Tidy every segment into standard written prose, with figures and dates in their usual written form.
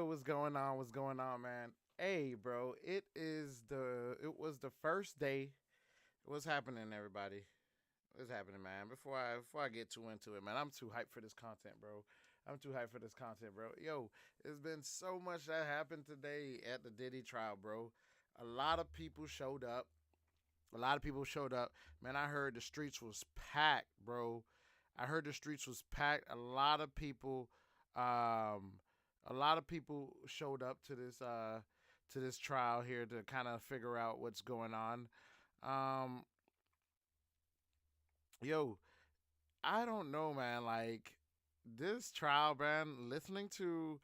What's going on? What's going on, man? Hey, bro, it was the first day. What's happening, everybody? What's happening, man? Before I get too into it, man, I'm too hyped for this content, bro. I'm too hyped for this content, bro. Yo, there's been so much that happened today at the Diddy trial, bro. A lot of people showed up. A lot of people showed up. Man, I heard the streets was packed, bro. I heard the streets was packed. Um, a lot of people showed up to this trial here to kind of figure out what's going on. Um, yo, I don't know, man. Like this trial, man. Listening to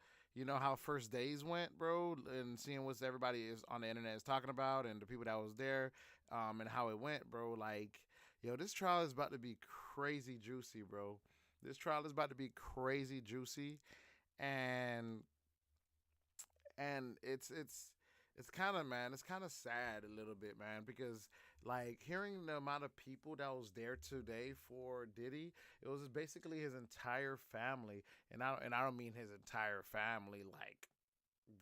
how first days went, bro, and seeing what everybody is on the internet is talking about, and the people that was there, and how it went, bro. Like, yo, this trial is about to be crazy juicy, bro. This trial is about to be crazy juicy, and it's kind of, man, it's kind of sad a little bit, man, because like hearing the amount of people that was there today for Diddy, it was basically his entire family, and I don't mean his entire family like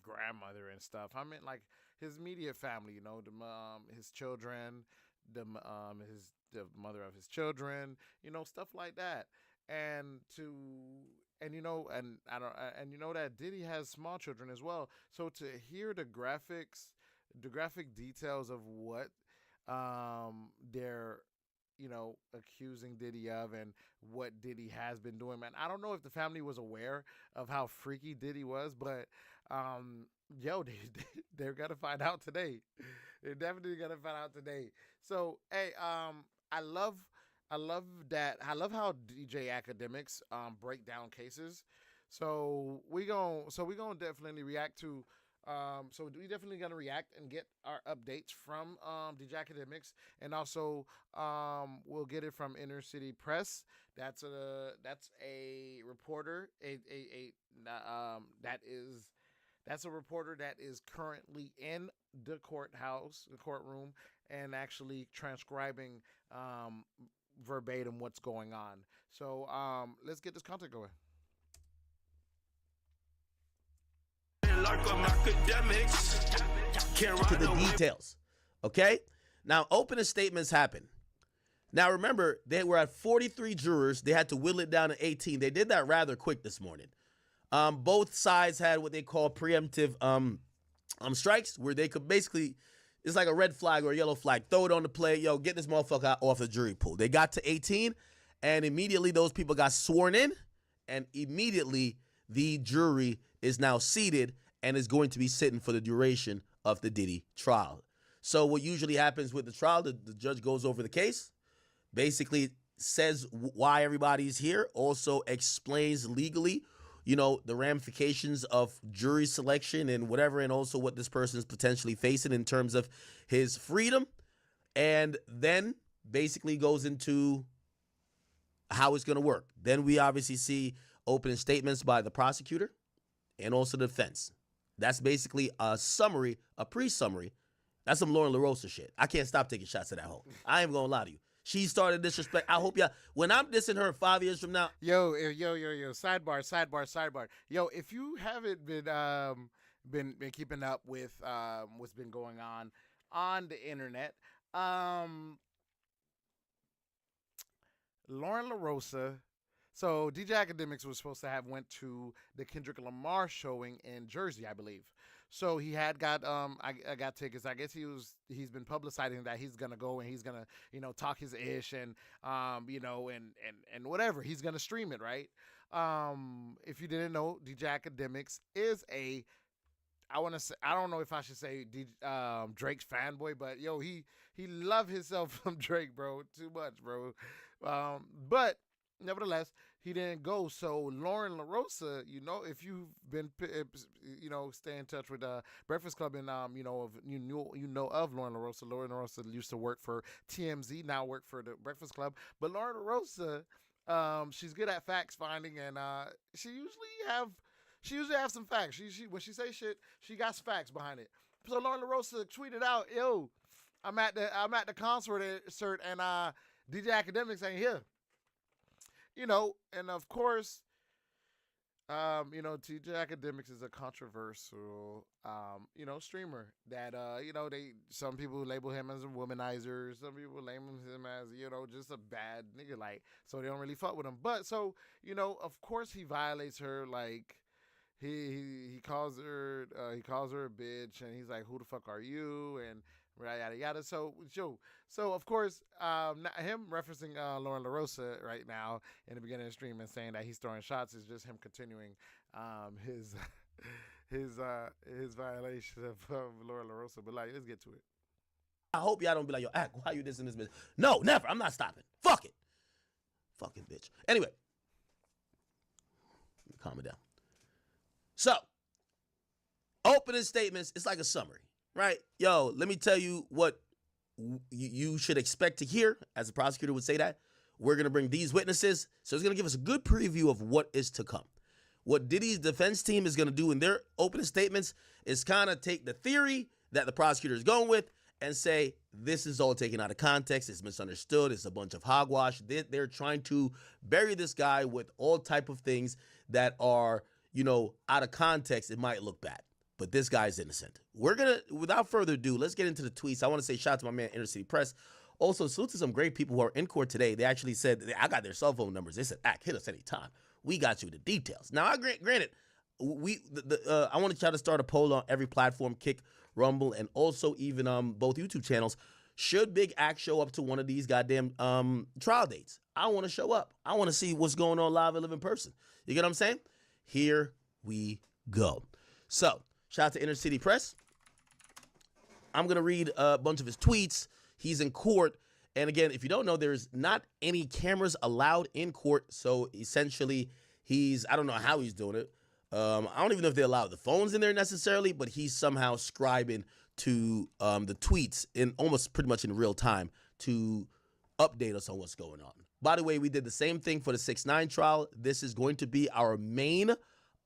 grandmother and stuff. I meant like his immediate family, his children, the mother of his children, stuff like that, and to and I don't and that Diddy has small children as well. So to hear the graphic details of what they're accusing Diddy of, and what Diddy has been doing, man. I don't know if the family was aware of how freaky Diddy was, but yo, they're gonna find out today. They're definitely gonna find out today. So hey, I love I love how DJ Academics break down cases. So we gonna definitely react to so we definitely gonna react and get our updates from DJ Academics, and also we'll get it from Inner City Press. That's a reporter, that's a reporter that is currently in the courtroom, and actually transcribing um, verbatim what's going on. So let's get this content going. To the details. Okay? Now, opening statements happen. Now, remember, they were at 43 jurors. They had to whittle it down to 18. They did that rather quick this morning. Both sides had what they call preemptive strikes, where they could basically, it's like a red flag or a yellow flag. Throw it on the plate. Yo, get this motherfucker off the jury pool. They got to 18, and immediately those people got sworn in, and immediately the jury is now seated and is going to be sitting for the duration of the Diddy trial. So what usually happens with the trial, the judge goes over the case, basically says why everybody's here, also explains legally, the ramifications of jury selection and whatever, and also what this person is potentially facing in terms of his freedom, and then basically goes into how it's going to work. Then we obviously see opening statements by the prosecutor and also the defense. That's basically a summary, a pre-summary. That's some Lauren LaRosa shit. I can't stop taking shots at that hoe. I ain't gonna lie to you. She started disrespect. I hope y'all, when I'm dissing her 5 years from now. Yo. Sidebar. Yo, if you haven't been keeping up with what's been going on the internet, Lauren LaRosa. So DJ Academics was supposed to have went to the Kendrick Lamar showing in Jersey, I believe. So he had got I got tickets. I guess he's been publicizing that he's gonna go, and he's gonna talk his ish, and and whatever, he's gonna stream it, right. If you didn't know, DJ Academics is a, I want to say, I don't know if I should say Drake's fanboy, but yo, he love himself from Drake, bro, too much, bro. But nevertheless, he didn't go. So Lauren LaRosa, if you've been, stay in touch with Breakfast Club, and you know of Lauren LaRosa. Lauren LaRosa used to work for TMZ, now work for the Breakfast Club. But Lauren LaRosa, she's good at facts finding, and she usually have some facts. She when she say shit, she got some facts behind it. So Lauren LaRosa tweeted out, "Yo, I'm at the concert, and DJ Academics ain't here." And of course, TJ Academics is a controversial, streamer that, some people label him as a womanizer, some people label him as, just a bad nigga, like, so they don't really fuck with him. But so, of course he violates her, like, he calls her a bitch, and he's like, "Who the fuck are you?" and yada yada. So of course, him referencing Lauren LaRosa right now in the beginning of the stream and saying that he's throwing shots is just him continuing his his violation of Lauren LaRosa. But like, let's get to it. I hope y'all don't be like, yo, Ack, why you dissing this bitch? No, never. I'm not stopping. Fuck it. Fucking bitch. Anyway, calm it down. So, opening statements, it's like a summary, right? Yo, let me tell you what you should expect to hear, as the prosecutor would say that. We're going to bring these witnesses. So it's going to give us a good preview of what is to come. What Diddy's defense team is going to do in their opening statements is kind of take the theory that the prosecutor is going with and say, this is all taken out of context. It's misunderstood. It's a bunch of hogwash. They're trying to bury this guy with all type of things that are, out of context. It might look bad. But this guy's innocent. We're going to, without further ado, let's get into the tweets. I want to say shout out to my man, Inner City Press. Also, salute to some great people who are in court today. They actually said, I got their cell phone numbers. They said, Ack, hit us anytime. We got you the details. Now, granted, I want to try to start a poll on every platform, Kick, Rumble, and also even both YouTube channels. Should Big Ack show up to one of these goddamn trial dates? I want to show up. I want to see what's going on live and live in person. You get what I'm saying? Here we go. So, shout out to Inner City Press. I'm going to read a bunch of his tweets. He's in court. And again, if you don't know, there's not any cameras allowed in court. So essentially, I don't know how he's doing it. I don't even know if they allow the phones in there necessarily, but he's somehow scribing to the tweets in almost pretty much in real time to update us on what's going on. By the way, we did the same thing for the 6ix9ine trial. This is going to be our main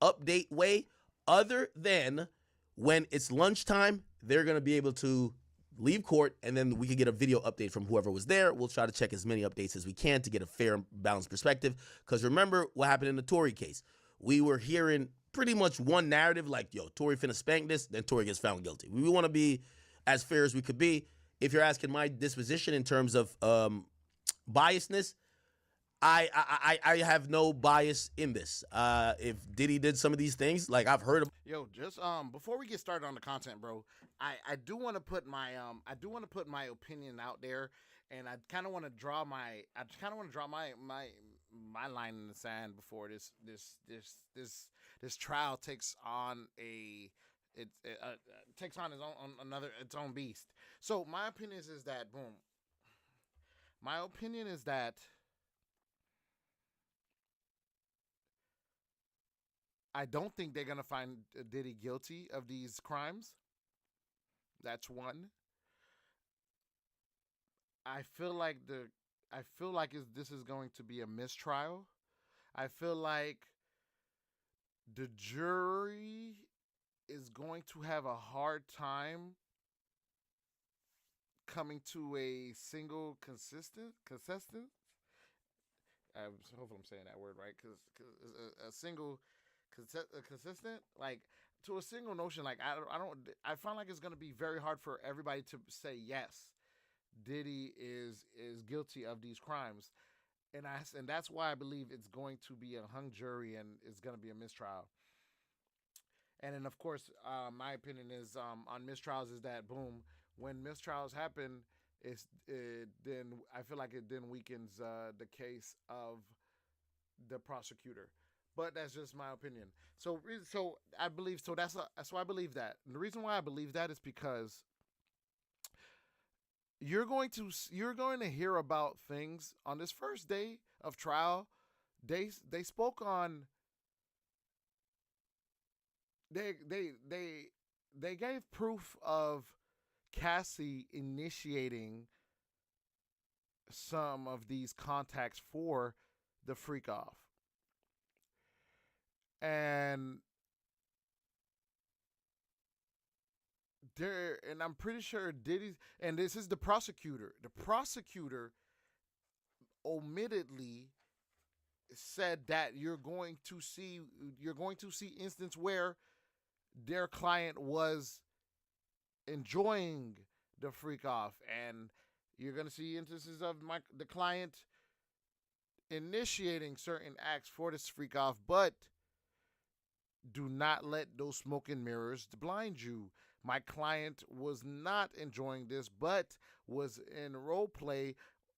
update way, other than when it's lunchtime, they're going to be able to leave court, and then we can get a video update from whoever was there. We'll try to check as many updates as we can to get a fair, balanced perspective, because remember what happened in the Tory case. We were hearing pretty much one narrative, like, yo, Tory finna spank this, then Tory gets found guilty. We want to be as fair as we could be. If you're asking my disposition in terms of biasness, I have no bias in this. If Diddy did some of these things, like I've heard of. Yo, just before we get started on the content, bro, I do want to put my opinion out there, and I kind of want to draw my line in the sand before this trial takes on takes on its own beast. So my opinion is that boom. My opinion is that I don't think they're gonna find Diddy guilty of these crimes. That's one. I feel like this is going to be a mistrial. I feel like the jury is going to have a hard time coming to a single consistent. Hopefully I'm saying that word right, because a single consistent, like, to a single notion. Like, I find like it's gonna be very hard for everybody to say yes, Diddy is guilty of these crimes, and that's why I believe it's going to be a hung jury and it's gonna be a mistrial. And then of course, my opinion is on mistrials is that boom, when mistrials happen, then I feel like it then weakens the case of the prosecutor. But that's just my opinion. So I believe so. That's why I believe that. And the reason why I believe that is because you're going to hear about things on this first day of trial. They spoke on. They gave proof of Cassie initiating some of these contacts for the freak off. And I'm pretty sure Diddy's, and this is the prosecutor. The prosecutor omittedly said that you're going to see instance where their client was enjoying the freak off, and you're going to see instances of the client initiating certain acts for this freak off, but do not let those smoke and mirrors blind you. My client was not enjoying this, but was in role play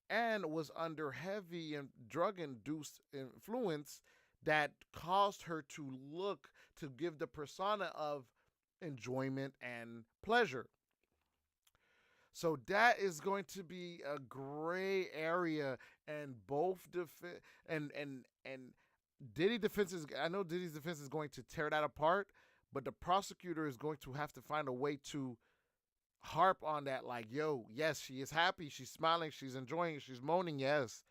and was under heavy and drug induced influence that caused her to look to give the persona of enjoyment and pleasure. So that is going to be a gray area, and both and Diddy defense is. I know Diddy's defense is going to tear that apart, but the prosecutor is going to have to find a way to harp on that. Like, yo, yes, she is happy, she's smiling, she's enjoying it, she's moaning, yes,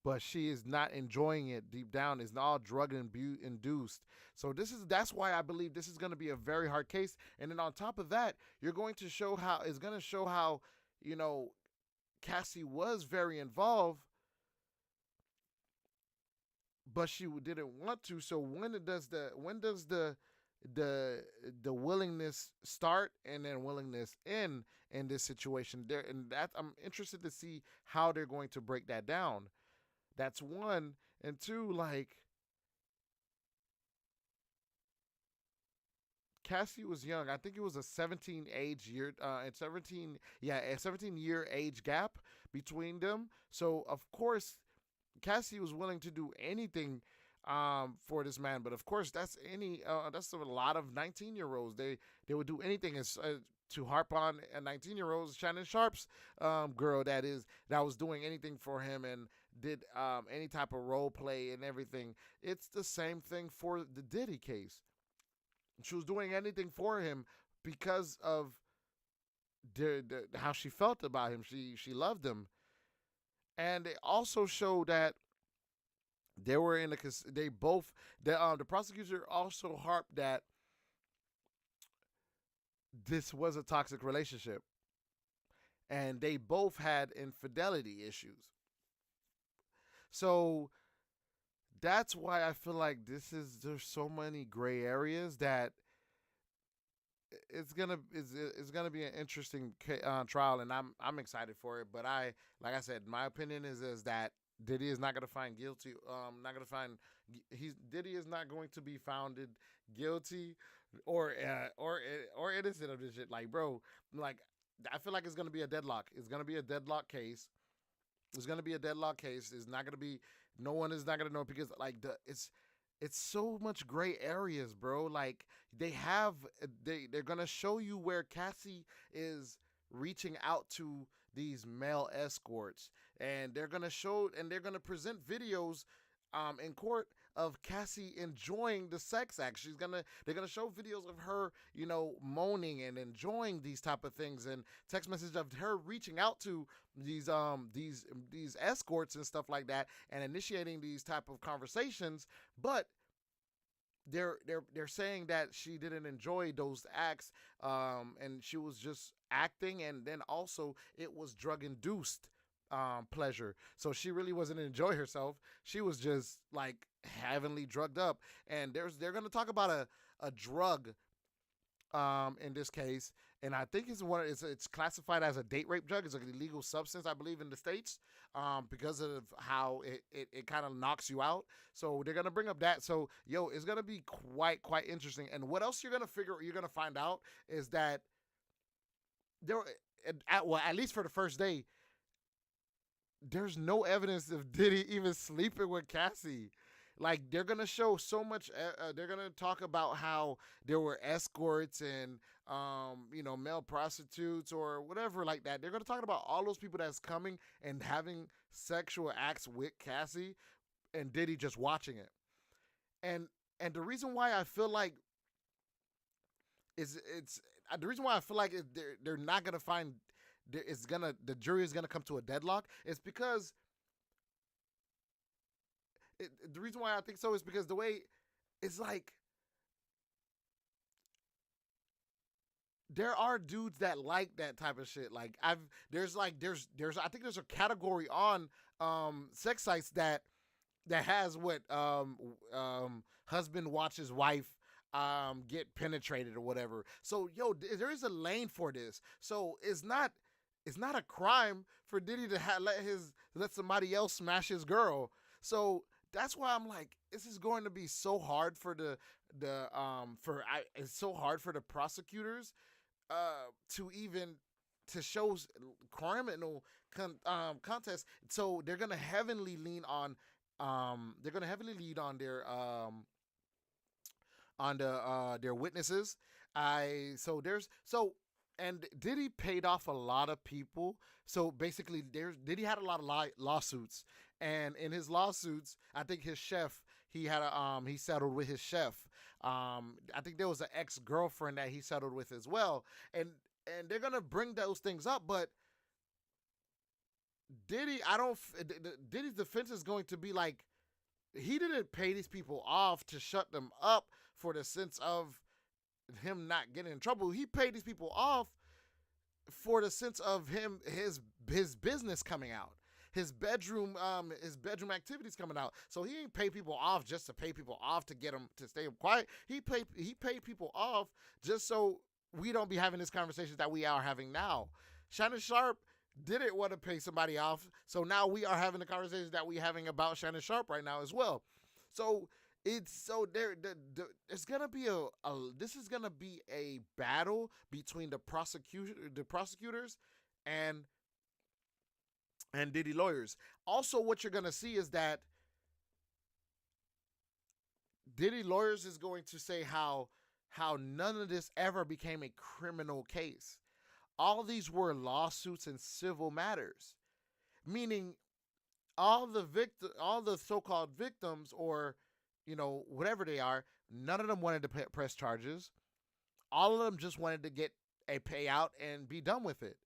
but she is not enjoying it deep down. It's all drug induced. So that's why I believe this is going to be a very hard case. And then on top of that, you're going to show how it's going to show how you know Cassie was very involved, but she didn't want to. So when does the willingness start and then willingness end in this situation? There, and that I'm interested to see how they're going to break that down. That's one. And two, like, Cassie was young. I think it was a 17 age year, and 17, yeah, a 17-year age gap between them. So of course, Cassie was willing to do anything for this man. But of course, that's a lot of 19-year-olds. They would do anything as to harp on a 19-year-old Shannon Sharp's girl that was doing anything for him and did any type of role play and everything. It's the same thing for the Diddy case. She was doing anything for him because of how she felt about him. She loved him, and they also show that they were in a. They both the prosecutor also harped that this was a toxic relationship, and they both had infidelity issues. So that's why I feel like there's so many gray areas that it's gonna be an interesting trial, and I'm excited for it. But like I said, my opinion is that Diddy is not gonna find guilty. Not gonna find Diddy is not going to be founded guilty or innocent of this shit. Like, bro, like, I feel like it's gonna be a deadlock. It's gonna be a deadlock case. It's gonna be a deadlock case. It's not gonna be. No one is not gonna know because like it's so much gray areas, bro. Like they're gonna show you where Cassie is reaching out to these male escorts, and they're gonna present videos in court of Cassie enjoying the sex act. They're gonna show videos of her, moaning and enjoying these type of things, and text messages of her reaching out to these escorts and stuff like that, and initiating these type of conversations. But they're saying that she didn't enjoy those acts, and she was just acting, and then also it was drug induced pleasure. So she really wasn't enjoy herself. She was just like heavenly drugged up. And they're gonna talk about a drug in this case, and I think it's classified as a date rape drug. It's an illegal substance, I believe, in the States, because of how it kind of knocks you out. So they're gonna bring up that. So it's gonna be quite interesting. And what else you're gonna find out is that there, at least for the first day, there's no evidence of Diddy even sleeping with Cassie. Like, they're gonna show so much. They're gonna talk about how there were escorts and male prostitutes or whatever like that. They're gonna talk about all those people that's coming and having sexual acts with Cassie, and Diddy just watching it. And the reason why I feel like the reason why I feel like they're not gonna find the jury is gonna come to a deadlock is because the reason why I think so is because the way it's like there are dudes that like that type of shit. Like there's I think there's a category on sex sites that that has what husband watches wife get penetrated or whatever. So yo, there is a lane for this. So it's not a crime for Diddy to let somebody else smash his girl. So that's why I'm like, this is going to be so hard for it's so hard for the prosecutors to even to show criminal contest. So they're gonna heavily lean on their witnesses. I so there's so and Diddy paid off a lot of people. So basically, Diddy had a lot of lawsuits, and in his lawsuits, I think his chef he settled with his chef. I think there was an ex girlfriend that he settled with as well, and they're gonna bring those things up, but Diddy, I don't. Diddy's defense is going to be like, he didn't pay these people off to shut them up for the sense of him not getting in trouble. He paid these people off for the sense of his business coming out, his bedroom activities coming out. So he ain't pay people off just to pay people off to get them to stay quiet. He paid people off just so we don't be having this conversation that we are having now. Shannon Sharp didn't want to pay somebody off, so now we are having the conversations that we're having about Shannon Sharp right now as well. So it's gonna be this is gonna be a battle between the prosecutors and Diddy lawyers. Also, what you're gonna see is that Diddy lawyers is going to say how none of this ever became a criminal case. All these were lawsuits and civil matters, meaning all the so-called victims, or whatever they are, none of them wanted to press charges. All of them just wanted to get a payout and be done with it.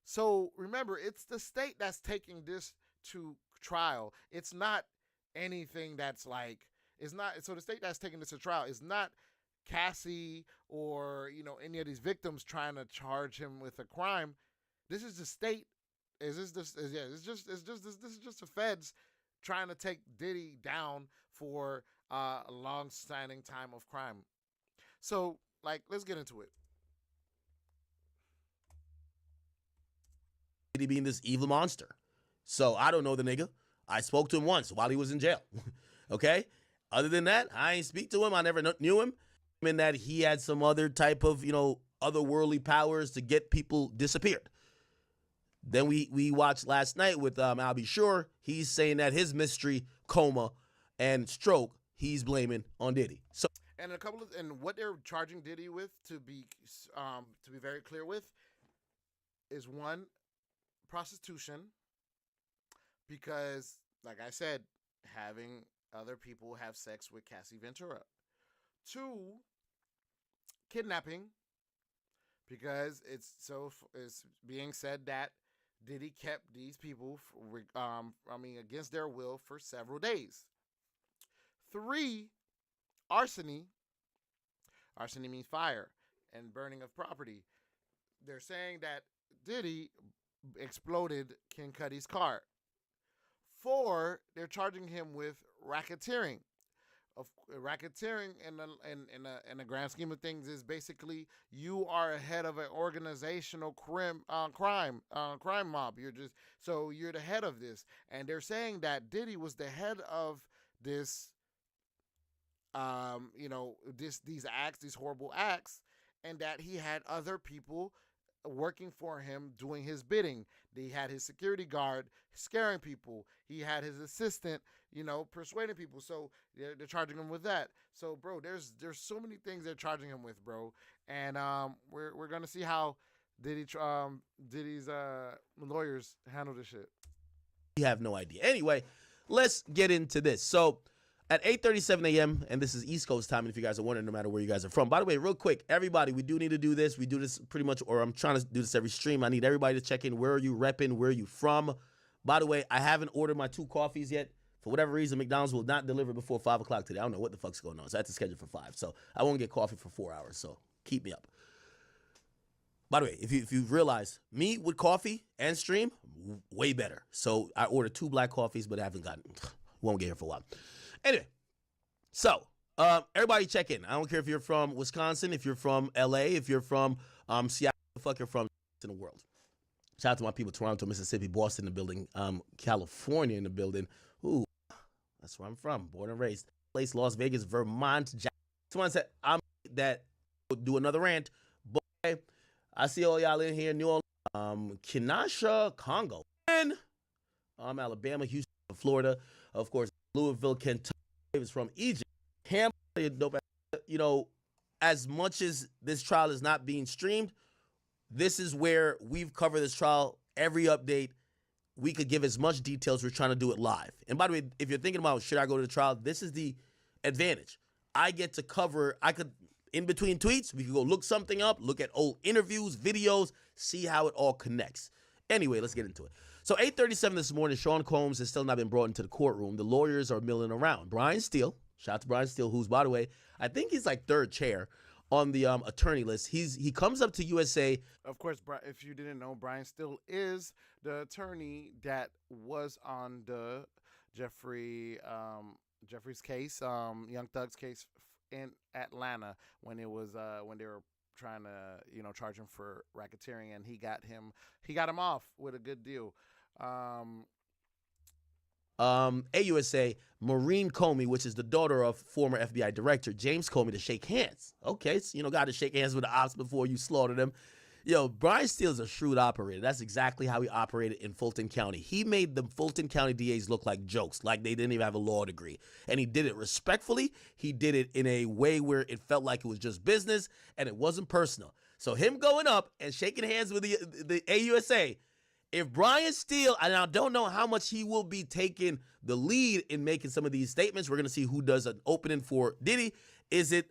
So remember, it's the state that's taking this to trial. It's not anything that's like, it's not. So the state that's taking this to trial is not Cassie or any of these victims trying to charge him with a crime. This is the state. This is just the feds trying to take Diddy down for a long-standing time of crime. So let's get into it. Diddy being this evil monster. So I don't know the nigga. I spoke to him once while he was in jail. Okay? Other than that, I ain't speak to him. I never knew him. In that he had some other type of, otherworldly powers to get people disappeared. Then we watched last night with Al B. Sure. He's saying that his mystery, coma, and stroke, he's blaming on Diddy. So and what they're charging Diddy with, to be very clear with, is one, prostitution, because like I said, having other people have sex with Cassie Ventura. 2, kidnapping, because it's being said that Diddy kept these people against their will for several days. 3, arson. Arson means fire and burning of property. They're saying that Diddy exploded Ken Cudi's car. 4, they're charging him with racketeering. Of racketeering in the grand scheme of things is basically you are a head of an organizational crime mob. You're the head of this, and they're saying that Diddy was the head of this, these horrible acts, and that he had other people working for him doing his bidding. He had his security guard scaring people. He had his assistant, persuading people. So they're charging him with that. So, bro, there's so many things they're charging him with, bro. And we're gonna see how Diddy's lawyers handle this shit. We have no idea. Anyway, let's get into this. So at 8:37 a.m., and this is East Coast time, and if you guys are wondering, no matter where you guys are from. By the way, real quick, everybody, we do need to do this. We do this pretty much, or I'm trying to do this every stream. I need everybody to check in. Where are you repping? Where are you from? By the way, I haven't ordered my 2 coffees yet. For whatever reason, McDonald's will not deliver before 5 o'clock today. I don't know what the fuck's going on. So I have to schedule for 5. So I won't get coffee for 4 hours. So keep me up. By the way, if you realize, me with coffee and stream, way better. So I ordered 2 black coffees, but I haven't gotten Won't get here for a while. Anyway, so everybody check in. I don't care if you're from Wisconsin, if you're from LA, if you're from Seattle, the fuck you're from in the world. Shout out to my people, Toronto, Mississippi, Boston in the building, California in the building. Ooh, that's where I'm from, born and raised. Place Las Vegas, Vermont. Someone said I'm that do another rant. Boy, I see all y'all in here, New Orleans, Kinshasa, Congo, and Alabama, Houston, Florida, of course, Louisville, Kentucky. Is from Egypt. You know, as much as this trial is not being streamed, this is where we've covered this trial. Every update, we could give as much details. We're trying to do it live. And by the way, if you're thinking about should I go to the trial, this is the advantage. I get to cover, I could, in between tweets, we could go look something up, look at old interviews, videos, see how it all connects. Anyway, let's get into it. So 8:37 this morning, Sean Combs has still not been brought into the courtroom. The lawyers are milling around. Brian Steele, shout out to Brian Steele, who's, by the way, I think he's like third chair on the attorney list. He comes up to USA. Of course, if you didn't know, Brian Steele is the attorney that was on the Jeffrey's case, Young Thug's case in Atlanta when it was when they were trying to charge him for racketeering, and he got him off with a good deal. AUSA Maureen Comey, which is the daughter of former FBI director James Comey, to shake hands. Okay, so, got to shake hands with the ops before you slaughter them. Brian Steele is a shrewd operator. That's exactly how he operated in Fulton County. He made the Fulton County DAs look like jokes, like they didn't even have a law degree. And he did it respectfully. He did it in a way where it felt like it was just business and it wasn't personal. So him going up and shaking hands with the AUSA, if Brian Steele, and I don't know how much he will be taking the lead in making some of these statements. We're going to see who does an opening for Diddy. Is it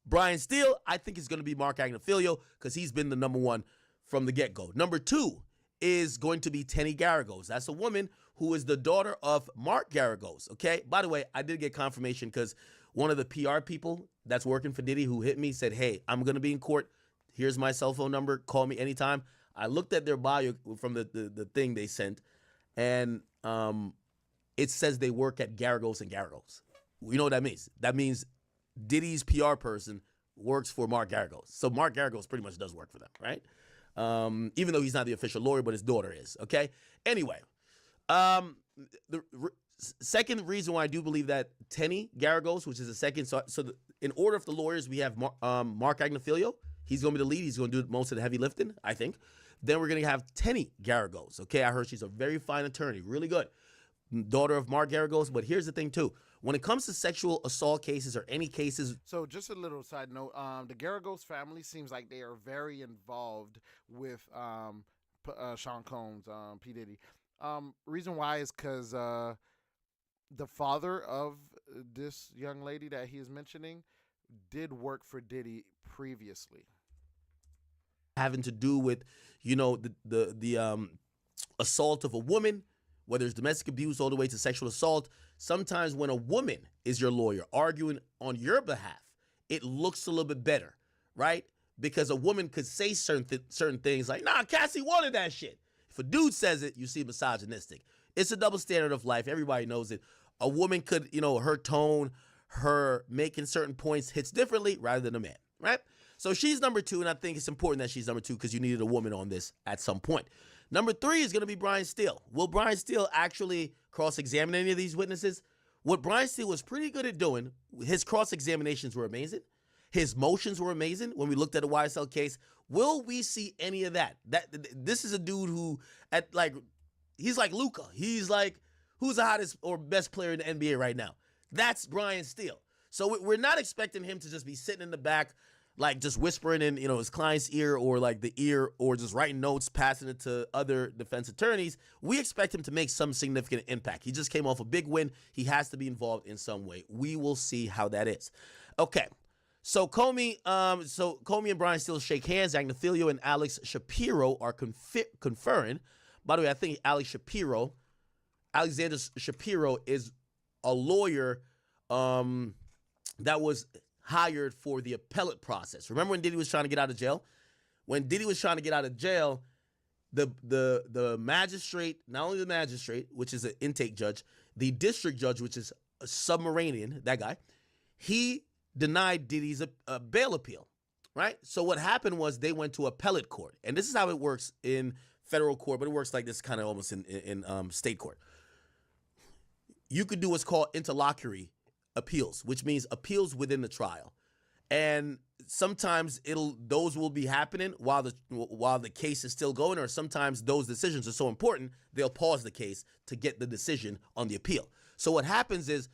Brian Steele? I think it's going to be Mark Agnifilio because he's been the number one from the get-go. Number two is going to be Tenny Garagos. That's a woman who is the daughter of Mark Garagos, okay? By the way, I did get confirmation because one of the PR people that's working for Diddy who hit me said, hey, I'm going to be in court. Here's my cell phone number. Call me anytime. I looked at their bio from the thing they sent, and it says they work at Garagos and Garagos. You know what that means? That means Diddy's PR person works for Mark Garagos. So Mark Garagos pretty much does work for them, right? Even though he's not the official lawyer, but his daughter is, okay? Anyway, second reason why I do believe that Tenny Garagos, which is the second, in order of the lawyers, we have Mark Agnifilio. He's going to be the lead. He's going to do most of the heavy lifting, I think. Then we're going to have Tenny Garagos. Okay, I heard she's a very fine attorney, really good. Daughter of Mark Garagos. But here's the thing, too. When it comes to sexual assault cases or any cases. So just a little side note, the Garagos family seems like they are very involved with Sean Combs, P. Diddy. Reason why is because the father of this young lady that he is mentioning did work for Diddy previously. Having to do with, the assault of a woman, whether it's domestic abuse all the way to sexual assault. Sometimes when a woman is your lawyer arguing on your behalf, it looks a little bit better, right? Because a woman could say certain things like, nah, Cassie wanted that shit. If a dude says it, you see misogynistic. It's a double standard of life. Everybody knows it. A woman could, her tone, her making certain points hits differently rather than a man, right? So she's number two, and I think it's important that she's number two because you needed a woman on this at some point. Number three is going to be Brian Steele. Will Brian Steele actually cross-examine any of these witnesses? What Brian Steele was pretty good at doing, his cross-examinations were amazing. His motions were amazing when we looked at the YSL case. Will we see any of that? This is a dude who, he's like Luka. He's like, who's the hottest or best player in the NBA right now? That's Brian Steele. So we're not expecting him to just be sitting in the back, like just whispering in, his client's ear or like the ear or just writing notes, passing it to other defense attorneys. We expect him to make some significant impact. He just came off a big win. He has to be involved in some way. We will see how that is. Okay. So Comey and Brian Steele shake hands. Agnifilio and Alex Shapiro are conferring. By the way, I think Alexander Shapiro is a lawyer that was hired for the appellate process. Remember when Diddy was trying to get out of jail? When Diddy was trying to get out of jail, the magistrate, not only the magistrate, which is an intake judge, the district judge, which is a submarinian, that guy, he denied Diddy's bail appeal, right? So what happened was they went to appellate court, and this is how it works in federal court, but it works like this kind of almost in state court. You could do what's called interlocutory appeals, which means appeals within the trial. And sometimes those will be happening while the case is still going, or sometimes those decisions are so important they'll pause the case to get the decision on the appeal. So what happens is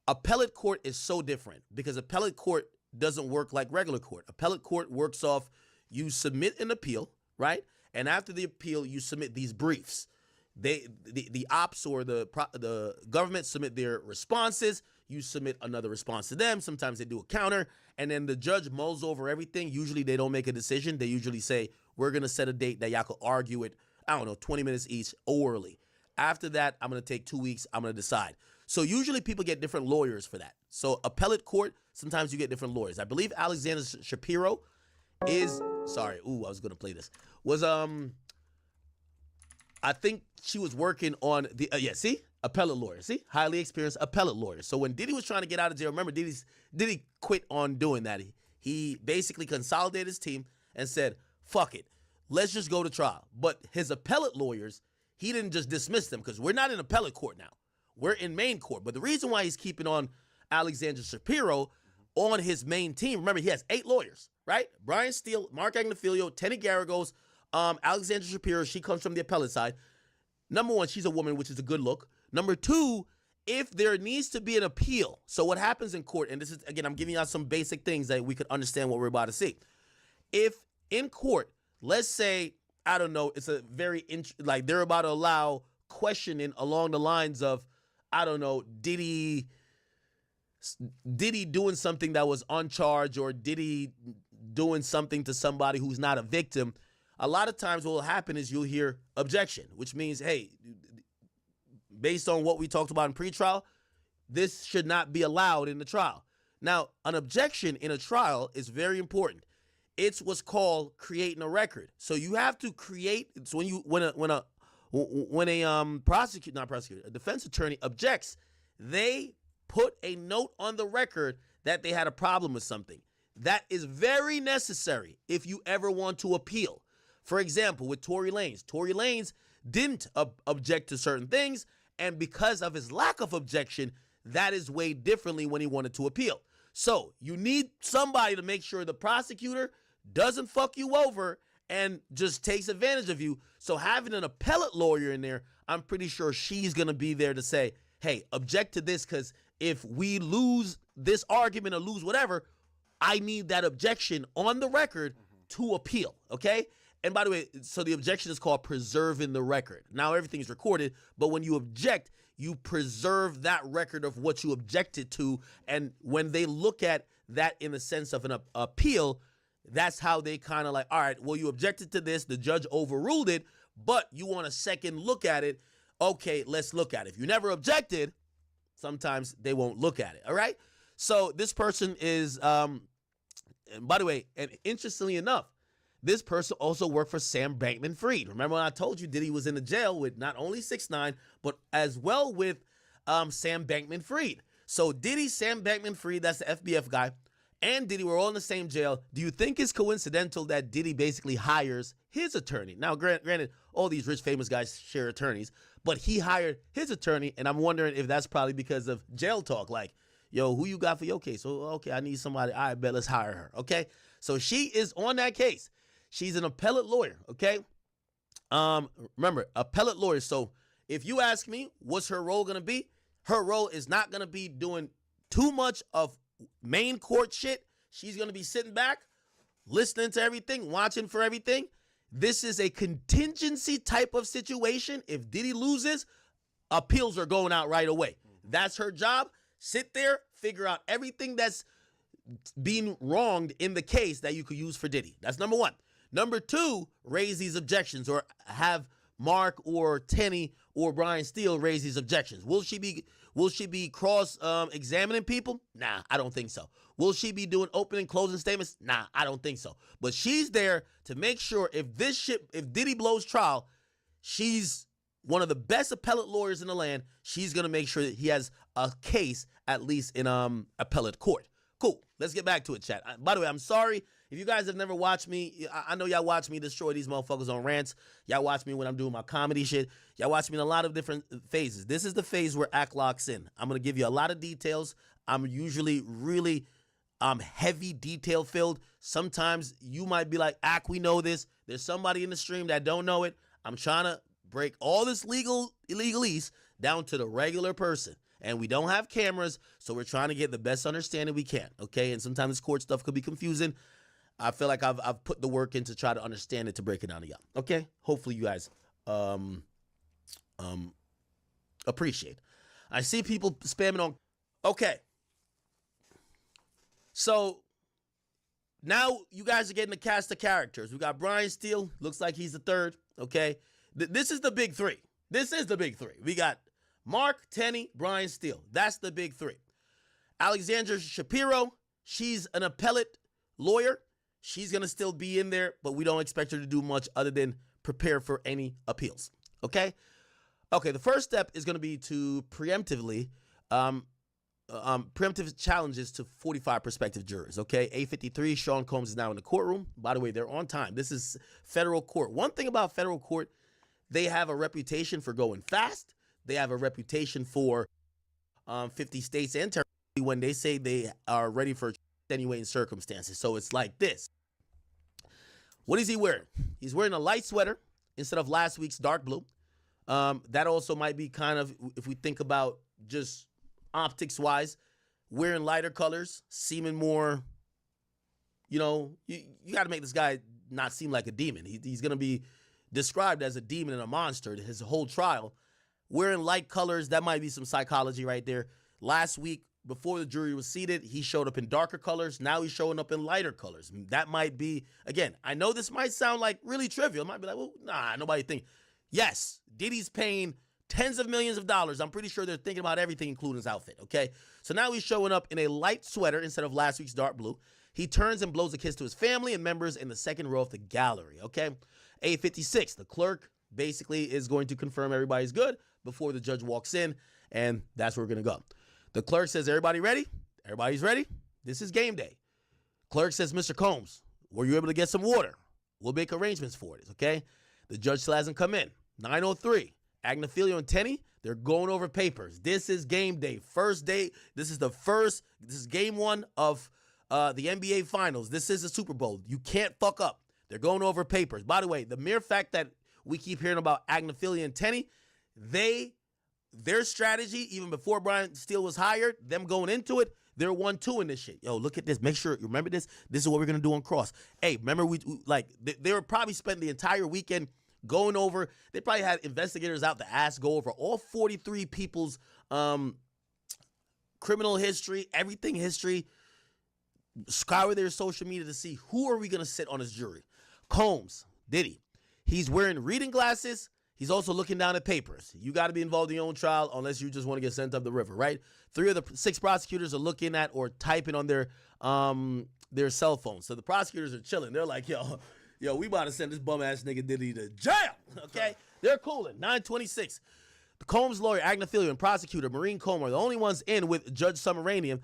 appellate court is so different because appellate court doesn't work like regular court. Appellate court works off you submit an appeal, right? And after the appeal, you submit these briefs. The ops or the government submit their responses. You submit another response to them. Sometimes they do a counter, and then the judge mulls over everything. Usually they don't make a decision. They usually say, we're going to set a date that y'all could argue it, 20 minutes each orally. After that, I'm going to take 2 weeks. I'm going to decide. So usually people get different lawyers for that. So appellate court, sometimes you get different lawyers. I believe Alexander Shapiro is, I was going to play this, was, I think she was working on appellate lawyer. See, highly experienced appellate lawyer. So when Diddy was trying to get out of jail, remember Diddy quit on doing that. He basically consolidated his team and said, fuck it, let's just go to trial. But his appellate lawyers, he didn't just dismiss them because we're not in appellate court now. We're in main court. But the reason why he's keeping on Alexander Shapiro on his main team, remember, he has 8 lawyers, right? Brian Steele, Mark Agnifilio, Tenny Garagos, Alexander Shapiro, she comes from the appellate side. Number one, she's a woman, which is a good look. Number two, if there needs to be an appeal, so what happens in court, and this is, again, I'm giving y'all some basic things that we could understand what we're about to see. If in court, let's say, I don't know, it's a very, like they're about to allow questioning along the lines of, I don't know, Diddy doing something that was uncharged, or Diddy doing something to somebody who's not a victim. A lot of times what will happen is you'll hear objection, which means, hey, based on what we talked about in pretrial, this should not be allowed in the trial. Now, an objection in a trial is very important. It's what's called creating a record. So you have to create. So when a defense attorney objects, they put a note on the record that they had a problem with something. That is very necessary if you ever want to appeal. For example, with Tory Lanez didn't object to certain things, and because of his lack of objection, that is weighed differently when he wanted to appeal. So you need somebody to make sure the prosecutor doesn't fuck you over and just takes advantage of you. So having an appellate lawyer in there, I'm pretty sure she's going to be there to say, hey, object to this, because if we lose this argument or lose whatever, I need that objection on the record to appeal, okay? And by the way, so the objection is called preserving the record. Now everything's recorded, but when you object, you preserve that record of what you objected to. And when they look at that in the sense of an appeal, that's how they kind of like, all right, well, you objected to this, the judge overruled it, but you want a second look at it. Okay, let's look at it. If you never objected, sometimes they won't look at it, all right? So this person is, and by the way, and interestingly enough, this person also worked for Sam Bankman-Fried. Remember when I told you Diddy was in the jail with not only 6ix9ine, but as well with Sam Bankman-Fried. So Diddy, Sam Bankman-Fried, that's the FBF guy, and Diddy were all in the same jail. Do you think it's coincidental that Diddy basically hires his attorney? Now, granted, all these rich, famous guys share attorneys, but he hired his attorney, and I'm wondering if that's probably because of jail talk. Like, yo, who you got for your case? Oh, okay, I need somebody. All right, bet, let's hire her, okay? So she is on that case. She's an appellate lawyer, okay? Remember, appellate lawyer. So if you ask me, what's her role going to be? Her role is not going to be doing too much of main court shit. She's going to be sitting back, listening to everything, watching for everything. This is a contingency type of situation. If Diddy loses, appeals are going out right away. That's her job. Sit there, figure out everything that's being wronged in the case that you could use for Diddy. That's number one. Number two, raise these objections, or have Mark or Tenny or Brian Steele raise these objections? Will she be cross examining people? Nah, I don't think so. Will she be doing opening closing statements? Nah, I don't think so. But she's there to make sure if Diddy blows trial, she's one of the best appellate lawyers in the land. She's gonna make sure that he has a case at least in appellate court. Cool. Let's get back to it, chat. By the way, I'm sorry if you guys have never watched me. I know y'all watch me destroy these motherfuckers on rants. Y'all watch me when I'm doing my comedy shit. Y'all watch me in a lot of different phases. This is the phase where Act locks in. I'm gonna give you a lot of details. I'm usually really heavy detail filled. Sometimes you might be like, Act, we know this. There's somebody in the stream that don't know it. I'm trying to break all this legalese down to the regular person. And we don't have cameras, so we're trying to get the best understanding we can, okay? And sometimes this court stuff could be confusing. I feel like I've put the work in to try to understand it, to break it down to y'all, okay? Hopefully you guys appreciate. I see people spamming on. Okay. So now you guys are getting the cast of characters. We got Brian Steele. Looks like he's the third, okay? This is the big three. This is the big three. We got Mark, Tenney, Brian Steele. That's the big three. Alexandra Shapiro, she's an appellate lawyer. She's going to still be in there, but we don't expect her to do much other than prepare for any appeals. Okay? Okay, the first step is going to be to preemptive challenges to 45 prospective jurors. Okay? 8:53, Sean Combs is now in the courtroom. By the way, they're on time. This is federal court. One thing about federal court, they have a reputation for going fast. They have a reputation for 50 states and territories when they say they are ready for extenuating circumstances. So it's like this. What is he wearing? He's wearing a light sweater instead of last week's dark blue. That also might be kind of, if we think about just optics-wise, wearing lighter colors, seeming more, you got to make this guy not seem like a demon. He's going to be described as a demon and a monster his whole trial. Wearing light colors, that might be some psychology right there. Last week, before the jury was seated, he showed up in darker colors. Now he's showing up in lighter colors. That might be, again, I know this might sound like really trivial. It might be like, well, nah, nobody think. Yes, Diddy's paying tens of millions of dollars. I'm pretty sure they're thinking about everything, including his outfit, okay? So now he's showing up in a light sweater instead of last week's dark blue. He turns and blows a kiss to his family and members in the second row of the gallery, okay? 8:56, the clerk basically is going to confirm everybody's good before the judge walks in, and that's where we're going to go. The clerk says, everybody ready? Everybody's ready? This is game day. Clerk says, Mr. Combs, were you able to get some water? We'll make arrangements for it, okay? The judge still hasn't come in. 9:03, Agnifilio and Tenney, they're going over papers. This is game day. First day. This is game one of the NBA Finals. This is the Super Bowl. You can't fuck up. They're going over papers. By the way, the mere fact that we keep hearing about Agnifilio and Tenney, their strategy, even before Brian Steele was hired, them going into it, they're 1-2 in this shit. Yo, look at this. Make sure you remember this. This is what we're gonna do on Cross. Hey, remember they were probably spending the entire weekend going over. They probably had investigators out the ass go over all 43 people's criminal history, everything history. Scour their social media to see who are we gonna sit on his jury. Combs, Diddy. He's wearing reading glasses. He's also looking down at papers. You got to be involved in your own trial unless you just want to get sent up the river, right? 3 of the 6 prosecutors are looking at or typing on their cell phones. So the prosecutors are chilling. They're like, yo, we about to send this bum-ass nigga Diddy to jail, okay? They're cooling. 9:26. The Combs lawyer, Agnifilio, and prosecutor Maureen Comer are the only ones in with Judge Summoranian,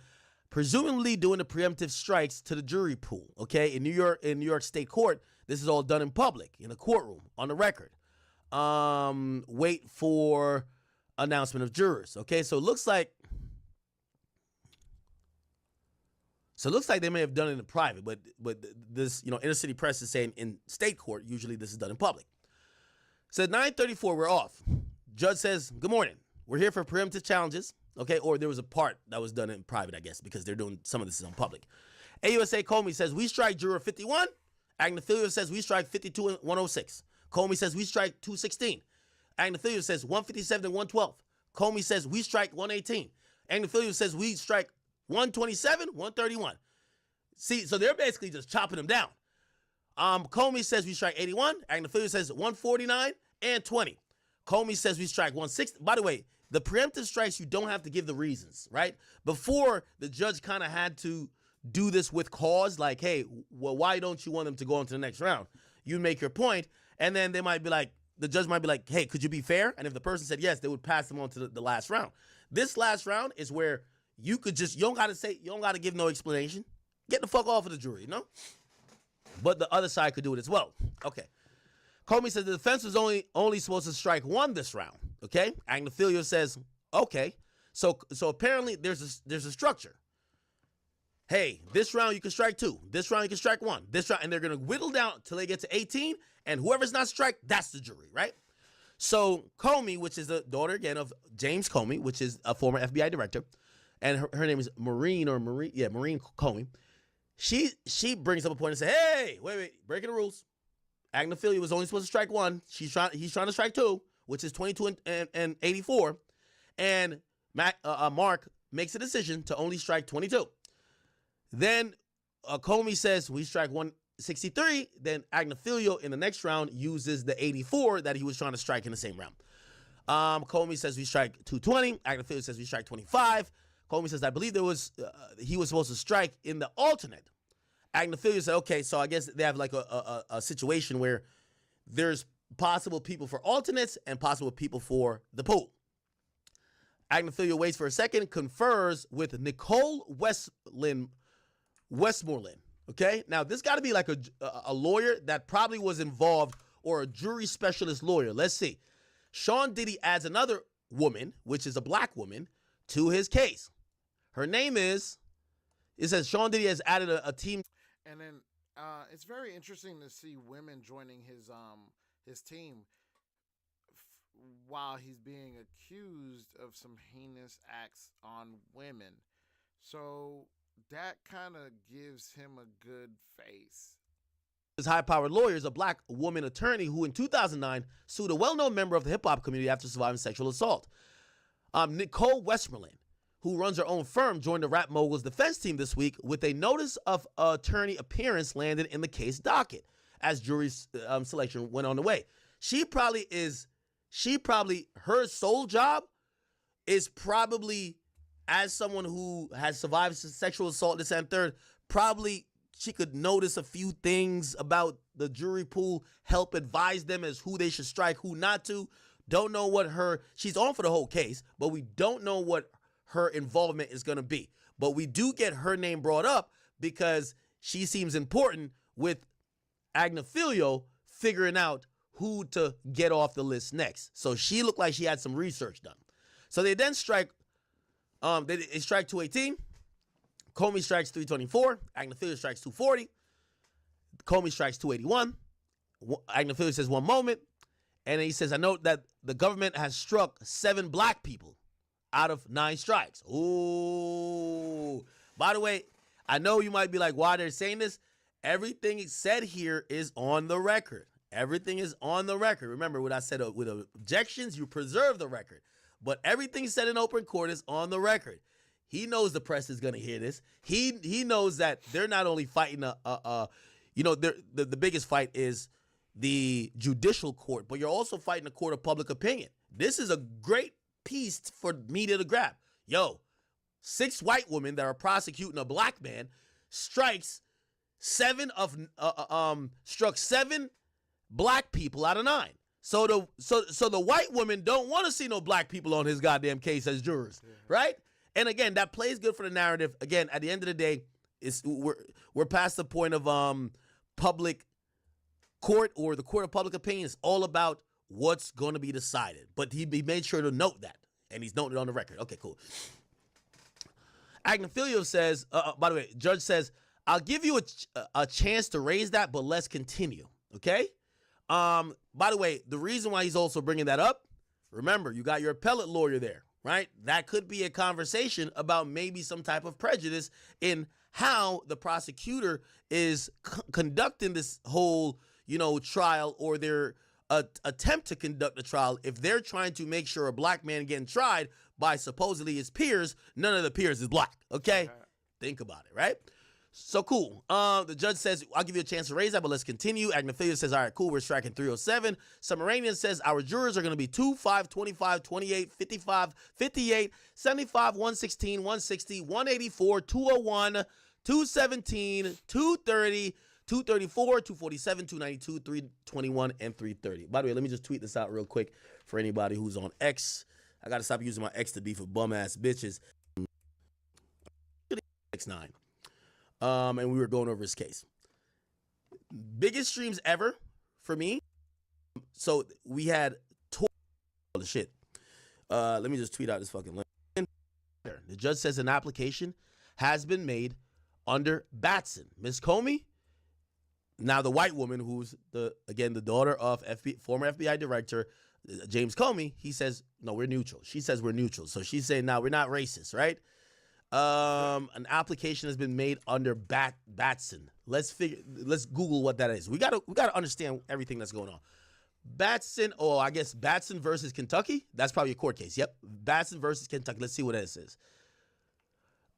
presumably doing the preemptive strikes to the jury pool, okay? In New York State Court, this is all done in public, in a courtroom, on the record. Wait for announcement of jurors. Okay, so it looks like they may have done it in private, but this, inner city press is saying in state court, usually this is done in public. So at 9:34, we're off. Judge says, good morning. We're here for preemptive challenges. Okay, or there was a part that was done in private, I guess, because they're doing some of this is on public. AUSA Comey says, we strike juror 51. Agnifilio says, we strike 52 and 106. Comey says, we strike 216. Agnifilio says, 157 and 112. Comey says, we strike 118. Agnifilio says, we strike 127, 131. See, so they're basically just chopping them down. Comey says we strike 81. Agnifilio says 149 and 20. Comey says we strike 160. By the way, the preemptive strikes, you don't have to give the reasons, right? Before, the judge kind of had to do this with cause, like, hey, well, why don't you want them to go on to the next round? You make your point, and then they might be like, the judge might be like, hey, could you be fair? And if the person said yes, they would pass them on to the last round. This last round is where you could just, you don't got to give no explanation. Get the fuck off of the jury, you know? But the other side could do it as well. Okay. Comey says the defense was only supposed to strike one this round. Okay. Agnifilio says, okay. So apparently there's a structure. Hey, this round you can strike 2. This round you can strike 1. This round, and they're gonna whittle down till they get to 18, and whoever's not strike, that's the jury, right? So Comey, which is the daughter again of James Comey, which is a former FBI director, and her name is Maureen Comey. She brings up a point and says, hey, wait, breaking the rules. Agnifilio was only supposed to strike 1. He's trying to strike 2, which is 22 and 84. And Mark makes a decision to only strike 22. Then Comey says we strike 163. Then Agnifilio in the next round uses the 84 that he was trying to strike in the same round. Comey says we strike 220. Agnifilio says we strike 25. Comey says I believe he was supposed to strike in the alternate. Agnifilio said, okay, so I guess they have like a situation where there's possible people for alternates and possible people for the pool. Agnifilio waits for a second, confers with Nicole Westmoreland. Okay, now this got to be like a lawyer that probably was involved, or a jury specialist lawyer. Let's see. Sean Diddy adds another woman, which is a black woman, to his case. Her name is, it says Sean Diddy has added a team. And then it's very interesting to see women joining his team while he's being accused of some heinous acts on women. So that kind of gives him a good face. His high-powered lawyer is a black woman attorney who in 2009 sued a well-known member of the hip-hop community after surviving sexual assault. Nicole Westmoreland, who runs her own firm, joined the rap mogul's defense team this week with a notice of attorney appearance landed in the case docket as jury selection went on the way. Her sole job is probably, as someone who has survived sexual assault, this and third, probably she could notice a few things about the jury pool, help advise them as who they should strike, who not to. Don't know what she's on for the whole case, but we don't know what her involvement is going to be. But we do get her name brought up because she seems important with Agnifilio figuring out who to get off the list next. So she looked like she had some research done. So they then strike, they strike 218. Comey strikes 324. Agnifilio strikes 240. Comey strikes 281. Agnifilio says one moment. And then he says, I note that the government has struck 7 black people out of 9 strikes. Ooh. By the way, I know you might be like, why they're saying this? Everything said here is on the record. Everything is on the record. Remember what I said, with objections, you preserve the record. But everything said in open court is on the record. He knows the press is going to hear this. He knows that they're not only fighting the biggest fight is the judicial court, but you're also fighting a court of public opinion. This is a great piece for media to grab. Yo, 6 white women that are prosecuting a black man struck 7 black people out of 9. So the white women don't want to see no black people on his goddamn case as jurors, right? And again, that plays good for the narrative. Again, at the end of the day, we're past the point of public court or the court of public opinion. It's all about what's going to be decided. But he made sure to note that, and he's noted on the record. Okay, cool. Agnifilio says, by the way, judge says, I'll give you a chance to raise that, but let's continue, okay? By the way, the reason why he's also bringing that up, remember, you got your appellate lawyer there, right? That could be a conversation about maybe some type of prejudice in how the prosecutor is conducting this whole, trial, or their attempt to conduct the trial. If they're trying to make sure a black man getting tried by supposedly his peers, none of the peers is black, okay? Think about it, right? So cool. The judge says, I'll give you a chance to raise that, but let's continue. Agnophilia says, all right, cool, we're striking 307. Submarinian says, our jurors are going to be 2, 5, 25, 28, 55, 58, 75, 116, 160, 184, 201, 217, 230, 234, 247, 292, 321, and 330. By the way, let me just tweet this out real quick for anybody who's on X. I got to stop using my X to be for bum-ass bitches. X9. And we were going over his case. Biggest streams ever for me. So we had all the shit. Let me just tweet out this fucking link. The judge says an application has been made under Batson. Miss Comey, now the white woman who's the daughter of former FBI director James Comey, he says, no, we're neutral. She says we're neutral. So she's saying, now we're not racist, right? An application has been made under Batson. Let's Google what that is. We gotta understand everything that's going on. Batson, I guess Batson versus Kentucky. That's probably a court case. Yep, Batson versus Kentucky. Let's see what this is.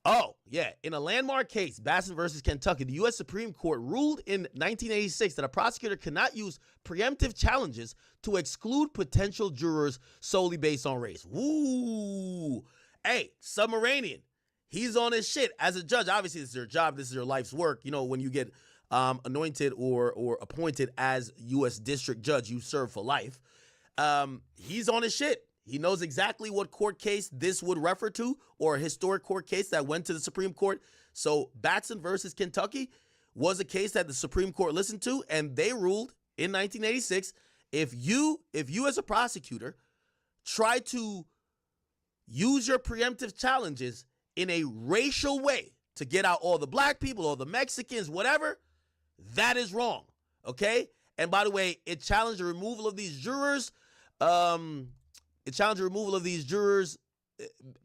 Oh yeah, in a landmark case, Batson versus Kentucky, the U.S. Supreme Court ruled in 1986 that a prosecutor cannot use preemptive challenges to exclude potential jurors solely based on race. Woo! Hey, Submarinian. He's on his shit as a judge. Obviously, this is your job. This is your life's work. You know, when you get anointed or appointed as U.S. district judge, you serve for life. He's on his shit. He knows exactly what court case this would refer to, or a historic court case that went to the Supreme Court. So Batson versus Kentucky was a case that the Supreme Court listened to, and they ruled in 1986, if you as a prosecutor try to use your preemptive challenges in a racial way to get out all the black people, all the Mexicans, whatever, that is wrong, okay? And by the way, it challenged the removal of these jurors.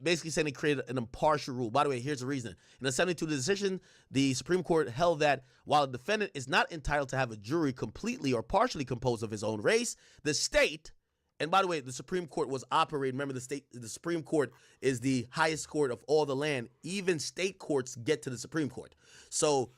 Basically saying it created an impartial rule. By the way, here's the reason. In a 72 decision, the Supreme Court held that while a defendant is not entitled to have a jury completely or partially composed of his own race, the state, and by the way, the Supreme Court was operating, remember the Supreme Court is the highest court of all the land. Even state courts get to the Supreme Court. So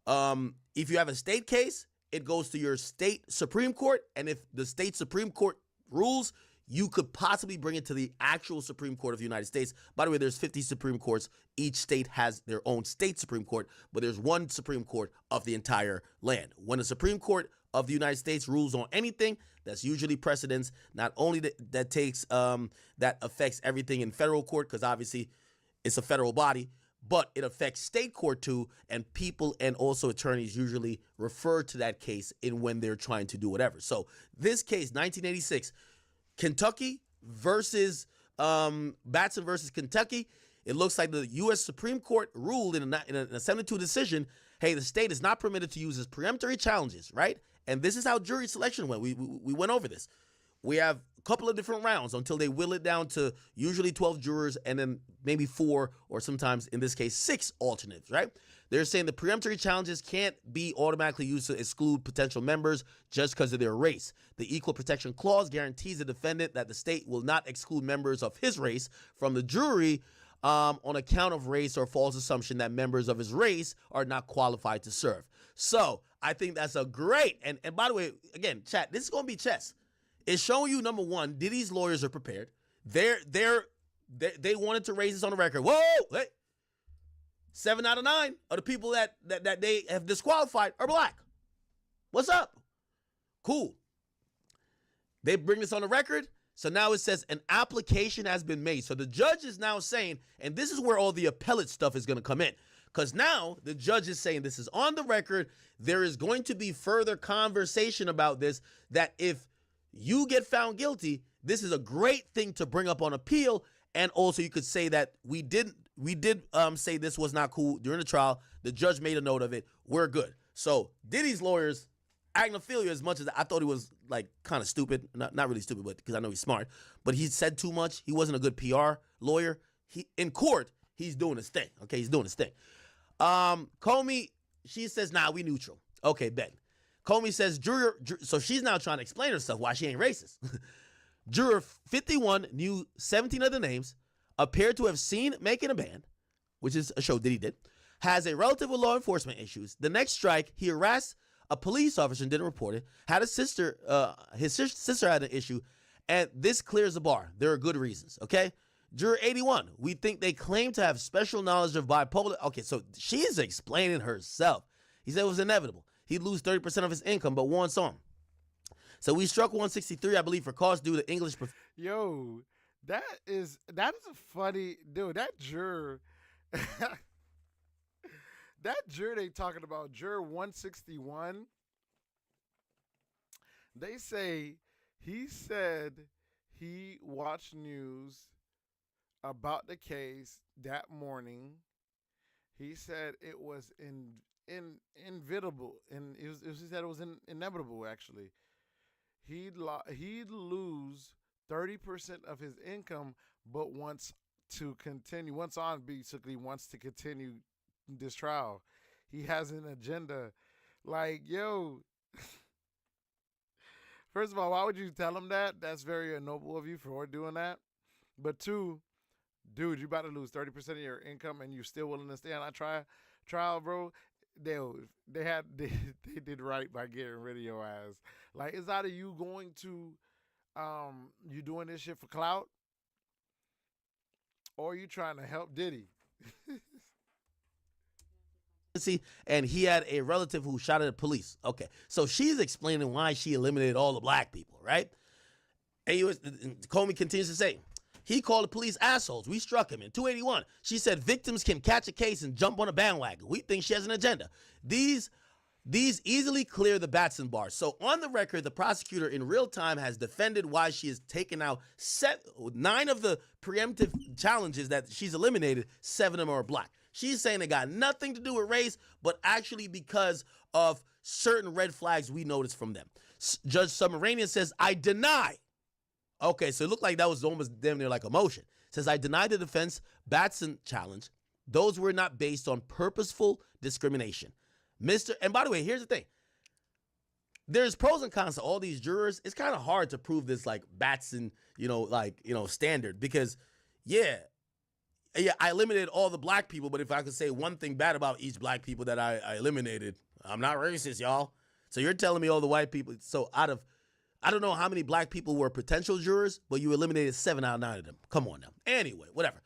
if you have a state case, it goes to your state Supreme Court. And if the state Supreme Court rules, you could possibly bring it to the actual Supreme Court of the United States. By the way, there's 50 Supreme Courts. Each state has their own state Supreme Court, but there's one Supreme Court of the entire land. When the Supreme Court of the United States rules on anything, that's usually precedence. Not only that affects everything in federal court, because obviously it's a federal body, but it affects state court too, and people and also attorneys usually refer to that case in when they're trying to do whatever. So this case, 1986, Kentucky versus Batson versus Kentucky, it looks like the U.S. Supreme Court ruled in a 72 decision, hey, the state is not permitted to use its preemptory challenges, right? And this is how jury selection went. We went over this. We have a couple of different rounds until they whittle it down to usually 12 jurors and then maybe 4 or sometimes, in this case, 6 alternates, right? They're saying the preemptory challenges can't be automatically used to exclude potential members just because of their race. The Equal Protection Clause guarantees the defendant that the state will not exclude members of his race from the jury on account of race or false assumption that members of his race are not qualified to serve. So I think that's a great, and by the way, again, chat, this is going to be chess. It's showing you, number one, Diddy's lawyers are prepared. They wanted to raise this on the record. Whoa, hey, 7 out of 9 of the people that they have disqualified are black. What's up? Cool. They bring this on the record. So now it says an application has been made. So the judge is now saying, and this is where all the appellate stuff is going to come in. Because now the judge is saying this is on the record. There is going to be further conversation about this, that if you get found guilty, this is a great thing to bring up on appeal. And also you could say that we did say this was not cool during the trial. The judge made a note of it. We're good. So Diddy's lawyers, Agnophilia, as much as I thought he was like kind of stupid, not really stupid, but because I know he's smart, but he said too much. He wasn't a good PR lawyer. In court, he's doing his thing. Okay, he's doing his thing. Comey, she says, nah, we neutral. Okay, bet. Comey says, juror, so she's now trying to explain herself why she ain't racist. Juror 51 knew 17 of the names, appeared to have seen Making a Band, which is a show Diddy did, has a relative with law enforcement issues. The next strike, he harassed a police officer and didn't report it. Had a sister, his sister had an issue, and this clears the bar. There are good reasons, okay? Juror 81, we think they claim to have special knowledge of bipolar. Okay, so she is explaining herself. He said it was inevitable. He'd lose 30% of his income, but wants on. So we struck 163, I believe, for cost due to English. Yo, that is a funny dude. That juror, that juror they talking about, juror 161. They say he said he watched news about the case that morning. He said it was inevitable, and he said it was inevitable. Actually, he'd lose 30% of his income, but wants to continue. Basically wants to continue this trial. He has an agenda. Like, yo, first of all, why would you tell him that? That's very noble of you for doing that. But two, dude, you about to lose 30% of your income and you still willing to stay on that trial, bro. They did right by getting rid of your ass. Like, it's either you going to you doing this shit for clout, or you trying to help Diddy. And he had a relative who shot at the police. Okay, so she's explaining why she eliminated all the black people, right? And Comey continues to say, he called the police assholes. We struck him in 281. She said victims can catch a case and jump on a bandwagon. We think she has an agenda. These easily clear the Batson bar. So on the record, the prosecutor in real time has defended why she has taken out 9 of the preemptive challenges that she's eliminated. 7 of them are black. She's saying it got nothing to do with race, but actually because of certain red flags we noticed from them. Judge Submaranian says, I deny. Okay, so it looked like that was almost damn near like a motion. Says, I deny the defense Batson challenge. Those were not based on purposeful discrimination. And by the way, here's the thing. There's pros and cons to all these jurors. It's kind of hard to prove this like Batson, standard because, yeah, I eliminated all the black people, but if I could say one thing bad about each black people that I eliminated, I'm not racist, y'all. So you're telling me all the white people. So I don't know how many black people were potential jurors, but you eliminated 7 out of 9 of them. Come on now. Anyway, whatever.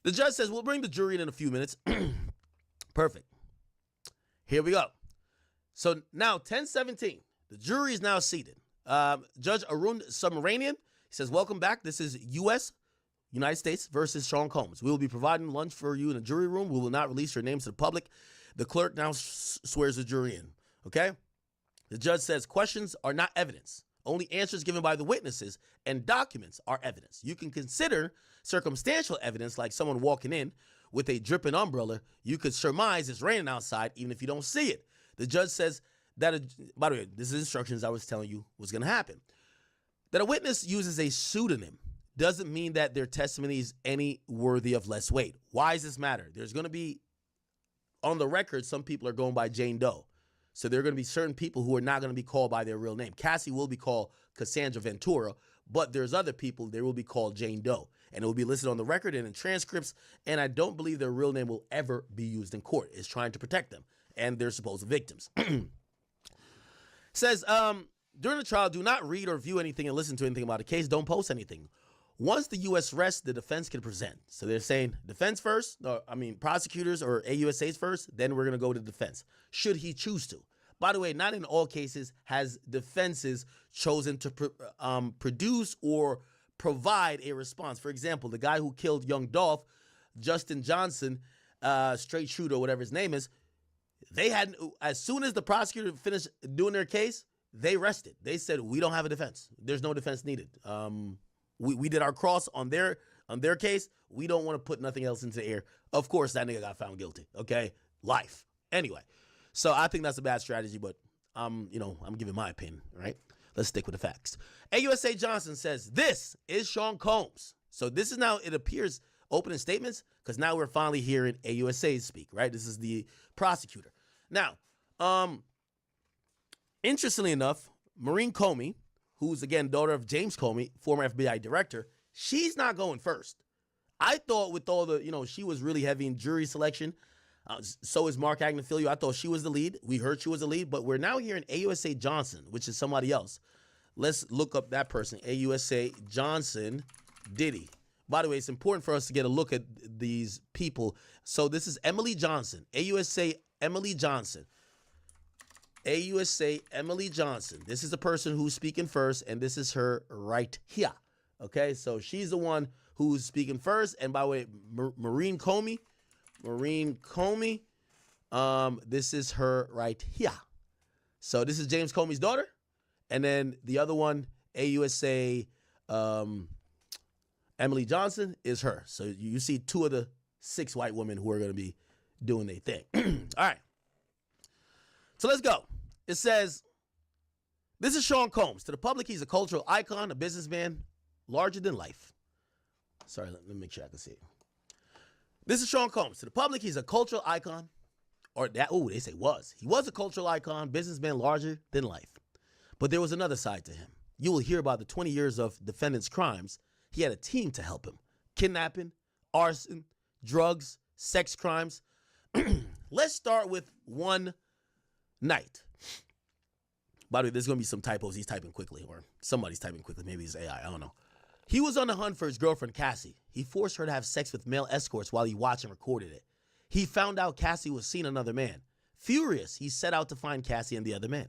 The judge says, we'll bring the jury in a few minutes. Perfect. Here we go. So now 1017. The jury is now seated. Judge Arun Subramanian says, welcome back. This is United States versus Sean Combs. We will be providing lunch for you in the jury room. We will not release your names to the public. The clerk now swears the jury in. Okay? The judge says questions are not evidence. Only answers given by the witnesses and documents are evidence. You can consider circumstantial evidence like someone walking in with a dripping umbrella. You could surmise it's raining outside even if you don't see it. The judge says that, by the way, this is instructions I was telling you was going to happen. That a witness uses a pseudonym doesn't mean that their testimony is any worthy of less weight. Why does this matter? There's going to be, on the record, some people are going by Jane Doe. So there are going to be certain people who are not going to be called by their real name. Cassie will be called Cassandra Ventura, but there's other people, they will be called Jane Doe. And it will be listed on the record and in transcripts, and I don't believe their real name will ever be used in court. It's trying to protect them and their supposed victims. Says, during the trial, do not read or view anything and listen to anything about a case. Don't post anything. Once the U.S. rests, the defense can present. So they're saying defense first, prosecutors or AUSAs first, then we're going to go to defense, should he choose to. By the way, not in all cases has defenses chosen to produce or provide a response. For example, the guy who killed young Dolph, Justin Johnson, straight shooter, whatever his name is, they had, as soon as the prosecutor finished doing their case, they rested. They said, we don't have a defense. There's no defense needed. We did our cross on their case. We don't want to put nothing else into the air. Of course, that nigga got found guilty. Okay, life. Anyway, so I think that's a bad strategy, but I'm giving my opinion. Right? Let's stick with the facts. AUSA Johnson says this is Sean Combs. So this is now, it appears, opening statements because now we're finally hearing AUSA speak. Right? This is the prosecutor. Now, interestingly enough, Maureen Comey, who's, again, daughter of James Comey, former FBI director, she's not going first. I thought with all the, she was really heavy in jury selection. So is Mark Agnafilio. I thought she was the lead. We heard she was the lead, but we're now hearing AUSA Johnson, which is somebody else. Let's look up that person. AUSA Johnson Diddy. By the way, it's important for us to get a look at these people. So this is Emily Johnson. AUSA Emily Johnson. AUSA Emily Johnson. This is the person who's speaking first, and this is her right here. Okay, so she's the one who's speaking first. And by the way, Maureen Comey, this is her right here. So this is James Comey's daughter. And then the other one, AUSA Emily Johnson, is her. So you see 2 of the 6 white women who are going to be doing their thing. All right. So let's go. It says, this is Sean Combs. To the public, he's a cultural icon, a businessman, larger than life. Sorry, let me make sure I can see it. This is Sean Combs. To the public, he's a cultural icon, or that, they say was. He was a cultural icon, businessman, larger than life. But there was another side to him. You will hear about the 20 years of defendant's crimes. He had a team to help him. Kidnapping, arson, drugs, sex crimes. Let's start with one night. By the way, there's going to be some typos. He's typing quickly, or somebody's typing quickly. Maybe it's AI. I don't know. He was on the hunt for his girlfriend, Cassie. He forced her to have sex with male escorts while he watched and recorded it. He found out Cassie was seeing another man. Furious, he set out to find Cassie and the other man.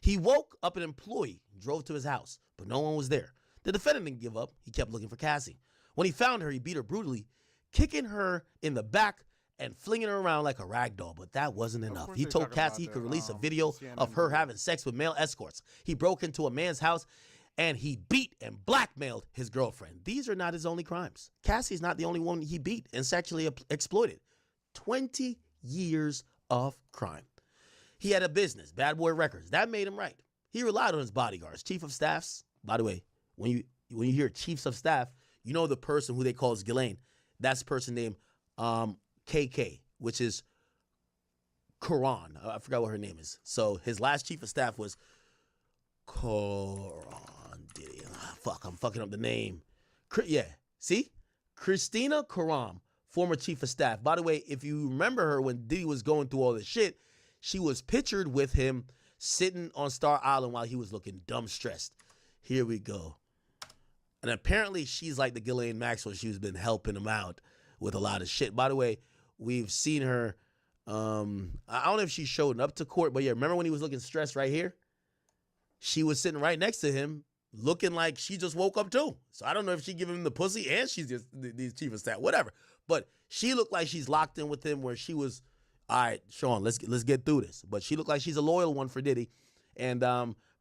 He woke up an employee, drove to his house, but no one was there. The defendant didn't give up. He kept looking for Cassie. When he found her, he beat her brutally, kicking her in the back and flinging her around like a rag doll, but that wasn't enough. He told Cassie he could release a video of her having sex with male escorts. He broke into a man's house and he beat and blackmailed his girlfriend. These are not his only crimes. Cassie's not the only one he beat and sexually exploited. 20 years of crime. He had a business, Bad Boy Records. That made him right. He relied on his bodyguards, chief of staffs. By the way, when you hear chiefs of staff, you know the person who they call is Ghislaine. That's a person named KK, which is Quran. I forgot what her name is. So his last chief of staff was Quran. Fuck, I'm fucking up the name. Yeah, see? Christina Karam, former chief of staff. By the way, if you remember her when Diddy was going through all this shit, she was pictured with him sitting on Star Island while he was looking dumb stressed. Here we go. And apparently she's like the Ghislaine Maxwell. She's been helping him out with a lot of shit. By the way, we've seen her. I don't know if she showed up to court, but yeah, remember when he was looking stressed right here? She was sitting right next to him looking like she just woke up too. So I don't know if she giving him the pussy and she's just the chief of staff, whatever. But she looked like she's locked in with him where she was, all right, Sean, let's get through this. But she looked like she's a loyal one for Diddy. And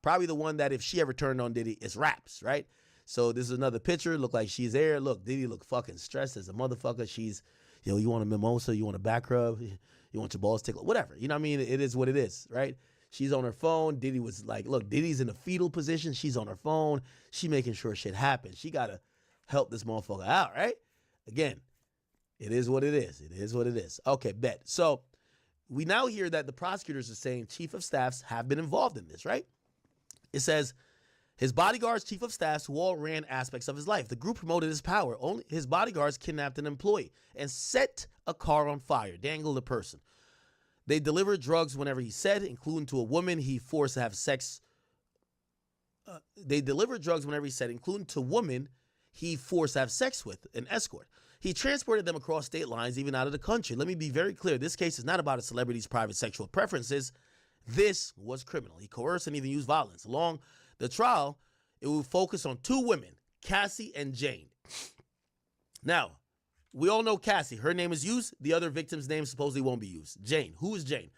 probably the one that if she ever turned on Diddy, it's raps, right? So this is another picture. Look like she's there. Look, Diddy look fucking stressed as a motherfucker. She's, you want a mimosa? You want a back rub? You want your balls tickled? Whatever. You know what I mean? It is what it is, right? She's on her phone. Diddy was like, look, Diddy's in a fetal position. She's on her phone. She making sure shit happens. She got to help this motherfucker out, right? Again, it is what it is. It is what it is. Okay, bet. So we now hear that the prosecutors are saying chief of staffs have been involved in this, right? It says his bodyguards, chief of staffs, who all ran aspects of his life. The group promoted his power. Only his bodyguards kidnapped an employee and set a car on fire, dangled a person. They delivered drugs whenever he said, including to a woman he forced to have sex. They delivered drugs whenever he said, including to a woman he forced to have sex with, an escort. He transported them across state lines, even out of the country. Let me be very clear. This case is not about a celebrity's private sexual preferences. This was criminal. He coerced and even used violence. Along the trial, it will focus on 2 women, Cassie and Jane. Now, we all know Cassie. Her name is used. The other victim's name supposedly won't be used. Jane. Who is Jane?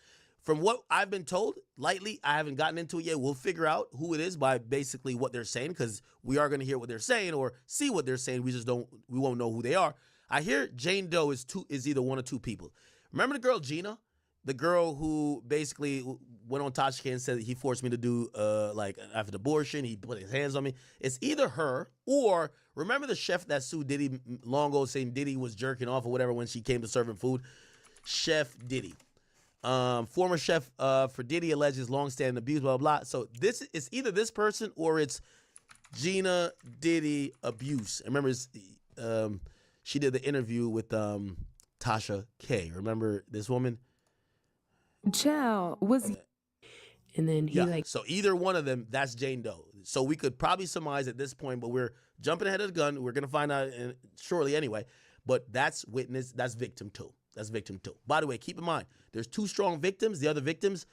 From what I've been told, lightly, I haven't gotten into it yet. We'll figure out who it is by basically what they're saying, because we are going to hear what they're saying or see what they're saying. We won't know who they are. I hear Jane Doe is either 1 or 2 people. Remember the girl Gina? The girl who basically went on Tashkent and said that he forced me to do like after the abortion, he put his hands on me. It's either her or remember the chef that sued Diddy long ago saying Diddy was jerking off or whatever when she came to serve him food? Chef Diddy. Former chef for Diddy alleges long-standing abuse, blah, blah, blah. So this is either this person or it's Gina Diddy abuse. I remember she did the interview with Tasha K. Remember this woman? Child was, and then he Yeah. So either one of them, that's Jane Doe. So we could probably surmise at this point, but we're jumping ahead of the gun. We're gonna find out shortly anyway. But that's witness. That's victim 2. That's victim 2. By the way, keep in mind, there's 2 strong victims. The other victims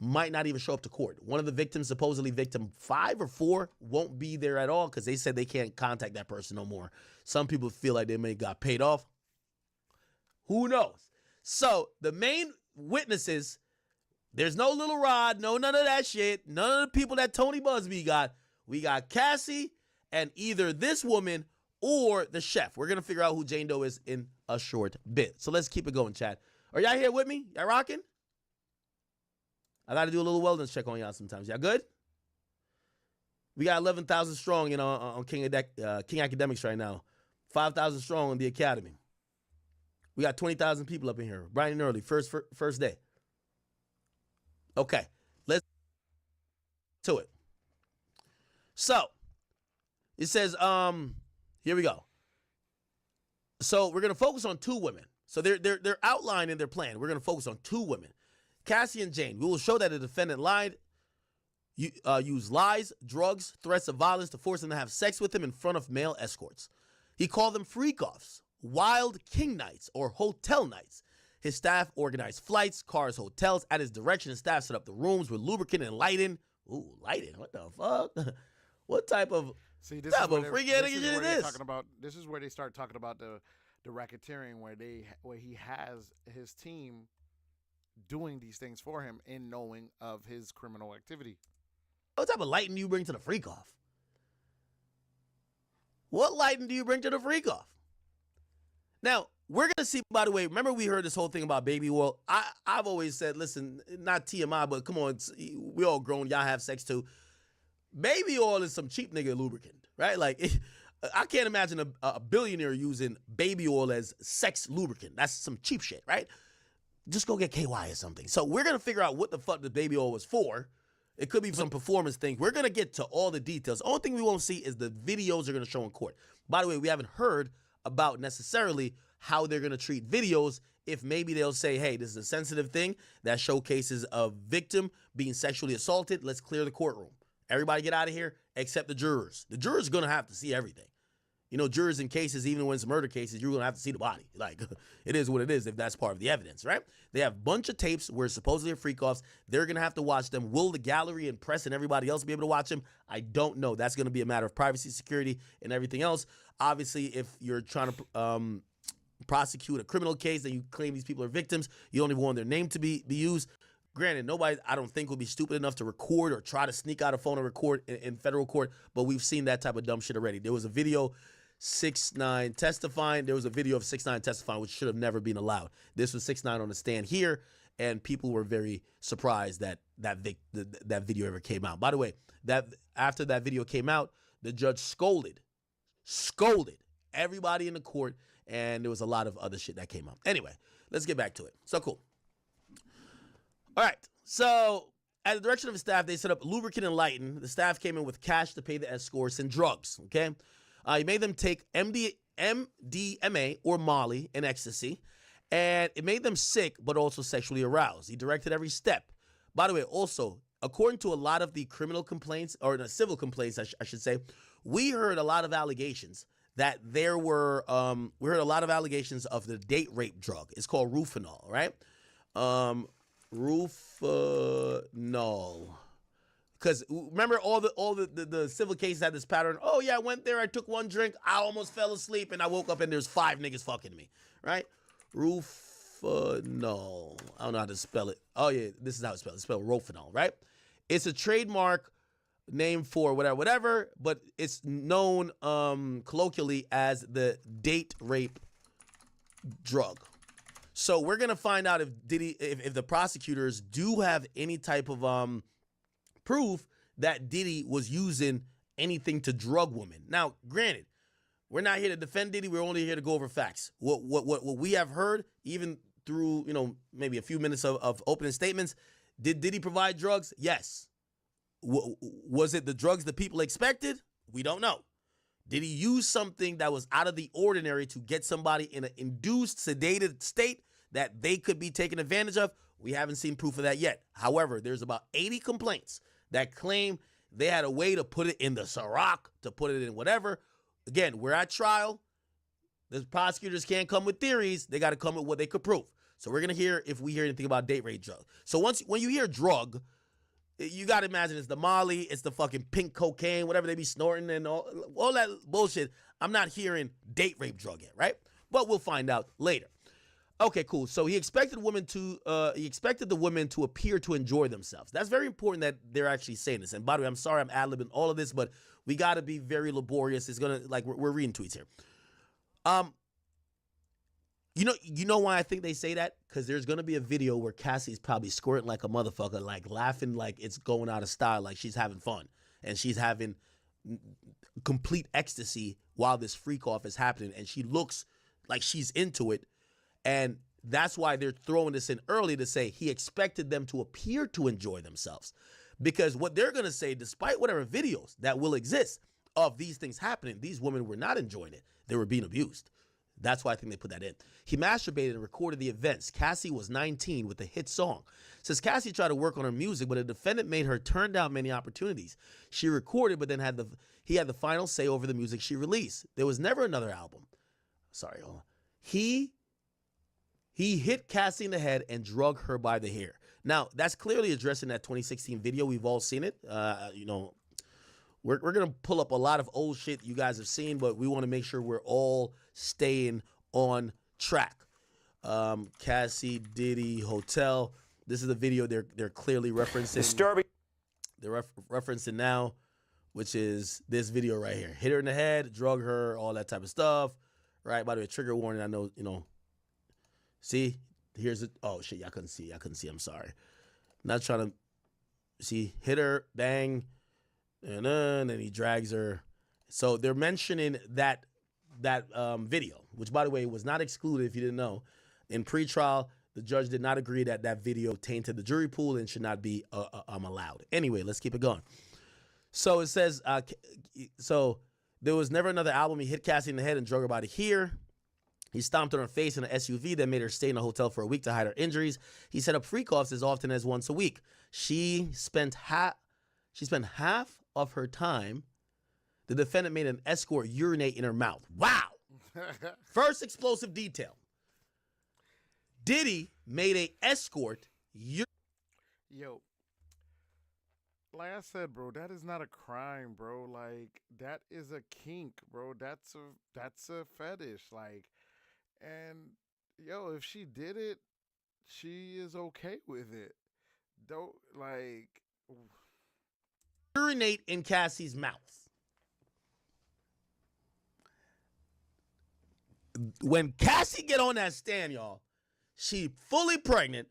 might not even show up to court. One of the victims, supposedly victim 5 or 4, won't be there at all because they said they can't contact that person no more. Some people feel like they may got paid off. Who knows? So the main witnesses, there's no Little Rod, no none of that shit, none of the people that Tony Busby got. We got Cassie and either this woman or the chef. We're going to figure out who Jane Doe is in a short bit. So let's keep it going, chat. Are y'all here with me? Y'all rocking? I got to do a little wellness check on y'all sometimes. Y'all good? We got 11,000 strong on King Academics right now. 5,000 strong on the Academy. We got 20,000 people up in here. Bright and early. First day. Okay. Let's to it. So, it says, here we go. So, we're going to focus on 2 women. So, they're outlining their plan. We're going to focus on 2 women. Cassie and Jane. We will show that the defendant lied, used lies, drugs, threats of violence to force them to have sex with him in front of male escorts. He called them freak-offs, wild king nights, or hotel nights. His staff organized flights, cars, hotels. At his direction, his staff set up the rooms with lubricant and lighting. Ooh, lighting? What the fuck? What type of freaky nigga shit it is? This is where they start talking about the racketeering, where he has his team doing these things for him in knowing of his criminal activity. What type of lighting do you bring to the freak-off? What lighting do you bring to the freak-off? Now, we're going to see, by the way, remember we heard this whole thing about baby oil? I've always said, listen, not TMI, but come on, we all grown, y'all have sex too. Baby oil is some cheap nigga lubricant, right? Like, I can't imagine a billionaire using baby oil as sex lubricant. That's some cheap shit, right? Just go get KY or something. So we're going to figure out what the fuck the baby oil was for. It could be some performance thing. We're going to get to all the details. The only thing we won't see is the videos they're going to show in court. By the way, we haven't heard about necessarily how they're going to treat videos. If maybe they'll say, hey, this is a sensitive thing that showcases a victim being sexually assaulted. Let's clear the courtroom. Everybody get out of here except the jurors. The jurors are going to have to see everything. You know, jurors in cases, even when it's murder cases, you're going to have to see the body. Like, it is what it is if that's part of the evidence, right? They have a bunch of tapes where supposedly are freak-offs. They're going to have to watch them. Will the gallery and press and everybody else be able to watch them? I don't know. That's going to be a matter of privacy, security, and everything else. Obviously, if you're trying to prosecute a criminal case and you claim these people are victims, you don't even want their name to be used. Granted, nobody, I don't think, will be stupid enough to record or try to sneak out a phone and record in federal court, but we've seen that type of dumb shit already. There was a video 6ix9ine testifying. There was a video of 6ix9ine testifying, which should have never been allowed. This was 6ix9ine on the stand here, and people were very surprised that video ever came out. By the way, that after that video came out, the judge scolded everybody in the court, and there was a lot of other shit that came out. Anyway, let's get back to it. So cool. All right. So at the direction of his staff, they set up lubricant and lighting. The staff came in with cash to pay the escorts and drugs. Okay. He made them take MDMA or Molly and ecstasy, and it made them sick but also sexually aroused. He directed every step. By the way, also, according to a lot of the criminal complaints, or the civil complaints, I should say, we heard a lot of allegations that there were, we heard a lot of allegations of the date rape drug. It's called Rufinol, right? Rufinol. Because remember, all the civil cases had this pattern. Oh yeah, I went there, I took one drink, I almost fell asleep, and I woke up and there's 5 niggas fucking me, right? Rufinol. I don't know how to spell it. Oh yeah, this is how it's spelled. It's spelled Rufinol, right? It's a trademark name for whatever, but it's known colloquially as the date rape drug. So we're gonna find out if the prosecutors do have any type of proof that Diddy was using anything to drug women. Now, granted, we're not here to defend Diddy. We're only here to go over facts. What we have heard, even through maybe a few minutes of opening statements, did Diddy provide drugs? Yes. Was it the drugs that people expected? We don't know. Did he use something that was out of the ordinary to get somebody in an induced, sedated state that they could be taken advantage of? We haven't seen proof of that yet. However, there's about 80 complaints that claim they had a way to put it in the Ciroc, to put it in whatever. Again, we're at trial. The prosecutors can't come with theories. They got to come with what they could prove. So we're going to hear if we hear anything about date rape drug. So when you hear drug, you got to imagine it's the Molly, it's the fucking pink cocaine, whatever they be snorting and all that bullshit. I'm not hearing date rape drug yet, right? But we'll find out later. Okay, cool. So he expected the women to appear to enjoy themselves. That's very important that they're actually saying this. And by the way, I'm sorry I'm ad-libbing all of this, but we got to be very laborious. It's going to, like, we're reading tweets here. You know why I think they say that? Because there's going to be a video where Cassie's probably squirting like a motherfucker, like laughing like it's going out of style, like she's having fun. And she's having complete ecstasy while this freak off is happening. And she looks like she's into it. And that's why they're throwing this in early to say he expected them to appear to enjoy themselves. Because what they're going to say, despite whatever videos that will exist of these things happening, these women were not enjoying it. They were being abused. That's why I think they put that in. He masturbated and recorded the events. Cassie was 19 with the hit song. Says Cassie tried to work on her music, but a defendant made her turn down many opportunities. She recorded, but then he had the final say over the music she released. There was never another album. Sorry, hold on. He hit Cassie in the head and drug her by the hair. Now, that's clearly addressed in that 2016 video. We've all seen it. We're going to pull up a lot of old shit you guys have seen, but we want to make sure we're all staying on track. Cassie, Diddy, Hotel. This is the video they're clearly referencing. Disturbing. They're referencing now, which is this video right here. Hit her in the head, drug her, all that type of stuff. Right? By the way, trigger warning. I know, See? Here's it. Oh, shit. Y'all couldn't see. I'm sorry. Not trying to see. Hit her, bang. And then he drags her. So they're mentioning that video, which, by the way, was not excluded if you didn't know. In pretrial, the judge did not agree that that video tainted the jury pool and should not be allowed. Anyway, let's keep it going. So it says, so there was never another album. He hit Cassie in the head and drug her by the hair. He stomped on her face in an SUV that made her stay in a hotel for a week to hide her injuries. He set up freak-offs as often as once a week. She spent half of her time. The defendant made an escort urinate in her mouth. Wow. First explosive detail. Diddy made a escort Yo, like I said, bro, that is not a crime, bro. Like, that is a kink, bro. That's a fetish. Like, and yo, if she did it, she is okay with it. Don't, like, urinate in Cassie's mouth. When Cassie get on that stand, y'all, she fully pregnant.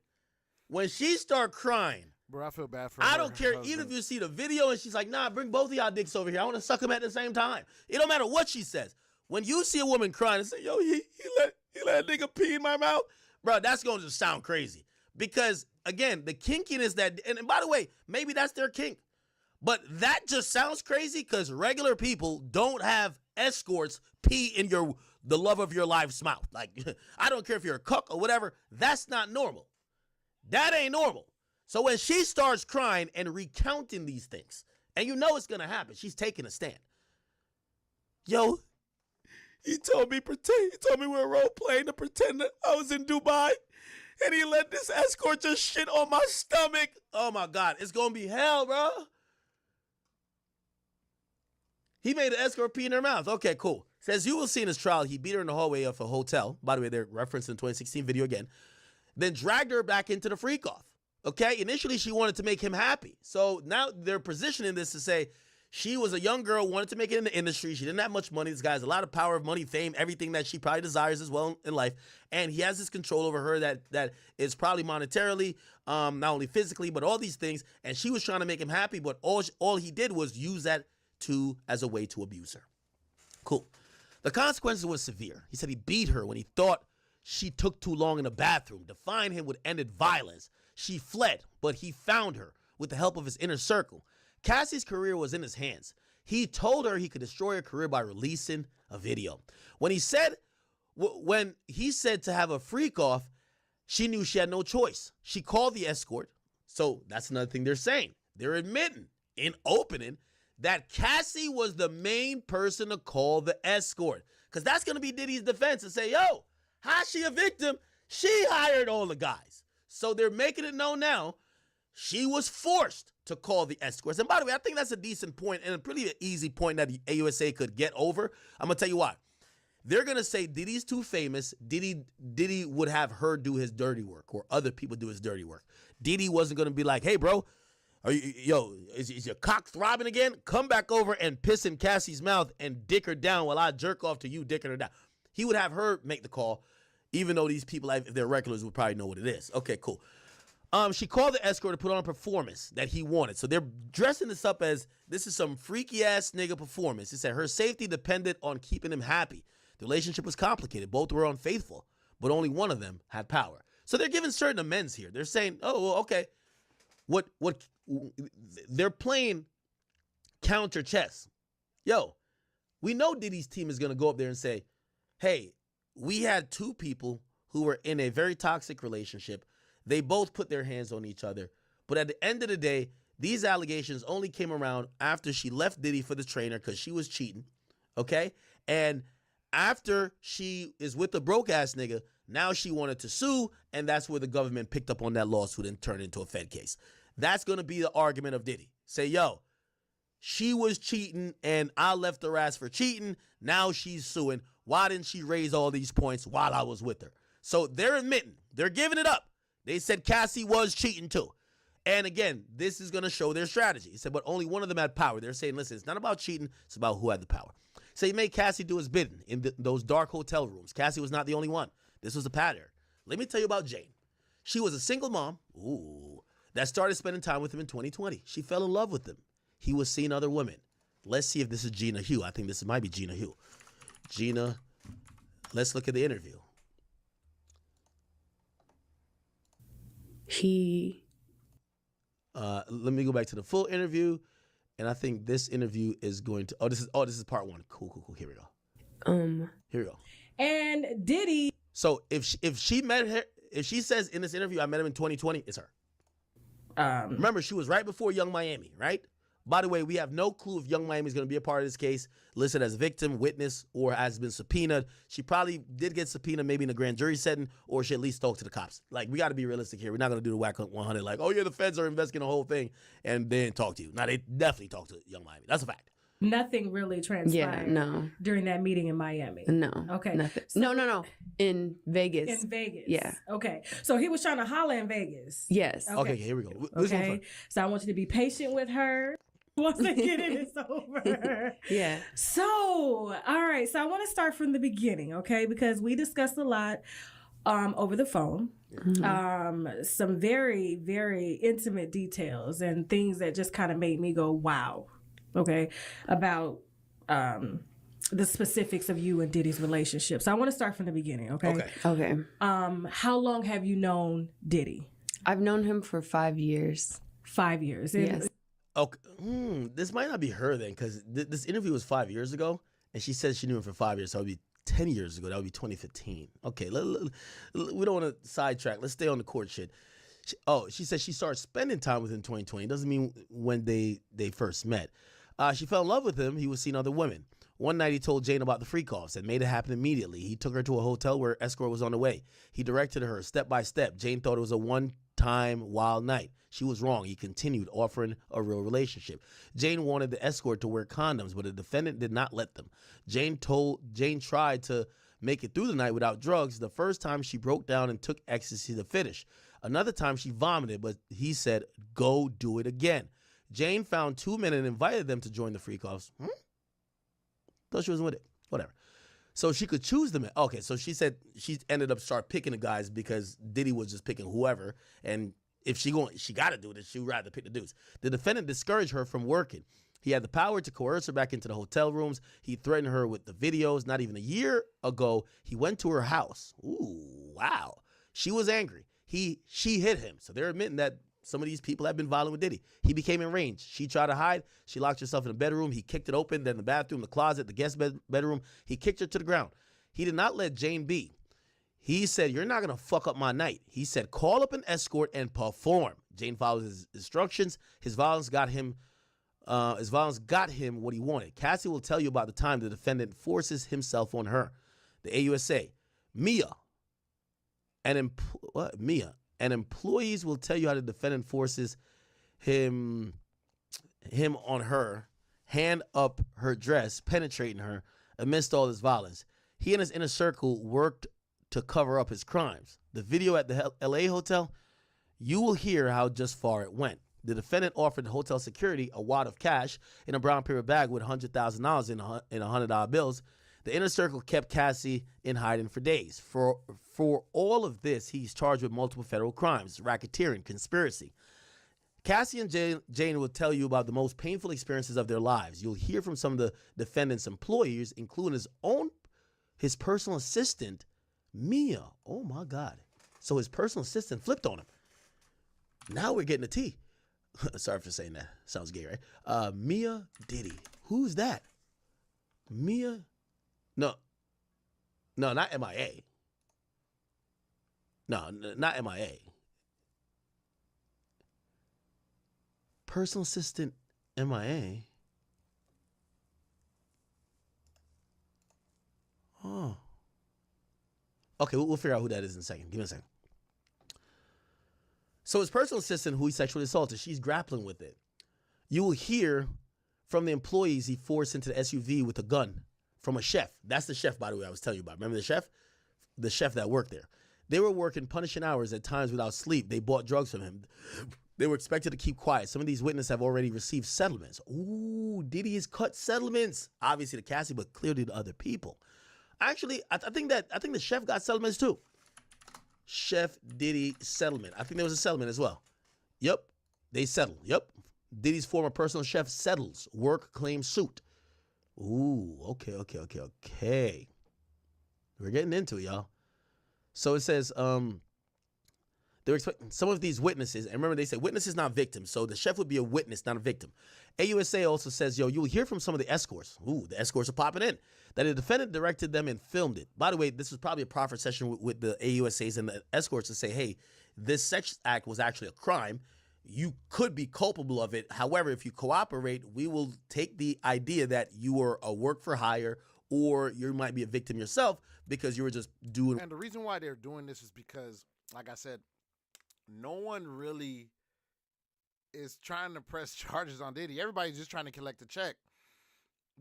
When she start crying, bro, I feel bad for I her don't care. husband. Even if you see the video and she's like, nah, bring both of y'all dicks over here. I want to suck them at the same time. It don't matter what she says. When you see a woman crying and say, yo, he let a nigga pee in my mouth, bro, that's going to just sound crazy. Because, again, the kinkiness that, and by the way, maybe that's their kink. But that just sounds crazy because regular people don't have escorts pee in the love of your life's mouth. Like, I don't care if you're a cook or whatever. That's not normal. That ain't normal. So when she starts crying and recounting these things, and you know it's going to happen, she's taking a stand. Yo, he told me we were role playing to pretend that I was in Dubai, and he let this escort just shit on my stomach. Oh my God, it's going to be hell, bro. He made an escort pee in her mouth. Okay, cool. Says you will see in his trial, he beat her in the hallway of a hotel. By the way, they're referencing the 2016 video again. Then dragged her back into the freak-off. Okay? Initially, she wanted to make him happy. So now they're positioning this to say she was a young girl, wanted to make it in the industry. She didn't have much money. This guy has a lot of power of money, fame, everything that she probably desires as well in life. And he has this control over her that is probably monetarily, not only physically, but all these things. And she was trying to make him happy, but all he did was use that as a way to abuse her. Cool. The consequences were severe. He said he beat her when he thought she took too long in the bathroom. Defying him would ended violence. She fled, but he found her with the help of his inner circle. Cassie's career was in his hands. He told her he could destroy her career by releasing a video. When he said to have a freak off, she knew she had no choice. She called the escort. So that's another thing they're saying. They're admitting in opening that Cassie was the main person to call the escort. Because that's going to be Diddy's defense and say, yo, how's she a victim? She hired all the guys. So they're making it known now she was forced to call the escorts. And by the way, I think that's a decent point and a pretty easy point that the AUSA could get over. I'm going to tell you why. They're going to say Diddy's too famous. Diddy would have her do his dirty work or other people do his dirty work. Diddy wasn't going to be like, hey, bro, is your cock throbbing again? Come back over and piss in Cassie's mouth and dick her down while I jerk off to you dicking her down. He would have her make the call, even though these people, if they're regulars, would probably know what it is. Okay, cool. She called the escort to put on a performance that he wanted. So they're dressing this up as this is some freaky-ass nigga performance. He said her safety depended on keeping him happy. The relationship was complicated. Both were unfaithful, but only one of them had power. So they're giving certain amends here. They're saying, oh, well, okay. What they're playing counter chess. Yo, we know Diddy's team is going to go up there and say, hey, we had two people who were in a very toxic relationship. They both put their hands on each other. But at the end of the day, these allegations only came around after she left Diddy for the trainer because she was cheating. Okay? And after she is with the broke-ass nigga, now she wanted to sue, and that's where the government picked up on that lawsuit and turned it into a Fed case. That's going to be the argument of Diddy. Say, yo, she was cheating, and I left her ass for cheating. Now she's suing. Why didn't she raise all these points while I was with her? So they're admitting. They're giving it up. They said Cassie was cheating too. And again, this is going to show their strategy. He said, but only one of them had power. They're saying, listen, it's not about cheating. It's about who had the power. So he made Cassie do his bidding in those dark hotel rooms. Cassie was not the only one. This was a pattern. Let me tell you about Jane. She was a single mom that started spending time with him in 2020. She fell in love with him. He was seeing other women. Let's see if this is Gina Hugh. I think this might be Gina Hugh. Gina, let's look at the interview. Let me go back to the full interview, and I think this interview is going to. This is part one. Cool. Here we go. Here we go. And Diddy. So if she met her, if she says in this interview I met him in 2020, it's her. Remember, she was right before Young Miami, right? By the way, we have no clue if Young Miami is going to be a part of this case, listed as victim, witness, or has been subpoenaed. She probably did get subpoenaed maybe in a grand jury setting, or she at least talked to the cops. Like, we got to be realistic here. We're not going to do the whack 100 like, oh, yeah, the feds are investigating the whole thing, and they didn't talk to you. Now, they definitely talked to Young Miami. That's a fact. Nothing really transpired during that meeting in Miami. No. Okay. Nothing. So, no. In Vegas. In Vegas. Yeah. Okay. So he was trying to holler in Vegas. Yes. Okay, here we go. Okay. So I want you to be patient with her. Once the getting is over. Yeah. So, all right. So I want to start from the beginning, okay? Because we discussed a lot over the phone. Mm-hmm. Some very, very intimate details and things that just kind of made me go, wow. Okay. About the specifics of you and Diddy's relationship. So I want to start from the beginning, okay? Okay. How long have you known Diddy? I've known him for 5 years. 5 years. Yes. Okay, this might not be her then, because this interview was 5 years ago, and she said she knew him for 5 years, so it would be 10 years ago. That would be 2015. Okay, we don't want to sidetrack. Let's stay on the court shit. She said she started spending time with him in 2020. Doesn't mean when they first met. She fell in love with him. He was seeing other women. One night he told Jane about the freak-offs and made it happen immediately. He took her to a hotel where escort was on the way. He directed her step by step. Jane thought it was a one-time wild night. She was wrong. He continued offering a real relationship. Jane wanted the escort to wear condoms, but the defendant did not let them. Jane tried to make it through the night without drugs. The first time she broke down and took ecstasy to finish. Another time she vomited, but he said, go do it again. Jane found 2 men and invited them to join the freak-offs. Thought she wasn't with it. Whatever. So she could choose them. Okay, so she said she ended up start picking the guys because Diddy was just picking whoever, and if she got to do this, she would rather pick the dudes. The defendant discouraged her from working. He had the power to coerce her back into the hotel rooms. He threatened her with the videos. Not even a year ago, he went to her house. Ooh, wow. She was angry. She hit him. So they're admitting that some of these people have been violent with Diddy. He became enraged. She tried to hide. She locked herself in the bedroom. He kicked it open. Then the bathroom, the closet, the guest bedroom. He kicked her to the ground. He did not let Jane be. He said, "You're not going to fuck up my night." He said, "Call up an escort and perform." Jane followed his instructions. His violence got him what he wanted. Cassie will tell you about the time the defendant forces himself on her. The AUSA, Mia, and employees will tell you how the defendant forces him on her, hand up her dress, penetrating her amidst all this violence. He and his inner circle worked to cover up his crimes. The video at the LA hotel, you will hear how just far it went. The defendant offered hotel security a wad of cash in a brown paper bag with $100,000 in $100 bills. The inner circle kept Cassie in hiding for days. For all of this, he's charged with multiple federal crimes, racketeering, conspiracy. Cassie and Jane will tell you about the most painful experiences of their lives. You'll hear from some of the defendant's employees, including his personal assistant, Mia. Oh my God. So his personal assistant flipped on him. Now we're getting the tea. Sorry for saying that. Sounds gay, right? Mia Diddy. Who's that? Mia? No, not MIA. No, not MIA. Personal assistant MIA. Oh. Okay, we'll figure out who that is in a second. Give me a second. So his personal assistant, who he sexually assaulted, she's grappling with it. You will hear from the employees he forced into the SUV with a gun from a chef. That's the chef, by the way, I was telling you about. Remember the chef? The chef that worked there. They were working punishing hours at times without sleep. They bought drugs from him. They were expected to keep quiet. Some of these witnesses have already received settlements. Ooh, Diddy has cut settlements. Obviously to Cassie, but clearly to other people. Actually, I think the chef got settlements too. Chef Diddy settlement. I think there was a settlement as well. Yep, they settled. Yep. Diddy's former personal chef settles work claim suit. Ooh, okay. We're getting into it, y'all. So it says, they're expecting some of these witnesses, and remember they say witnesses, not victims. So the chef would be a witness, not a victim. AUSA also says, you will hear from some of the escorts. Ooh, the escorts are popping in. That the defendant directed them and filmed it. By the way, this was probably a proffer session with the AUSAs and the escorts to say, hey, this sex act was actually a crime. You could be culpable of it. However, if you cooperate, we will take the idea that you were a work for hire or you might be a victim yourself because you were just doing. And the reason why they're doing this is because, like I said, no one really is trying to press charges on Diddy. Everybody's just trying to collect a check.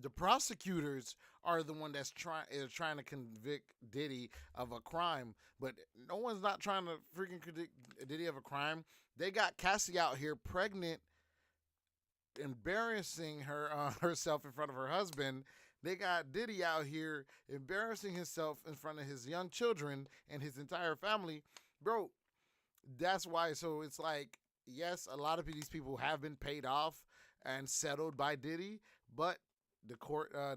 The prosecutors are the one that's trying to convict Diddy of a crime, but no one's not trying to freaking convict Diddy of a crime. They got Cassie out here pregnant, embarrassing herself in front of her husband. They got Diddy out here embarrassing himself in front of his young children and his entire family. Bro, that's why. So it's like, yes, a lot of these people have been paid off and settled by Diddy, but the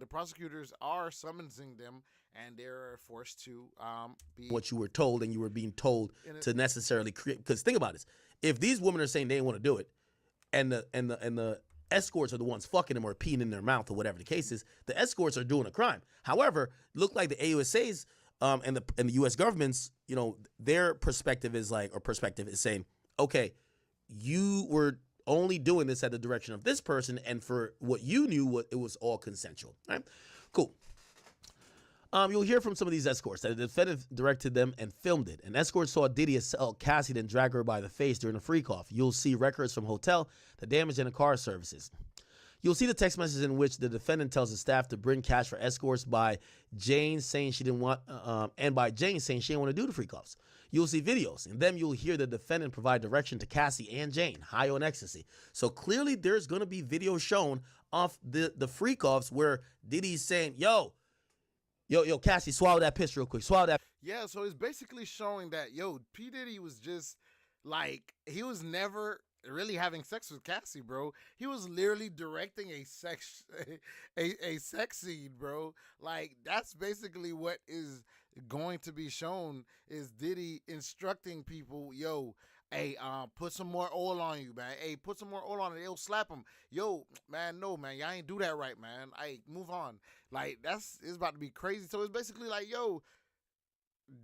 prosecutors are summoning them, and they're forced to be what you were told, and you were being told to necessarily create. Because think about this: if these women are saying they didn't want to do it, and the escorts are the ones fucking them or peeing in their mouth or whatever the case is, the escorts are doing a crime. However, look like the AUSAs and the U.S. government's, their perspective is saying, okay, you were only doing this at the direction of this person, and for what you knew, it was all consensual. Right? Cool. You'll hear from some of these escorts that the defendant directed them and filmed it. An escort saw Diddy assault Cassie and drag her by the face during a freak-off. You'll see records from hotel, the damage, and the car services. You'll see the text message in which the defendant tells the staff to bring cash for escorts by Jane saying she didn't want, and by Jane saying she didn't want to do the freak-offs. You'll see videos, and then you'll hear the defendant provide direction to Cassie and Jane, high on ecstasy. So clearly there's going to be video shown of the freak-offs where Diddy's saying, yo, Cassie, swallow that piss real quick. Swallow that. Yeah, so it's basically showing that, P. Diddy was just, like, he was never really having sex with Cassie, bro. He was literally directing a sex scene, bro. Like, that's basically what is going to be shown, is Diddy instructing people, Hey, put some more oil on you, man. Hey, put some more oil on it. It'll slap him. Yo, man, no, man, y'all ain't do that right, man. Hey, move on. Like it's about to be crazy. So it's basically like, yo,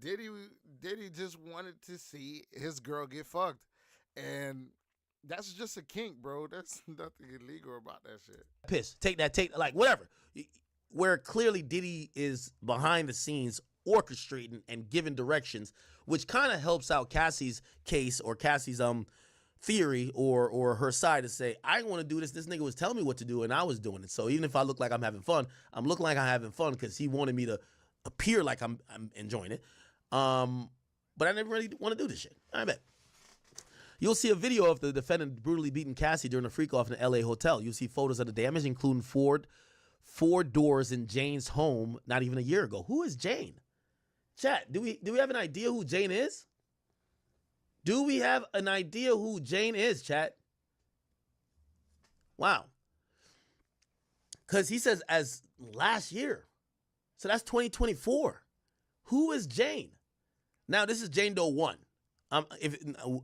Diddy just wanted to see his girl get fucked, and that's just a kink, bro. That's nothing illegal about that shit. Piss. Take like whatever. Where clearly Diddy is behind the scenes orchestrating and giving directions, which kind of helps out Cassie's case or Cassie's theory or her side to say, I want to do this. This nigga was telling me what to do and I was doing it. So even if I look like I'm having fun, I'm looking like I'm having fun because he wanted me to appear like I'm enjoying it. But I never really want to do this shit. I bet. You'll see a video of the defendant brutally beating Cassie during a freak-off in an L.A. hotel. You'll see photos of the damage, including four doors in Jane's home not even a year ago. Who is Jane? Chat, do we have an idea who Jane is? Do we have an idea who Jane is, chat? Wow. Because he says as last year. So that's 2024. Who is Jane? Now, this is Jane Doe 1. If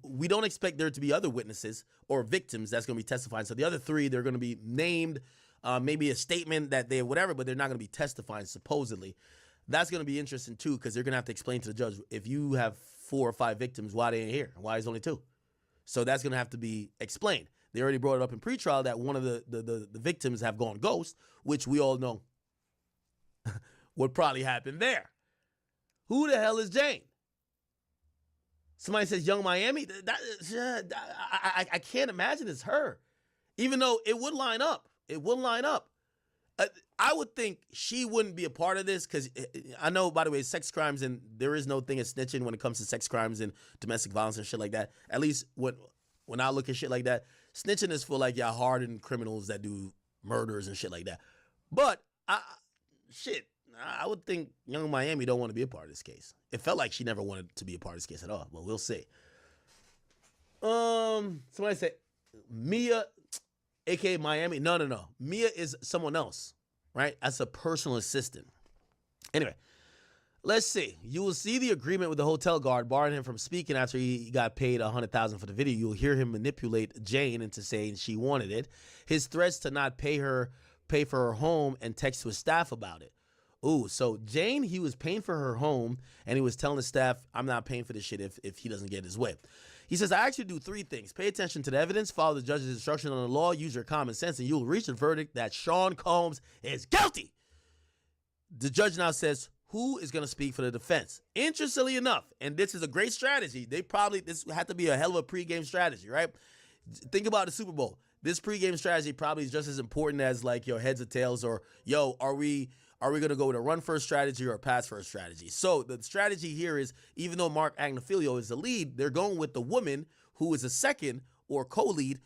we don't expect there to be other witnesses or victims that's going to be testifying. So the other three, they're going to be named, maybe a statement that they whatever, but they're not going to be testifying supposedly. That's going to be interesting too because they're going to have to explain to the judge if you have 4 or 5 victims, why they ain't here, why it's only 2. So that's going to have to be explained. They already brought it up in pretrial that one of the victims have gone ghost, which we all know what probably happened there. Who the hell is Jane? Somebody says Young Miami. I can't imagine it's her, even though it would line up. It would line up. I would think she wouldn't be a part of this because I know, by the way, sex crimes and there is no thing as snitching when it comes to sex crimes and domestic violence and shit like that. At least when I look at shit like that, snitching is for like y'all hardened criminals that do murders and shit like that. But I would think Young Miami don't want to be a part of this case. It felt like she never wanted to be a part of this case at all, but we'll see. Somebody said Mia, aka Miami. No. Mia is someone else, right? That's a personal assistant. Anyway, let's see. You will see the agreement with the hotel guard barring him from speaking after he got paid $100,000 for the video. You'll hear him manipulate Jane into saying she wanted it. His threats to not pay for her home and text to his staff about it. Ooh, so Jane, he was paying for her home, and he was telling the staff, I'm not paying for this shit if he doesn't get his way. He says, I actually do 3 things. Pay attention to the evidence, follow the judge's instruction on the law, use your common sense, and you'll reach a verdict that Sean Combs is guilty. The judge now says, who is going to speak for the defense? Interestingly enough, and this is a great strategy, this had to be a hell of a pregame strategy, right? Think about the Super Bowl. This pregame strategy probably is just as important as like your heads or tails or, yo, are we going to go with a run-first strategy or a pass-first strategy? So the strategy here is, even though Mark Agnafilio is the lead, they're going with the woman who is a second or co-lead.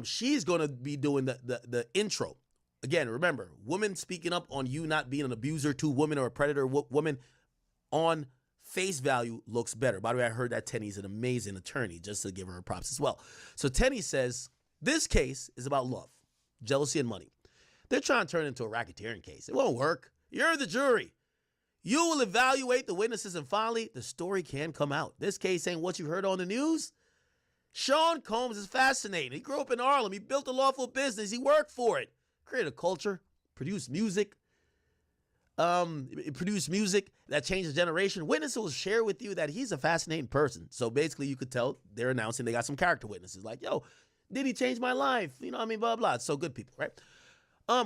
She's going to be doing the intro. Again, remember, woman speaking up on you not being an abuser to woman or a predator woman on face value looks better. By the way, I heard that Tenny's an amazing attorney, just to give her props as well. So Tenny says, this case is about love, jealousy, and money. They're trying to turn it into a racketeering case. It won't work. You're the jury. You will evaluate the witnesses, and finally, the story can come out. This case ain't what you heard on the news. Sean Combs is fascinating. He grew up in Harlem. He built a lawful business. He worked for it. Created a culture. Produced music. Produced music that changed a generation. Witnesses will share with you that he's a fascinating person. So basically, you could tell they're announcing they got some character witnesses. Like, yo, did he change my life? You know what I mean? Blah, blah. So good people, right?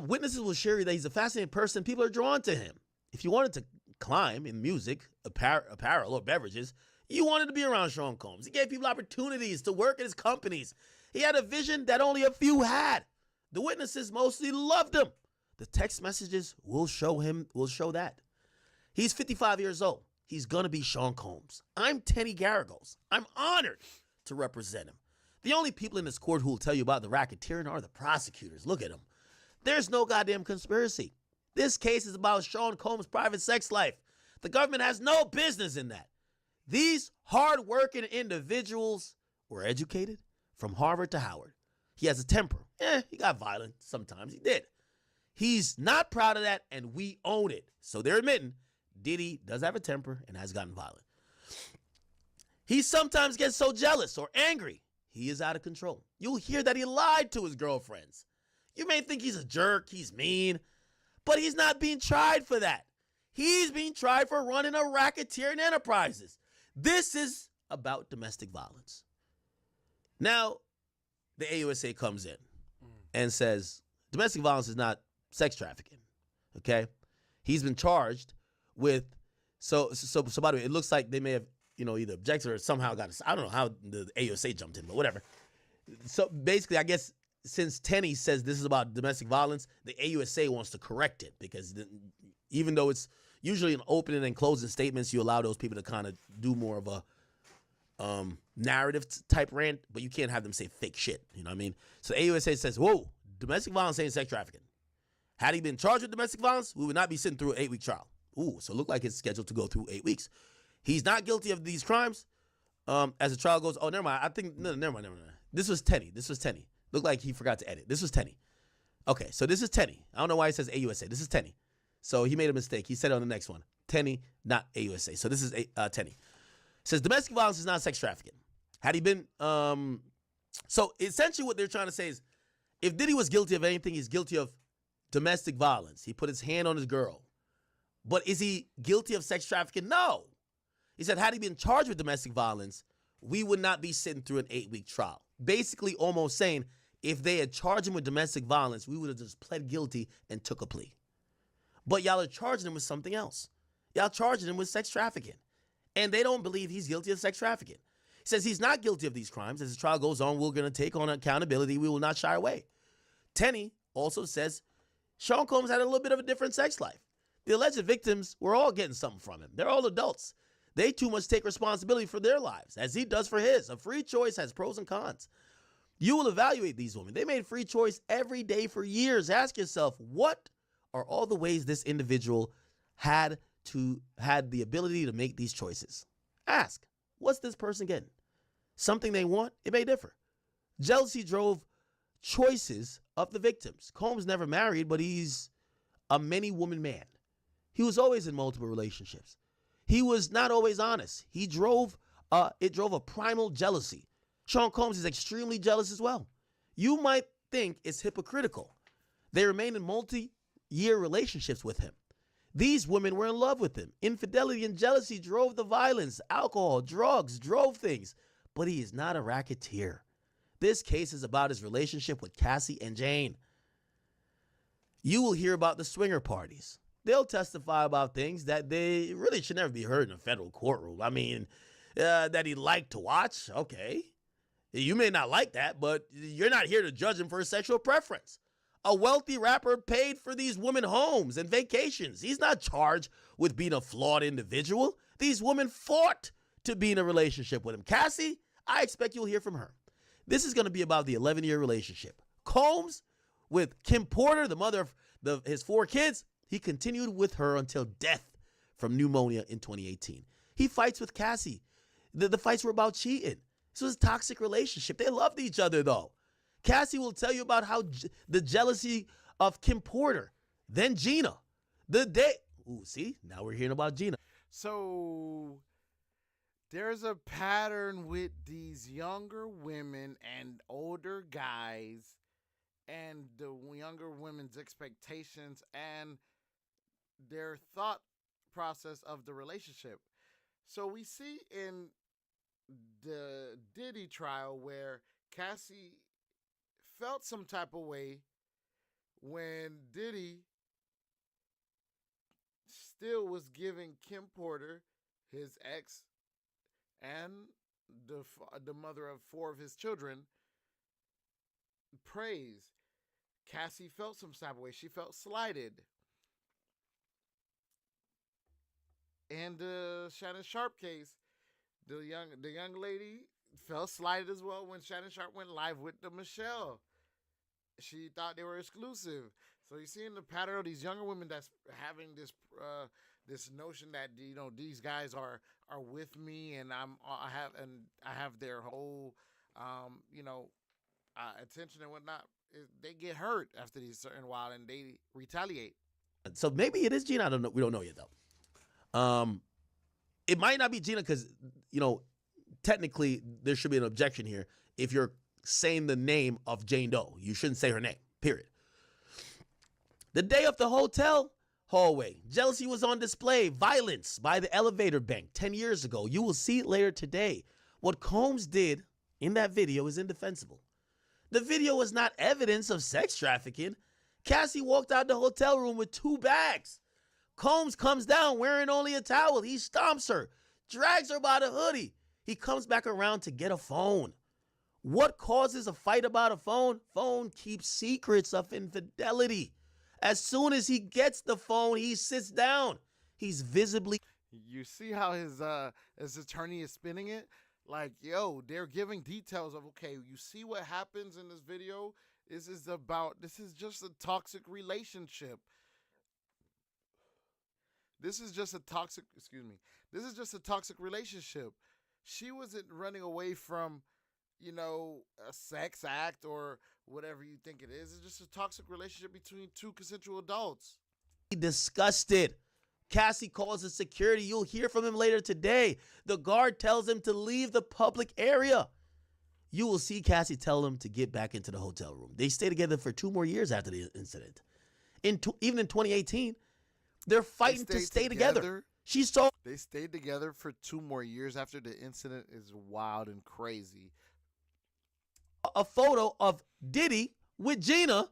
Witnesses will share that he's a fascinating person. People are drawn to him. If you wanted to climb in music, apparel, or beverages, you wanted to be around Sean Combs. He gave people opportunities to work at his companies. He had a vision that only a few had. The witnesses mostly loved him. The text messages will show that. He's 55 years old. He's going to be Sean Combs. I'm Tenny Garagos. I'm honored to represent him. The only people in this court who will tell you about the racketeering are the prosecutors. Look at them. There's no goddamn conspiracy. This case is about Sean Combs' private sex life. The government has no business in that. These hard-working individuals were educated from Harvard to Howard. He has a temper. He got violent sometimes. He did. He's not proud of that, and we own it. So they're admitting Diddy does have a temper and has gotten violent. He sometimes gets so jealous or angry, he is out of control. You'll hear that he lied to his girlfriends. You may think he's a jerk, he's mean, but he's not being tried for that. He's being tried for running a racketeering enterprises. This is about domestic violence. Now, the AUSA comes in and says domestic violence is not sex trafficking, okay? He's been charged with, so by the way, it looks like they may have, either objected or somehow I don't know how the AUSA jumped in, but whatever. So basically, I guess since Tenney says this is about domestic violence, the AUSA wants to correct it because even though it's usually in opening and closing statements, you allow those people to kind of do more of a narrative type rant, but you can't have them say fake shit. You know what I mean? So the AUSA says, whoa, domestic violence ain't sex trafficking. Had he been charged with domestic violence, we would not be sitting through an 8-week trial. Ooh, so it looked like it's scheduled to go through 8 weeks. He's not guilty of these crimes. As the trial goes, never mind. I think, no, never mind. This was Tenney. Looked like he forgot to edit. This was Tenney. Okay, so this is Tenney. I don't know why it says AUSA. This is Tenney. So he made a mistake. He said it on the next one. Tenney, not AUSA. So this is Tenney. It says domestic violence is not sex trafficking. Had he been, so essentially what they're trying to say is if Diddy was guilty of anything, he's guilty of domestic violence. He put his hand on his girl. But is he guilty of sex trafficking? No. He said had he been charged with domestic violence, we would not be sitting through an 8-week trial. Basically almost saying if they had charged him with domestic violence, we would have just pled guilty and took a plea. But y'all are charging him with something else. Y'all charging him with sex trafficking. And they don't believe he's guilty of sex trafficking. He says he's not guilty of these crimes. As the trial goes on, we're going to take on accountability. We will not shy away. Tenney also says Sean Combs had a little bit of a different sex life. The alleged victims were all getting something from him. They're all adults. They too must take responsibility for their lives, as he does for his. A free choice has pros and cons. You will evaluate these women. They made free choice every day for years. Ask yourself, what are all the ways this individual had the ability to make these choices? Ask, what's this person getting? Something they want? It may differ. Jealousy drove choices of the victims. Combs never married, but he's a many-woman man. He was always in multiple relationships. He was not always honest. It drove a primal jealousy. Sean Combs is extremely jealous as well. You might think it's hypocritical. They remained in multi-year relationships with him. These women were in love with him. Infidelity and jealousy drove the violence. Alcohol, drugs drove things. But he is not a racketeer. This case is about his relationship with Cassie and Jane. You will hear about the swinger parties. They'll testify about things that they really should never be heard in a federal courtroom. I mean, that he liked to watch. Okay. You may not like that, but you're not here to judge him for his sexual preference. A wealthy rapper paid for these women homes and vacations. He's not charged with being a flawed individual. These women fought to be in a relationship with him. Cassie, I expect you'll hear from her. This is going to be about the 11-year relationship. Combs with Kim Porter, the mother of his 4 kids, he continued with her until death from pneumonia in 2018. He fights with Cassie. The fights were about cheating. This was a toxic relationship. They loved each other, though. Cassie will tell you about how the jealousy of Kim Porter, then Gina. See, now we're hearing about Gina. So there's a pattern with these younger women and older guys and the younger women's expectations and their thought process of the relationship. So we see in the Diddy trial where Cassie felt some type of way when Diddy still was giving Kim Porter, his ex, and the mother of 4 of his children, praise. Cassie felt some type of way. She felt slighted. In the Shannon Sharp case, the young lady felt slighted as well when Shannon Sharp went live with the Michelle. She thought they were exclusive. So you see in the pattern of these younger women that's having this this notion that these guys are with me and I have their whole attention and whatnot. They get hurt after these certain while and they retaliate. So maybe it is Gina. I don't know. We don't know yet though. It might not be Gina because technically there should be an objection here if you're saying the name of Jane Doe. You shouldn't say her name, period. The day of the hotel hallway, jealousy was on display. Violence by the elevator bank 10 years ago. You will see it later today. What Combs did in that video is indefensible. The video was not evidence of sex trafficking. Cassie walked out the hotel room with 2 bags. Combs comes down wearing only a towel. He stomps her, drags her by the hoodie. He comes back around to get a phone. What causes a fight about a phone? Phone keeps secrets of infidelity. As soon as he gets the phone, he sits down. He's visibly... You see how his attorney is spinning it? Like, yo, they're giving details of, okay, you see what happens in this video? This is just a toxic relationship. This is just a toxic relationship. She wasn't running away from, a sex act or whatever you think it is. It's just a toxic relationship between 2 consensual adults. Disgusted. Cassie calls the security. You'll hear from him later today. The guard tells him to leave the public area. You will see Cassie tell him to get back into the hotel room. They stay together for 2 more years after the incident. Even in 2018, they're fighting to stay together. They stayed together for 2 more years after the incident is wild and crazy. A photo of Diddy with Gina,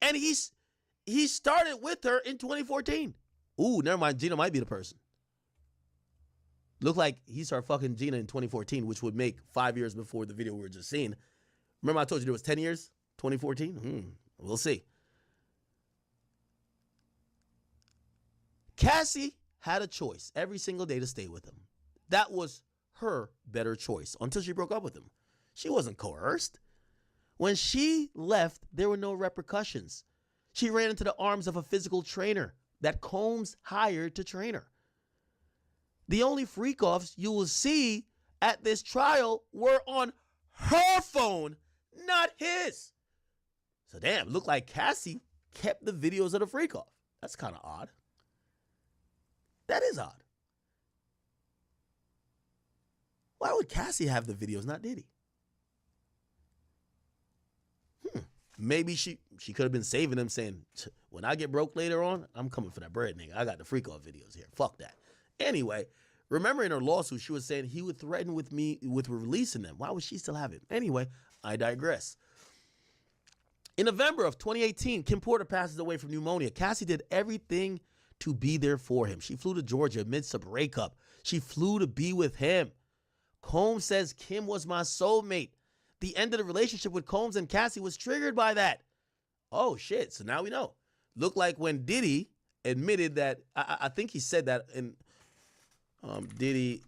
and he started with her in 2014. Ooh, never mind. Gina might be the person. Looked like he started fucking Gina in 2014, which would make 5 years before the video we were just seeing. Remember I told you there was 10 years? 2014? We'll see. Cassie had a choice every single day to stay with him. That was her better choice until she broke up with him. She wasn't coerced. When she left, there were no repercussions. She ran into the arms of a physical trainer that Combs hired to train her. The only freak-offs you will see at this trial were on her phone, not his. So damn, looked like Cassie kept the videos of the freak-off. That's kind of odd. That is odd. Why would Cassie have the videos, not Diddy? Maybe she could have been saving them, saying, when I get broke later on, I'm coming for that bread, nigga. I got the freak-off videos here. Fuck that. Anyway, remember in her lawsuit, she was saying he would threaten with me with releasing them. Why would she still have it? Anyway, I digress. In November of 2018, Kim Porter passes away from pneumonia. Cassie did everything to be there for him. She flew to Georgia amidst a breakup. She flew to be with him. Combs says Kim was my soulmate. The end of the relationship with Combs and Cassie was triggered by that. Oh, shit. So now we know. Looked like when Diddy admitted that, I think he said that in Diddy,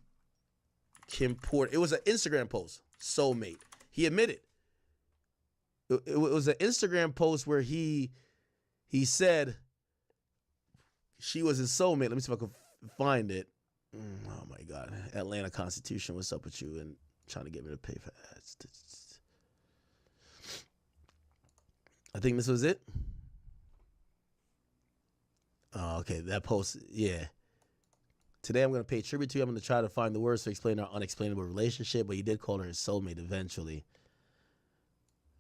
Kim Porter. It was an Instagram post, soulmate. He admitted. It was an Instagram post where he said she was his soulmate. Let me see if I can find it. Oh, my God. Atlanta Constitution, what's up with you? And trying to get me to pay for ads. I think this was it. Oh, okay. That post, yeah. Today I'm going to pay tribute to you. I'm going to try to find the words to explain our unexplainable relationship, but he did call her his soulmate eventually.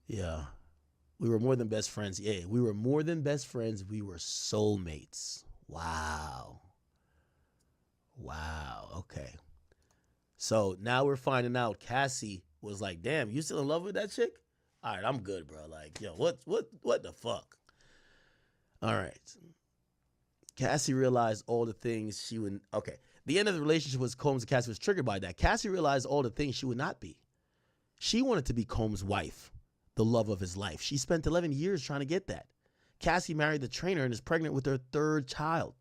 Yeah. We were more than best friends. Yeah, we were more than best friends. We were soulmates. Wow. Wow. Okay. So now we're finding out Cassie was like, damn, you still in love with that chick? All right, I'm good, bro. Like, yo, what the fuck? All right. Cassie realized all the things she would... Okay. The end of the relationship with Combs and Cassie was triggered by that. Cassie realized all the things she would not be. She wanted to be Combs' wife, the love of his life. She spent 11 years trying to get that. Cassie married the trainer and is pregnant with her 3rd child.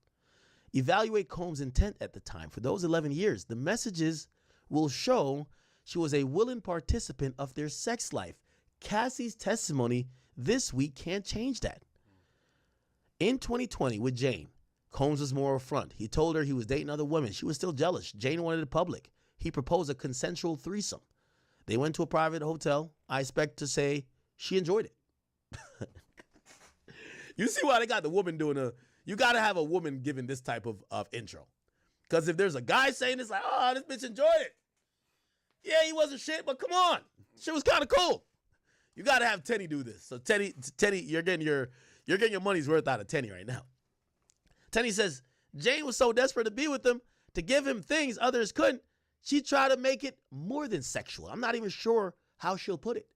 Evaluate Combs' intent at the time. For those 11 years, the messages will show she was a willing participant of their sex life. Cassie's testimony this week can't change that. In 2020 with Jane, Combs was more upfront. He told her he was dating other women. She was still jealous. Jane wanted it public. He proposed a consensual threesome. They went to a private hotel. I expect to say she enjoyed it. You see why they got the woman doing you got to have a woman giving this type of intro. Because if there's a guy saying this, like, oh, this bitch enjoyed it. Yeah, he wasn't shit, but come on. Shit was kind of cool. You got to have Tenny do this. So Tenny, you're getting your money's worth out of Tenny right now. Tenny says, Jane was so desperate to be with him, to give him things others couldn't, she tried to make it more than sexual. I'm not even sure how she'll put it.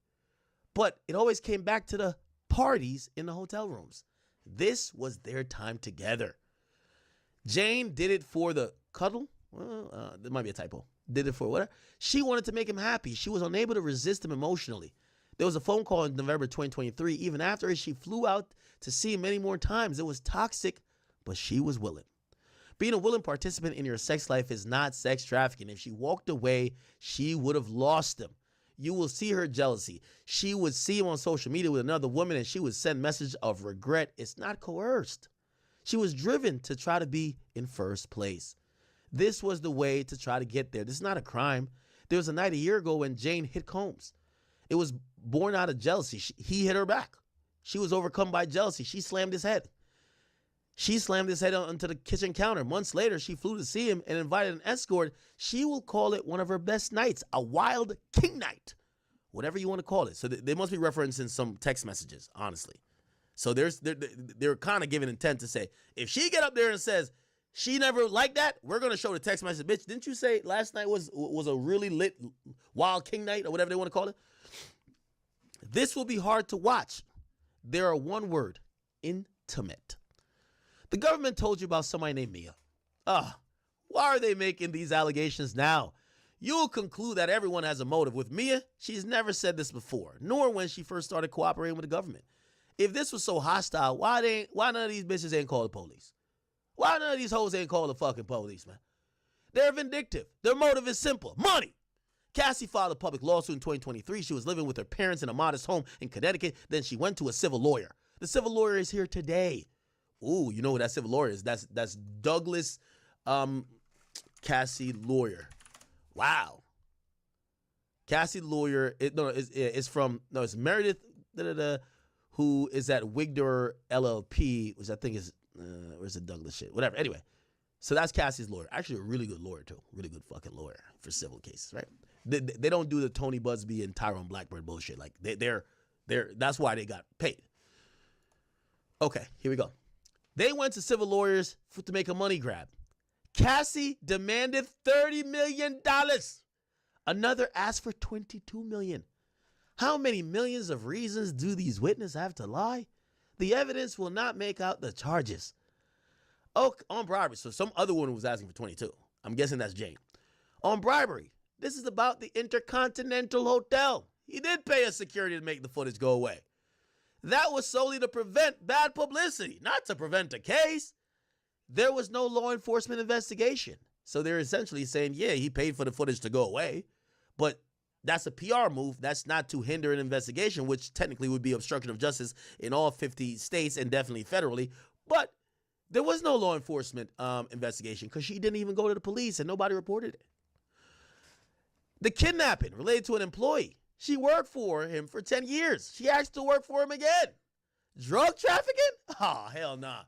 But it always came back to the parties in the hotel rooms. This was their time together. Jane did it for the cuddle. Well, there might be a typo. Did it for whatever. She wanted to make him happy. She was unable to resist him emotionally. There was a phone call in November 2023. Even after she flew out to see him many more times. It was toxic, but she was willing. Being a willing participant in your sex life is not sex trafficking. If she walked away, she would have lost him. You will see her jealousy. She would see him on social media with another woman and she would send messages of regret. It's not coerced. She was driven to try to be in first place. This was the way to try to get there. This is not a crime. There was a night a year ago when Jane hit Combs. It was born out of jealousy. He hit her back. She was overcome by jealousy. She slammed his head. She slammed his head onto the kitchen counter. Months later, she flew to see him and invited an escort. She will call it one of her best nights, a wild king night, whatever you want to call it. So they must be referencing some text messages, honestly. So they're kind of giving intent to say, if she get up there and says, she never liked that, we're going to show the text message. Bitch, didn't you say last night was a really lit wild king night or whatever they want to call it? This will be hard to watch. There are one word, intimate. The government told you about somebody named Mia. Why are they making these allegations now? You'll conclude that everyone has a motive. With Mia, she's never said this before, nor when she first started cooperating with the government. If this was so hostile, why none of these bitches ain't called the police? Why none of these hoes ain't called the fucking police, man? They're vindictive. Their motive is simple. Money. Cassie filed a public lawsuit in 2023. She was living with her parents in a modest home in Connecticut. Then she went to a civil lawyer. The civil lawyer is here today. Ooh, you know who that civil lawyer is? That's Douglas Cassie lawyer. Wow. Cassie lawyer. It's Meredith, who is at Wigder LLP, which I think is where's the Douglas shit? Whatever. Anyway, so that's Cassie's lawyer. Actually, a really good lawyer too. Really good fucking lawyer for civil cases, right? They don't do the Tony Busby and Tyrone Blackburn bullshit. Like they're that's why they got paid. Okay, here we go. They went to civil lawyers to make a money grab. Cassie demanded $30 million. Another asked for $22 million. How many millions of reasons do these witnesses have to lie? The evidence will not make out the charges. Oh, on bribery. So some other one was asking for 22. I'm guessing that's Jane. On bribery. This is about the Intercontinental Hotel. He did pay a security to make the footage go away. That was solely to prevent bad publicity, not to prevent a case. There was no law enforcement investigation. So they're essentially saying, yeah, he paid for the footage to go away, but that's a PR move. That's not to hinder an investigation, which technically would be obstruction of justice in all 50 states and definitely federally. But there was no law enforcement investigation because she didn't even go to the police and nobody reported it. The kidnapping related to an employee. She worked for him for 10 years. She asked to work for him again. Drug trafficking? Oh, hell nah.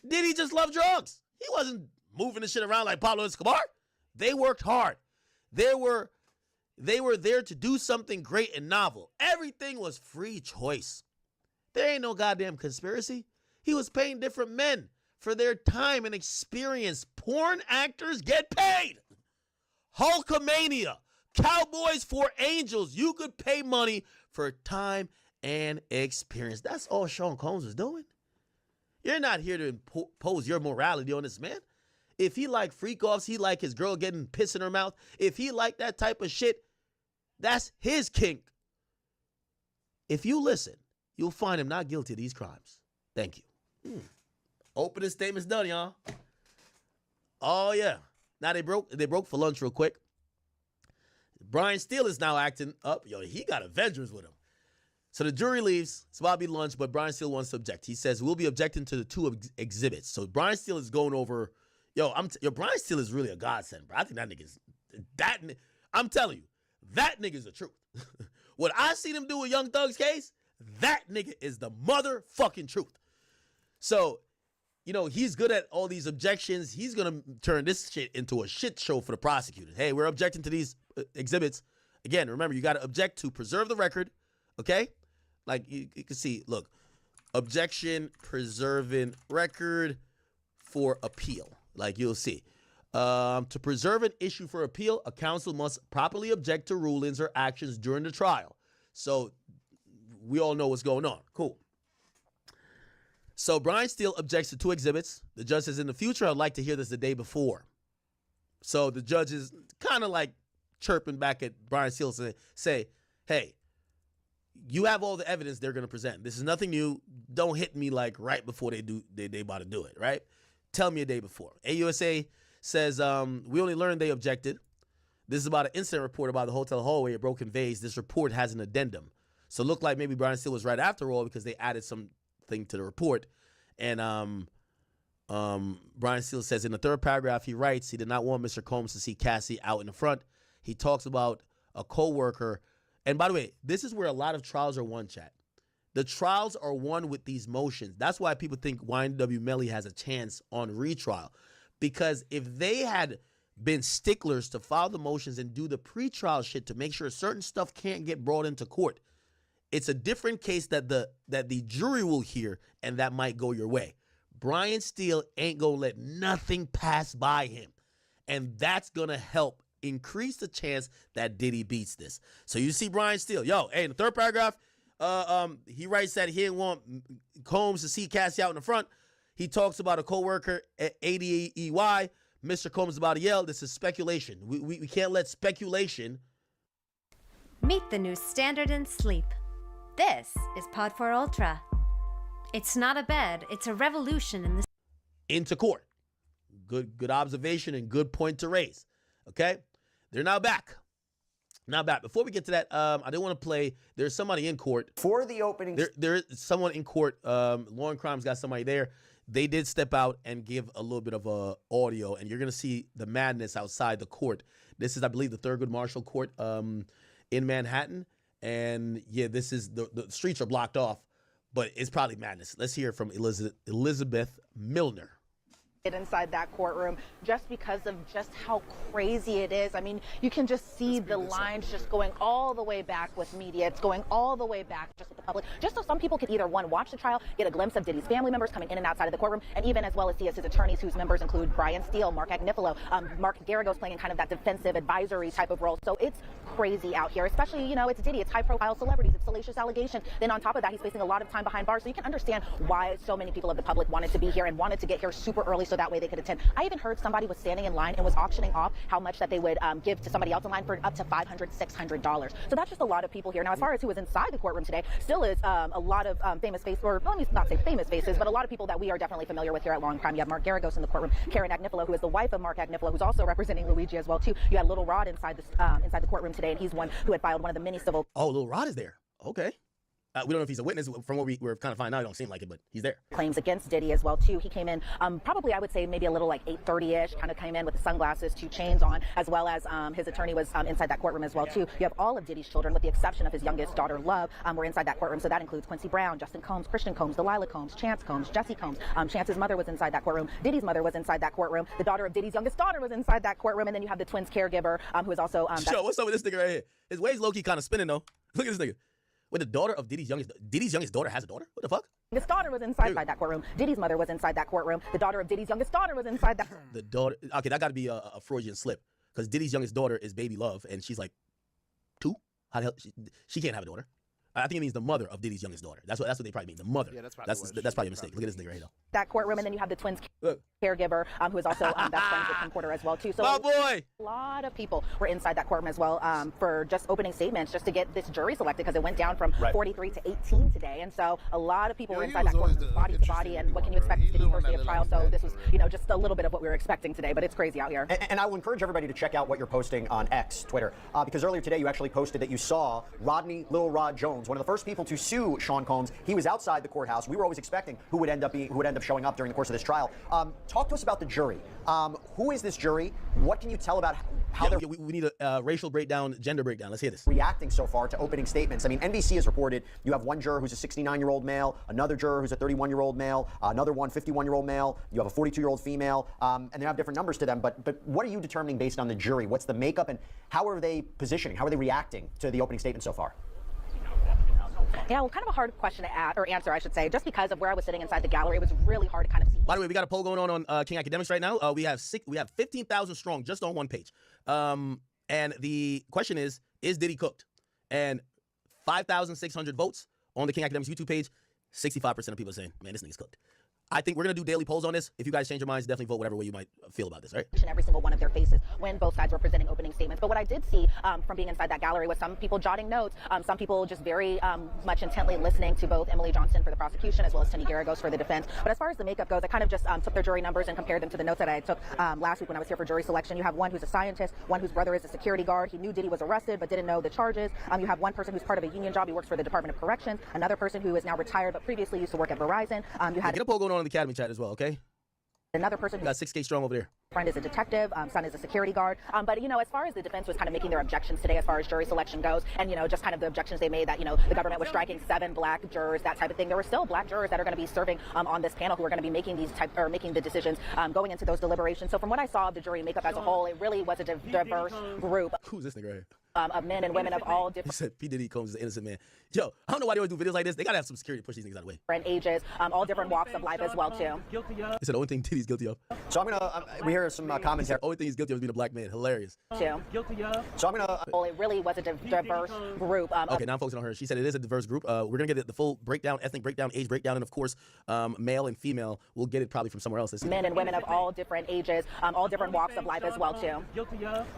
Did he just love drugs? He wasn't moving the shit around like Pablo Escobar. They worked hard. They were there to do something great and novel. Everything was free choice. There ain't no goddamn conspiracy. He was paying different men for their time and experience. Porn actors get paid. Hulkamania. Cowboys for Angels. You could pay money for time and experience. That's all Sean Combs was doing. You're not here to impose your morality on this man. If he like freak-offs, he like his girl getting piss in her mouth. If he like that type of shit, that's his kink. If you listen, you'll find him not guilty of these crimes. Thank you. Opening statement's done, y'all. Oh, yeah. Now they broke for lunch real quick. Brian Steele is now acting up. Yo, he got Avengers with him. So the jury leaves. It's about to be lunch, but Brian Steele wants to object. He says, we'll be objecting to the two exhibits. So Brian Steele is going over, Brian Steele is really a godsend, bro. I think that nigga's, I'm telling you, that nigga's the truth. What I seen him do with Young Thug's case, that nigga is the motherfucking truth. So he's good at all these objections. He's going to turn this shit into a shit show for the prosecutors. Hey, we're objecting to these exhibits. Again, remember, you got to object to preserve the record, okay? Like, you can see, look, objection, preserving record for appeal. Like, you'll see. To preserve an issue for appeal, a counsel must properly object to rulings or actions during the trial. So, we all know what's going on. Cool. So Brian Steele objects to 2 exhibits. The judge says, in the future, I'd like to hear this the day before. So the judge is kind of like chirping back at Brian Steele and say, hey, you have all the evidence they're going to present. This is nothing new. Don't hit me like right before they about to do it, right? Tell me a day before. AUSA says, we only learned they objected. This is about an incident report about the hotel hallway, a broken vase. This report has an addendum. So it looked like maybe Brian Steele was right after all because they added something to the report. And Brian Steele says in the 3rd paragraph, he writes, he did not want Mr. Combs to see Cassie out in the front. He talks about a co-worker. And by the way, this is where a lot of trials are won, chat. The trials are won with these motions. That's why people think YNW Melly has a chance on retrial. Because if they had been sticklers to file the motions and do the pretrial shit to make sure certain stuff can't get brought into court, it's a different case that the jury will hear, and that might go your way. Brian Steele ain't gonna let nothing pass by him, and that's gonna help increase the chance that Diddy beats this. So you see Brian Steele, in the 3rd paragraph, he writes that he didn't want Combs to see Cassie out in the front. He talks about a co-worker at ADEY. Mr. Combs is about to yell. This is speculation. We can't let speculation. Meet the new standard in sleep. This is Pod 4 Ultra. It's not a bed, it's a revolution in the into court. Good observation and good point to raise. Okay? They're now back. Before we get to that, I didn't want to play. There's somebody in court. For the opening. There is someone in court. Lauren Crime's got somebody there. They did step out and give a little bit of audio, and you're going to see the madness outside the court. This is, I believe, the Thurgood Marshall Court in Manhattan. And yeah, this is the streets are blocked off, but it's probably madness. Let's hear from Elizabeth Milner. Inside that courtroom, just because of just how crazy it is. I mean, you can just see the lines just going all the way back with media. It's going all the way back just with the public, just so some people could either, one, watch the trial, get a glimpse of Diddy's family members coming in and outside of the courtroom, and even as well as see his attorneys, whose members include Brian Steele, Mark Agnifilo, Mark Garagos playing in kind of that defensive advisory type of role. So it's crazy out here, especially, it's Diddy, it's high-profile celebrities, it's salacious allegations. Then on top of that, he's facing a lot of time behind bars, so you can understand why so many people of the public wanted to be here and wanted to get here super early so that way they could attend. I even heard somebody was standing in line and was auctioning off how much that they would give to somebody else in line for up to $500, $600. So that's just a lot of people here. Now, as far as who was inside the courtroom today, still is a lot of famous faces, or let me not say famous faces, but a lot of people that we are definitely familiar with here at Law and Crime. You have Mark Garagos in the courtroom, Karen Agnifilo, who is the wife of Mark Agnifilo, who's also representing Luigi as well too. You had Little Rod inside the courtroom today, and he's one who had filed one of the many civil. Oh, Little Rod is there. Okay. We don't know if he's a witness. From what we're kind of finding out, it don't seem like it, but he's there. Claims against Diddy as well too. He came in probably, I would say, maybe a little like 8:30ish. Kind of came in with the sunglasses, 2 chains on, as well as his attorney was inside that courtroom as well too. You have all of Diddy's children, with the exception of his youngest daughter, Love, were inside that courtroom. So that includes Quincy Brown, Justin Combs, Christian Combs, Delilah Combs, Chance Combs, Jesse Combs. Chance's mother was inside that courtroom. Diddy's mother was inside that courtroom. The daughter of Diddy's youngest daughter was inside that courtroom, and then you have the twins' caregiver, who is also. Yo, what's up with this nigga right here? His waves low key kind of spinning though. Look at this nigga. With the daughter of Diddy's youngest daughter has a daughter? What the fuck? His daughter was inside that courtroom. Diddy's mother was inside that courtroom. The daughter of Diddy's youngest daughter was inside that. The daughter. Okay, that got to be a Freudian slip, because Diddy's youngest daughter is Baby Love, and she's like 2. How the hell? She can't have a daughter. I think it means the mother of Diddy's youngest daughter. That's what they probably mean. The mother. Yeah, that's probably a mistake. Look at this nigga right now. That courtroom, and then you have the twins' caregiver, who is also best friends with Kim Porter as well too. So my boy. A lot of people were inside that courtroom as well for just opening statements, just to get this jury selected, because it went down from 43 to 18 today, and so a lot of people were inside that courtroom, body to body. And what can you expect to do first day of trial? So this was, just a little bit of what we were expecting today, but it's crazy out here. And I will encourage everybody to check out what you're posting on X, Twitter, because earlier today you actually posted that you saw Rodney Little Rod Jones Combs, one of the first people to sue Sean Combs. He was outside the courthouse. We were always expecting who would end up showing up during the course of this trial. Talk to us about the jury. Who is this jury? What can you tell about how they're we need a racial breakdown, gender breakdown. Let's hear this. reacting so far to opening statements? I mean, NBC has reported you have one juror who's a 69-year-old male, another juror who's a 31-year-old male, another one 51-year-old male, you have a 42-year-old female, and they have different numbers to them. But what are you determining based on the jury? What's the makeup, and how are they positioning? How are they reacting to the opening statement so far? Yeah, well, kind of a hard question to answer, I should say, just because of where I was sitting inside the gallery. It was really hard to kind of see. By the way, we got a poll going on King Academics right now. We have 15,000 strong just on one page. And the question is Diddy cooked? And 5,600 votes on the King Academics YouTube page. 65% of people are saying, man, this nigga's cooked. I think we're going to do daily polls on this. If you guys change your minds, definitely vote whatever way you might feel about this, right? Every single one of their faces when both sides were presenting opening statements. But what I did see from being inside that gallery was some people jotting notes, some people just very much intently listening to both Emily Johnson for the prosecution as well as Tony Garagos for the defense. But as far as the makeup goes, I kind of just took their jury numbers and compared them to the notes that I took last week when I was here for jury selection. You have one who's a scientist, one whose brother is a security guard. He knew Diddy was arrested but didn't know the charges. You have one person who's part of a union job. He works for the Department of Corrections. Another person who is now retired but previously used to work at Verizon. You had get a poll going on in the Academy chat as well, okay? another person We got 6K strong over there. Friend is a detective, son is a security guard. But, you know, as far as the defense was kind of making their objections today as far as jury selection goes, and, you know, just kind of the objections they made that, you know, the government was striking 7 black jurors, that type of thing. There were still black jurors that are going to be serving on this panel who are going to be making making the decisions going into those deliberations. So from what I saw of the jury makeup as a whole, it really was a diverse group. Who's this nigga right here? Of men and women of all He different said P. Diddy Combs is an innocent man. Yo, I don't know why they always do videos like this. They gotta have some security to push these niggas out of the way. ages, all different walks of life as well, too. He said the only thing Diddy's guilty of. So I'm gonna we hear some commentary. The only thing he's guilty of is being a black man. Hilarious. So So I'm gonna well, it really was a diverse group. Okay, now I'm focusing on her. She said it is a diverse group. We're gonna get the full breakdown, ethnic breakdown, age breakdown, and of course, male and female. We'll get it probably from somewhere else. Men and women of all different ages, all different walks of life as well, too.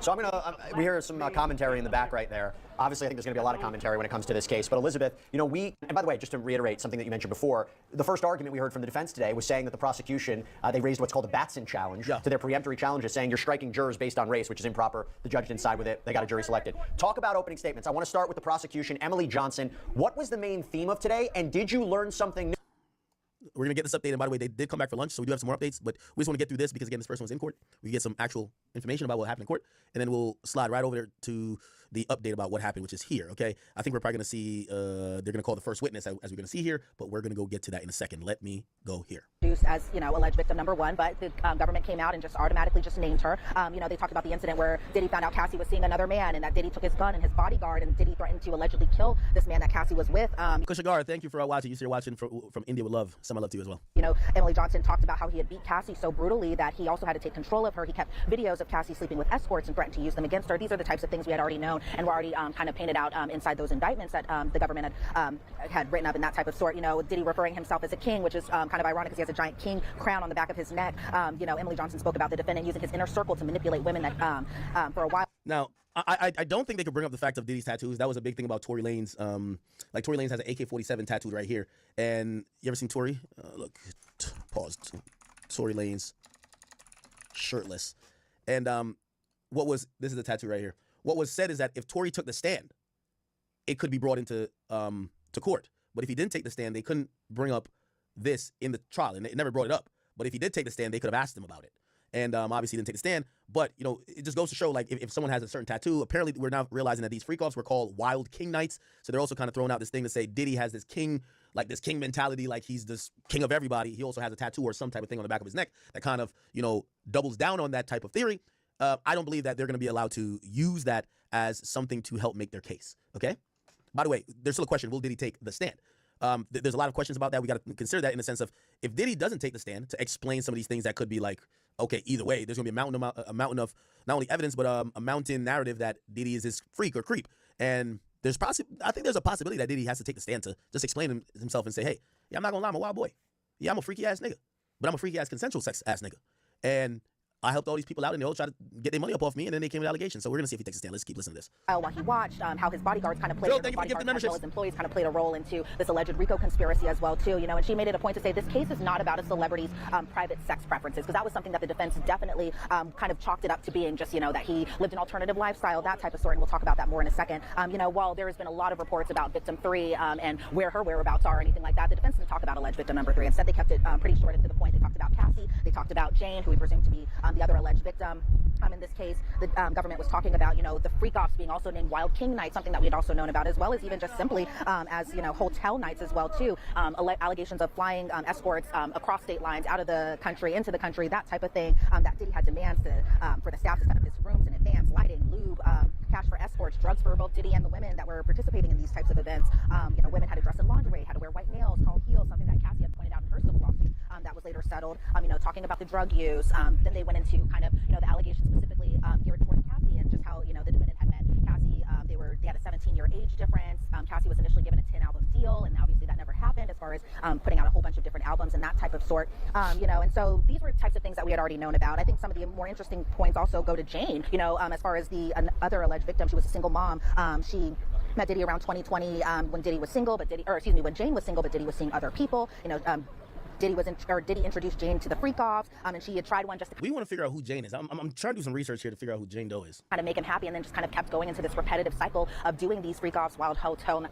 So I'm gonna we hear some commentary in the back right there. Obviously, I think there's going to be a lot of commentary when it comes to this case. But Elizabeth, you know, and by the way, just to reiterate something that you mentioned before, the first argument we heard from the defense today was saying that the prosecution, they raised what's called a Batson challenge to their preemptory challenges, saying you're striking jurors based on race, which is improper. The judge didn't side with it. They got a jury selected. Talk about opening statements. I want to start with the prosecution, Emily Johnson. What was the main theme of today, and did you learn something new? We're going to get this updated. By the way, they did come back for lunch, so we do have some more updates. But we just want to get through this because, again, this person was in court. We get some actual information about what happened in court, and then we'll slide right over there to the update about what happened, which is here, okay? I think we're probably going to see, they're going to call the first witness, as we're going to see here, but we're going to go get to that in a second. Let me go here. As, you know, alleged victim number 1, but the government came out and just automatically just named her. You know, they talked about the incident where Diddy found out Cassie was seeing another man, and that Diddy took his gun and his bodyguard, and Diddy threatened to allegedly kill this man that Cassie was with. Kushagar, thank you for watching. You're watching from India with love. Some love to you as well. You know, Emily Johnson talked about how he had beat Cassie so brutally that he also had to take control of her. He kept videos of Cassie sleeping with escorts and threatened to use them against her. These are the types of things we had already known and were already kind of painted out inside those indictments that the government had written up in that type of sort. You know, Diddy referring himself as a king, which is kind of ironic because he has a giant king crown on the back of his neck. You know, Emily Johnson spoke about the defendant using his inner circle to manipulate women that, for a while. Now, I don't think they could bring up the fact of Diddy's tattoos. That was a big thing about Tory Lanez. Like, Tory Lanez has an AK-47 tattooed right here. And you ever seen Tory? Look, pause. Tory Lanez, shirtless. And this is the tattoo right here. What was said is that if Tory took the stand, it could be brought into to court. But if he didn't take the stand, they couldn't bring up this in the trial. And it never brought it up. But if he did take the stand, they could have asked him about it. And obviously he didn't take the stand. But, you know, it just goes to show, like, if someone has a certain tattoo, apparently we're now realizing that these freak-offs were called Wild King Nights. So they're also kind of throwing out this thing to say Diddy has this king mentality, like he's this king of everybody. He also has a tattoo or some type of thing on the back of his neck that kind of, you know, doubles down on that type of theory. I don't believe that they're going to be allowed to use that as something to help make their case, okay? By the way, there's still a question, will Diddy take the stand? There's a lot of questions about that. We got to consider that in the sense of if Diddy doesn't take the stand to explain some of these things that could be like, okay, either way, there's going to be a mountain of not only evidence, but a mountain narrative that Diddy is this freak or creep. And I think there's a possibility that Diddy has to take the stand to just explain himself and say, hey, yeah, I'm not going to lie, I'm a wild boy. Yeah, I'm a freaky ass nigga, but I'm a freaky ass consensual sex ass nigga. And I helped all these people out, and they all tried to get their money up off me, and then they came with allegations. So we're gonna see if he takes a stand. Let's keep listening to this. While he watched how his bodyguards kind of played, Phil, thank you for the gifted as well memberships. as employees kind of played a role into this alleged RICO conspiracy as well too. And she made it a point to say this case is not about a celebrity's private sex preferences, because that was something that the defense definitely kind of chalked it up to being just that he lived an alternative lifestyle, that type of sort. And we'll talk about that more in a second. While there has been a lot of reports about victim 3 and where her whereabouts are or anything like that, the defense didn't talk about alleged victim number 3. Instead, they kept it pretty short and to the point. They talked about Cassie. They talked about Jane, who we presume to be the other alleged victim. In this case, the government was talking about, the freak-offs being also named Wild King Nights, something that we had also known about, as well as even just simply as, hotel nights as well, too. Allegations of flying escorts across state lines, out of the country, into the country, that type of thing, that Diddy had demands for the staff to set up his rooms in advance, lighting, lube, cash for escorts, drugs for both Diddy and the women that were participating in these types of events. Women had to dress in lingerie, had to wear white nails, tall heels, something that Cassie had pointed out in her civil lawsuit that was later settled. Talking about the drug use. Then they went into kind of, the allegations specifically geared towards Cassie and just how, the defendant had met Cassie. They had a 17-year age difference. Cassie was initially given a 10-album deal, and obviously that never happened as far as putting out a whole bunch of different albums and that type of sort. And so these were types of things that we had already known about. I think some of the more interesting points also go to Jane. As far as the other alleged victim, she was a single mom. She met Diddy around 2020 when Diddy was single, when Jane was single, but Diddy was seeing other people. Diddy introduced Jane to the freak-offs, and she had tried one just to... We want to figure out who Jane is. I'm trying to do some research here to figure out who Jane Doe is. Kind of make him happy, and then just kind of kept going into this repetitive cycle of doing these freak-offs, wild hotel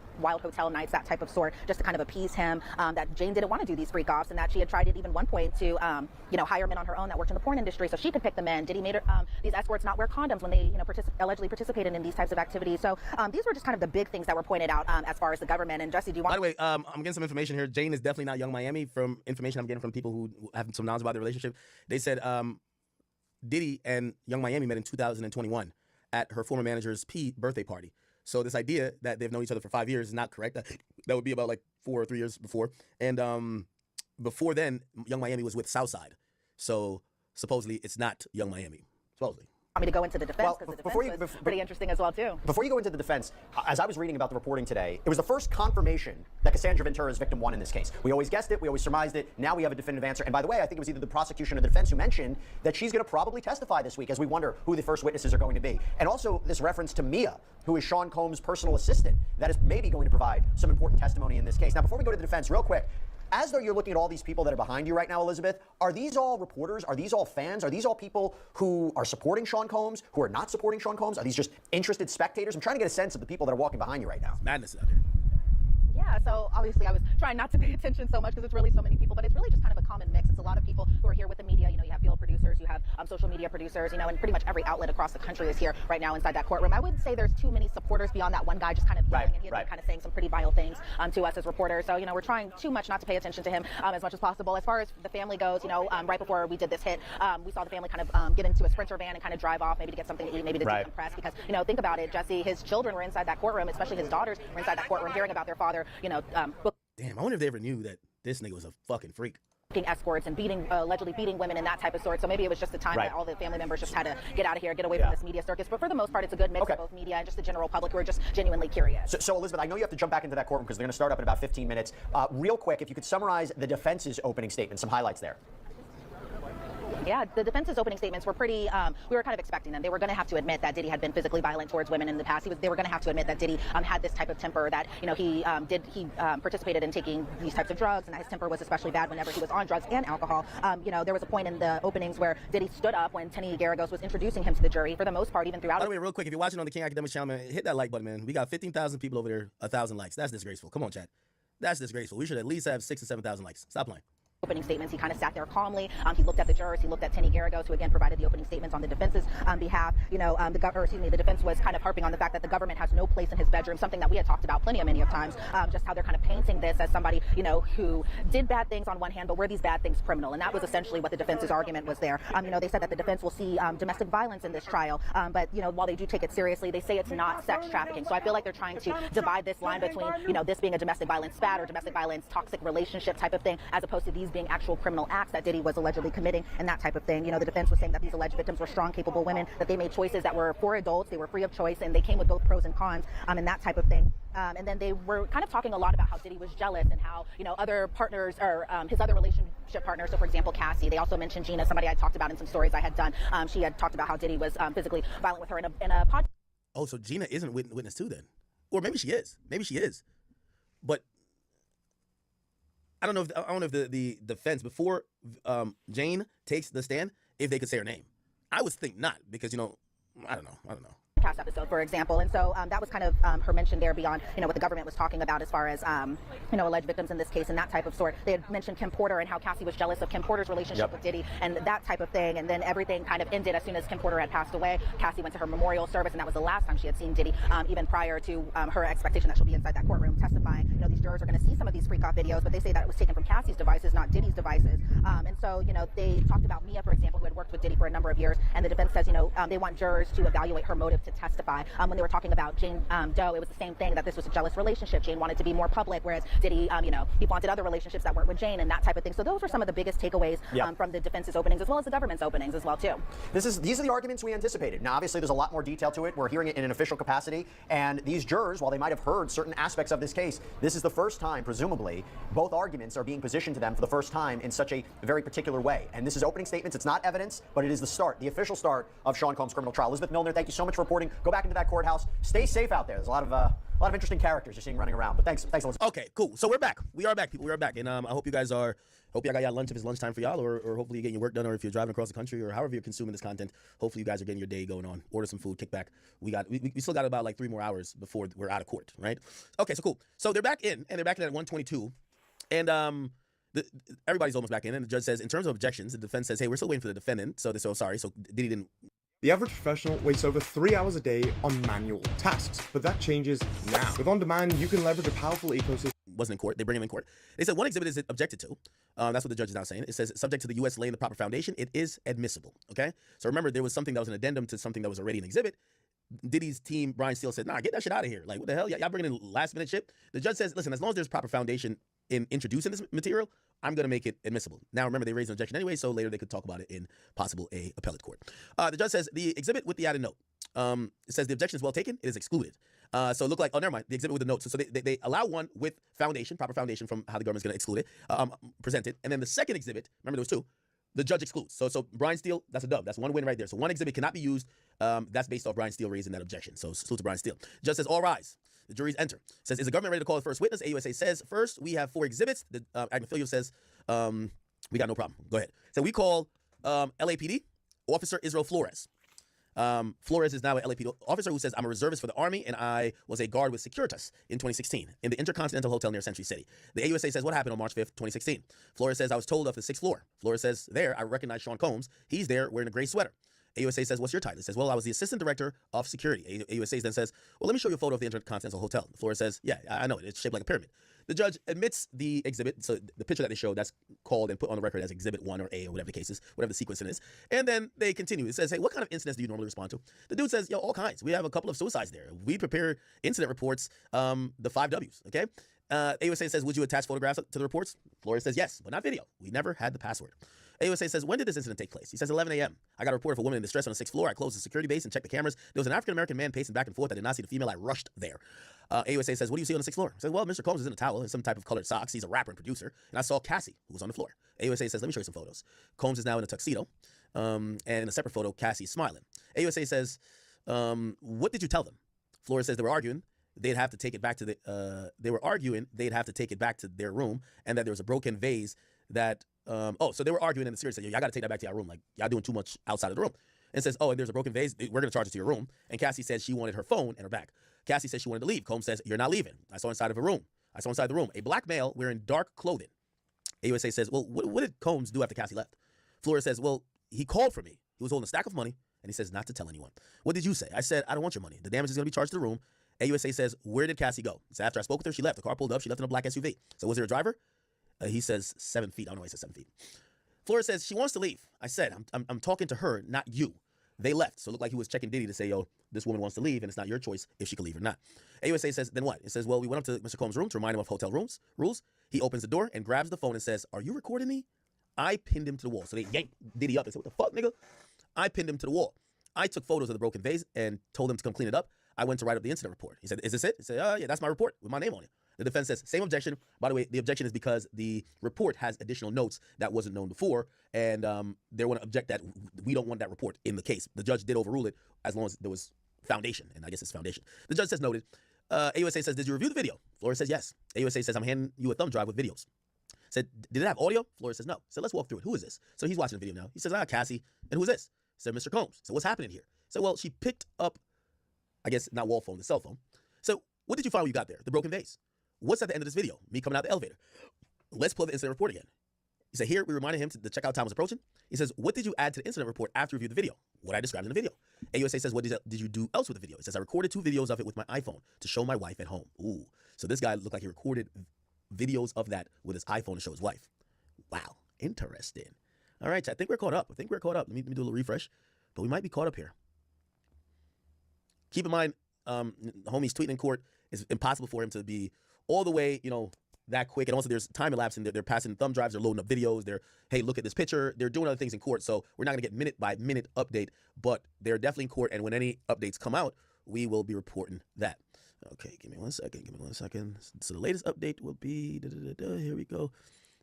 nights, that type of sort, just to kind of appease him, that Jane didn't want to do these freak-offs, and that she had tried at even one point to, hire men on her own that worked in the porn industry so she could pick the men. Diddy made these escorts not wear condoms when they, allegedly participated in these types of activities. So these were just kind of the big things that were pointed out as far as the government. And Jesse, do you want... By the way, I'm getting some information here. Jane is definitely not Young Miami from information I'm getting from people who have some knowledge about the relationship. They said Diddy and Young Miami met in 2021 at her former manager's birthday party. So this idea that they've known each other for 5 years is not correct. That would be about like 4 or 3 years before. And before then, Young Miami was with Southside. So supposedly it's not Young Miami. Supposedly. Want me to go into the defense, because the defense was pretty interesting as well, too. Before you go into the defense, as I was reading about the reporting today, it was the first confirmation that Cassandra Ventura is victim 1 in this case. We always guessed it, we always surmised it, now we have a definitive answer. And by the way, I think it was either the prosecution or the defense who mentioned that she's going to probably testify this week as we wonder who the first witnesses are going to be. And also this reference to Mia, who is Sean Combs' personal assistant, that is maybe going to provide some important testimony in this case. Now, before we go to the defense, real quick, as though you're looking at all these people that are behind you right now, Elizabeth, are these all reporters? Are these all fans? Are these all people who are supporting Sean Combs, who are not supporting Sean Combs? Are these just interested spectators? I'm trying to get a sense of the people that are walking behind you right now. It's madness out there. Yeah, so obviously I was trying not to pay attention so much because it's really so many people, but it's really just kind of a common mix. It's a lot of people who are here with the media. You have field producers, you have social media producers, and pretty much every outlet across the country is here right now inside that courtroom. I wouldn't say there's too many supporters beyond that one guy just kind of yelling, and he had been kind of saying some pretty vile things to us as reporters. So, we're trying too much not to pay attention to him as much as possible. As far as the family goes, right before we did this hit, we saw the family kind of get into a Sprinter van and kind of drive off, maybe to get something to eat, maybe to decompress, because, think about it, Jesse, his children were inside that courtroom, especially his daughters were inside that courtroom hearing about their father, Damn, I wonder if they ever knew that this nigga was a fucking freak. Escorts and allegedly beating women and that type of sort. So maybe it was just the time that all the family members just had to get out of here, get away from this media circus. But for the most part, it's a good mix of both media and just the general public who are just genuinely curious. So Elizabeth, I know you have to jump back into that courtroom because they're going to start up in about 15 minutes. Real quick, if you could summarize the defense's opening statement, some highlights there. Yeah, the defense's opening statements were pretty, we were kind of expecting them. They were going to have to admit that Diddy had been physically violent towards women in the past. They were going to have to admit that Diddy had this type of temper, that, he participated in taking these types of drugs, and that his temper was especially bad whenever he was on drugs and alcohol. There was a point in the openings where Diddy stood up when Tenny Garagos was introducing him to the jury, for the most part, even throughout. By the way, real quick, if you're watching on the King Academic channel, man, hit that like button, man. We got 15,000 people over there, 1,000 likes. That's disgraceful. Come on, chat. That's disgraceful. We should at least have 6,000 to 7,000 likes. Stop playing. Opening statements, he kind of sat there calmly. He looked at the jurors. He looked at Tenny Garagos, who again provided the opening statements on the defense's behalf. The defense was kind of harping on the fact that the government has no place in his bedroom, something that we had talked about many of times. Just how they're kind of painting this as somebody who did bad things on one hand, but were these bad things criminal? And that was essentially what the defense's argument was there. They said that the defense will see domestic violence in this trial, but while they do take it seriously, they say it's not sex trafficking. So I feel like they're trying to divide this line between this being a domestic violence spat or domestic violence toxic relationship type of thing, as opposed to these being actual criminal acts that Diddy was allegedly committing and that type of thing. You know, the defense was saying that these alleged victims were strong, capable women, that they made choices that were for adults, they were free of choice, and they came with both pros and cons, and that type of thing. And then they were kind of talking a lot about how Diddy was jealous and how, you know, other partners or his other relationship partners, so for example, Cassie, they also mentioned Gina, somebody I talked about in some stories I had done. She had talked about how Diddy was physically violent with her in a podcast. Oh, so Gina isn't witness too then. Or maybe she is. Maybe she is. But I don't know if the defense, before Jane takes the stand, if they could say her name. I would think not, because, you know, I don't know. Podcast episode, for example, and so that was kind of her mention there beyond, you know, what the government was talking about as far as, you know, alleged victims in this case and that type of sort. They had mentioned Kim Porter and how Cassie was jealous of Kim Porter's relationship with Diddy and that type of thing, and then everything kind of ended as soon as Kim Porter had passed away. Cassie went to her memorial service, and that was the last time she had seen Diddy, even prior to her expectation that she'll be inside that courtroom testifying. You know, these jurors are going to see some of these freak-off videos, but they say that it was taken from Cassie's devices, not Diddy's devices. And so, you know, they talked about Mia, for example, who had worked with Diddy for a number of years, and the defense says, you know, they want jurors to evaluate her motive to testify. When they were talking about Jane Doe, it was the same thing, that this was a jealous relationship. Jane wanted to be more public, whereas Diddy, you know, he wanted other relationships that weren't with Jane and that type of thing. So those were some of the biggest takeaways from the defense's openings, as well as the government's openings as well, too. These are the arguments we anticipated. Now, obviously, there's a lot more detail to it. We're hearing it in an official capacity. And these jurors, while they might have heard certain aspects of this case, this is the first time, presumably, both arguments are being positioned to them for the first time in such a very particular way. And this is opening statements. It's not evidence, but it is the start, the official start of Sean Combs' criminal trial. Elizabeth Milner, thank you so much for reporting. Go back into that courthouse. Stay safe out there. There's a lot of interesting characters you're seeing running around. But thanks, Elizabeth. Okay, cool. So we're back. We are back, people. We are back. And I hope you guys got y'all lunch if it's lunchtime for y'all, or hopefully you're getting your work done, or if you're driving across the country, or however you're consuming this content, hopefully you guys are getting your day going on. Order some food, kick back. We still got about like 3 more hours before we're out of court, right? Okay, so cool. So they're back in, and they're back in at 122. And everybody's almost back in, and the judge says, in terms of objections, the defense says, hey, we're still waiting for the defendant. So they're so sorry. So Diddy didn't. The average professional waits over 3 hours a day on manual tasks, but that changes now. With On Demand, you can leverage a powerful ecosystem. Wasn't in court. They bring him in court. They said one exhibit is objected to. That's what the judge is now saying. It says, subject to the U.S. laying the proper foundation, it is admissible. Okay? So remember, there was something that was an addendum to something that was already an exhibit. Diddy's team, Brian Steele, said, nah, get that shit out of here. Like, what the hell? Y'all bringing in last minute shit? The judge says, listen, as long as there's proper foundation in introducing this material, I'm going to make it admissible. Now, remember, they raised an objection anyway, so later they could talk about it in possible a appellate court. The judge says the exhibit with the added note. It says the objection is well taken. It is excluded. So it looked like, oh, never mind, the exhibit with the note. So they allow one with foundation, proper foundation from how the government's going to exclude it, present it. And then the second exhibit, remember there was 2, the judge excludes. So Brian Steele, that's a dub. That's one win right there. So one exhibit cannot be used. That's based off Brian Steele raising that objection. So salute to Brian Steele. The judge says, all rise. The juries enter. Says, is the government ready to call the first witness? AUSA says, first, we have 4 exhibits. The Agnifilio says, we got no problem. Go ahead. So we call LAPD Officer Israel Flores. Flores is now an LAPD officer who says, I'm a reservist for the Army, and I was a guard with Securitas in 2016 in the Intercontinental Hotel near Century City. The AUSA says, what happened on March 5th, 2016? Flores says, I was told of the 6th floor. Flores says, there, I recognize Sean Combs. He's there wearing a gray sweater. AUSA says, what's your title? He says, well, I was the assistant director of security. AUSA then says, well, let me show you a photo of the Intercontinental Hotel. Flores says, yeah, I know it. It's shaped like a pyramid. The judge admits the exhibit, so the picture that they showed, that's called and put on the record as Exhibit 1 or A or whatever the case is, whatever the sequence it is. And then they continue. It says, hey, what kind of incidents do you normally respond to? The dude says, yo, all kinds. We have a couple of suicides there. We prepare incident reports, the 5 Ws, okay? AUSA says, would you attach photographs to the reports? Flores says, yes, but not video. We never had the password. AUSA says, when did this incident take place? He says, 11 a.m. I got a report of a woman in distress on the 6th floor. I closed the security base and checked the cameras. There was an African-American man pacing back and forth. I did not see the female. I rushed there. AUSA says, what do you see on the 6th floor? He says, well, Mr. Combs is in a towel and some type of colored socks. He's a rapper and producer. And I saw Cassie, who was on the floor. AUSA says, let me show you some photos. Combs is now in a tuxedo. And in a separate photo, Cassie's smiling. AUSA says, what did you tell them? Flores says they were arguing. They'd have to take it back to their room, and that there was a broken vase that, so they were arguing in the series, said, y'all got to take that back to your room. Like, y'all doing too much outside of the room. And says, and there's a broken vase. We're going to charge it to your room. And Cassie said she wanted her phone and her bag. Cassie says she wanted to leave. Combs says, you're not leaving. I saw inside the room a black male wearing dark clothing. AUSA says, well, what did Combs do after Cassie left? Flores says, well, he called for me. He was holding a stack of money, and he says not to tell anyone. What did you say? I said, I don't want your money. The damage is going to be charged to the room. AUSA says, where did Cassie go? So after I spoke with her, she left. The car pulled up. She left in a black SUV. So was there a driver? He says 7 feet. I don't know why he says 7 feet. Flores says, she wants to leave. I said, I'm talking to her, not you. They left. So it looked like he was checking Diddy to say, yo, this woman wants to leave, and it's not your choice if she can leave or not. AUSA says, then what? It says, well, we went up to Mr. Combs' room to remind him of hotel rules. He opens the door and grabs the phone and says, are you recording me? I pinned him to the wall. So they yanked Diddy up and said, what the fuck, nigga? I pinned him to the wall. I took photos of the broken vase and told him to come clean it up. I went to write up the incident report. He said, is this it? He said, yeah, that's my report with my name on it. The defense says, same objection. By the way, the objection is because the report has additional notes that wasn't known before, and they want to object that we don't want that report in the case. The judge did overrule it as long as there was foundation, and I guess it's foundation. The judge says noted. AUSA says, did you review the video? Flores says, yes. AUSA says, I'm handing you a thumb drive with videos. Said, did it have audio? Flores says, no. So let's walk through it. Who is this? So he's watching the video now. He says, Cassie. And who's this? He said, Mr. Combs. So what's happening here? So, well, she picked up, I guess, not wall phone, the cell phone. So what did you find when you got there? The broken vase. What's at the end of this video? Me coming out the elevator. Let's pull the incident report again. He said, here, we reminded him the checkout time was approaching. He says, what did you add to the incident report after you reviewed the video? What I described in the video. AUSA says, what did you do else with the video? He says, I recorded 2 videos of it with my iPhone to show my wife at home. Ooh. So this guy looked like he recorded videos of that with his iPhone to show his wife. Wow. Interesting. All right, I think we're caught up. Let me do a little refresh. But we might be caught up here. Keep in mind, homie's tweeting in court. It's impossible for him to be all the way, that quick. And also there's time elapse, and they're passing thumb drives, they're loading up videos, they're, hey, look at this picture. They're doing other things in court. So we're not going to get minute by minute update, but they're definitely in court. And when any updates come out, we will be reporting that. Okay, give me one second. So the latest update will be, here we go.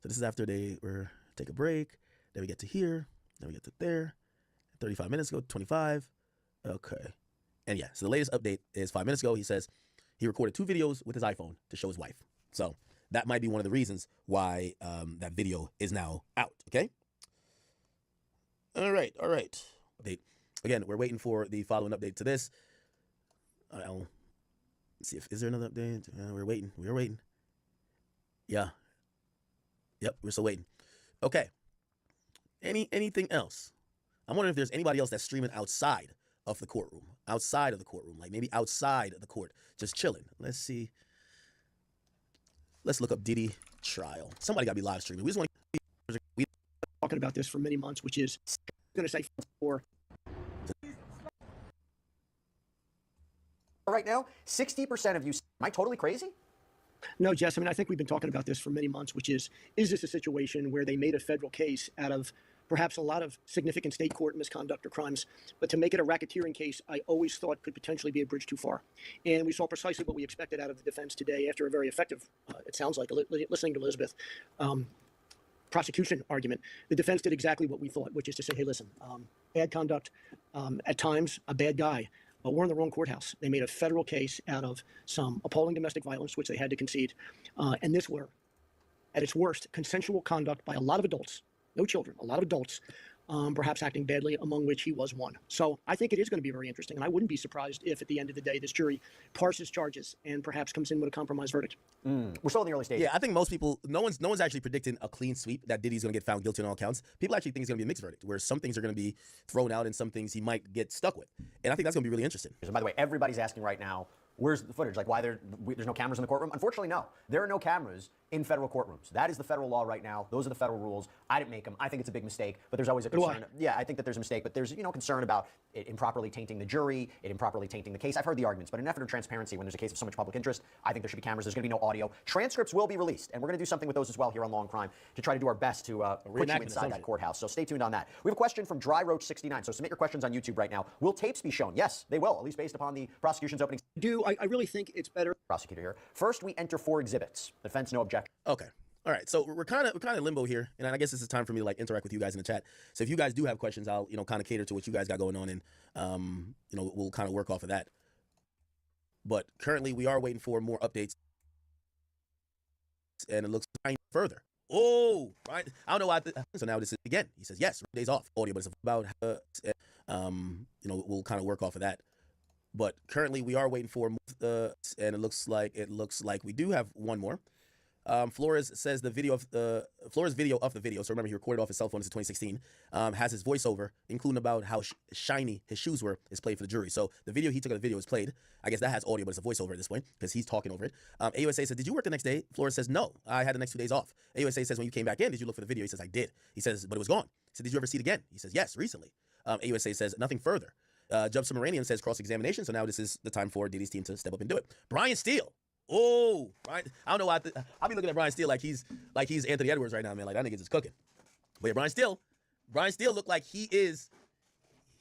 So this is after they take a break. Then we get to here. Then we get to there. 35 minutes ago, 25. Okay. And yeah, so the latest update is 5 minutes ago. He says he recorded 2 videos with his iPhone to show his wife. So that might be one of the reasons why that video is now out. Okay. All right. Update. Again, we're waiting for the following update to this. I'll see if, is there another update? We're waiting. Yeah. Yep. We're still waiting. Okay. Anything else? I'm wondering if there's anybody else that's streaming outside of the courtroom. Like maybe outside of the court, just chilling. Let's see. Let's look up Diddy trial. Somebody got to be live streaming. We just want to be talking about this for many months, which is going to say for. Right now, 60% of you. Am I totally crazy? No, Jess. I mean, I think we've been talking about this for many months, which is this a situation where they made a federal case out of perhaps a lot of significant state court misconduct or crimes, but to make it a racketeering case, I always thought could potentially be a bridge too far. And we saw precisely what we expected out of the defense today after a very effective, it sounds like, listening to Elizabeth, prosecution argument. The defense did exactly what we thought, which is to say, hey, listen, bad conduct, at times a bad guy, but we're in the wrong courthouse. They made a federal case out of some appalling domestic violence, which they had to concede. And this were, at its worst, consensual conduct by a lot of adults, no children, a lot of adults, perhaps acting badly, among which he was one. So I think it is going to be very interesting, and I wouldn't be surprised if at the end of the day this jury parses charges and perhaps comes in with a compromise verdict. We're still in the early stages. Yeah, I think most people, no one's actually predicting a clean sweep that Diddy's going to get found guilty on all counts. People actually think it's going to be a mixed verdict, where some things are going to be thrown out and some things he might get stuck with. And I think that's going to be really interesting. And by the way, everybody's asking right now, where's the footage? Like, why there's no cameras in the courtroom? Unfortunately, no. There are no cameras in federal courtrooms. That is the federal law right now. Those are the federal rules. I didn't make them. I think it's a big mistake, but there's always a concern. Yeah, I think that there's a mistake, but there's, concern about it improperly tainting the jury, it improperly tainting the case. I've heard the arguments, but in an effort of transparency, when there's a case of so much public interest, I think there should be cameras. There's going to be no audio. Transcripts will be released, and we're going to do something with those as well here on Law and Crime to try to do our best to put you inside that courthouse. So stay tuned on that. We have a question from Dry Roach 69. So submit your questions on YouTube right now. Will tapes be shown? Yes, they will, at least based upon the prosecution's opening. I really think it's better. Prosecutor here. First, we enter 4 exhibits. The defense, no objection. Okay. All right. So we're kind of in limbo here, and I guess this is time for me to interact with you guys in the chat. So if you guys do have questions, I'll kind of cater to what you guys got going on, and we'll kind of work off of that. But currently, we are waiting for more updates, and it looks further. Oh, right. I don't know why. So now this is again. He says yes, days off audio, but it's about we'll kind of work off of that. But currently, we are waiting for and it looks like we do have one more. Flores says the video of Flores' video of the video. So remember, he recorded off his cell phone. This is 2016. Has his voiceover, including about how shiny his shoes were, is played for the jury. So the video he took of the video is played. I guess that has audio, but it's a voiceover at this point because he's talking over it. AUSA says, "Did you work the next day?" Flores says, "No, I had the next 2 days off." AUSA says, "When you came back in, did you look for the video?" He says, "I did." He says, "But it was gone." He said, "Did you ever see it again?" He says, "Yes, recently." AUSA says nothing further. Jub Submaranian says cross-examination, so now this is the time for Diddy's team to step up and do it. Brian Steele. Oh, Brian. I don't know why. I'll be looking at Brian Steele like he's Anthony Edwards right now, man. Like, that nigga's just cooking. But yeah, Brian Steele looked like he's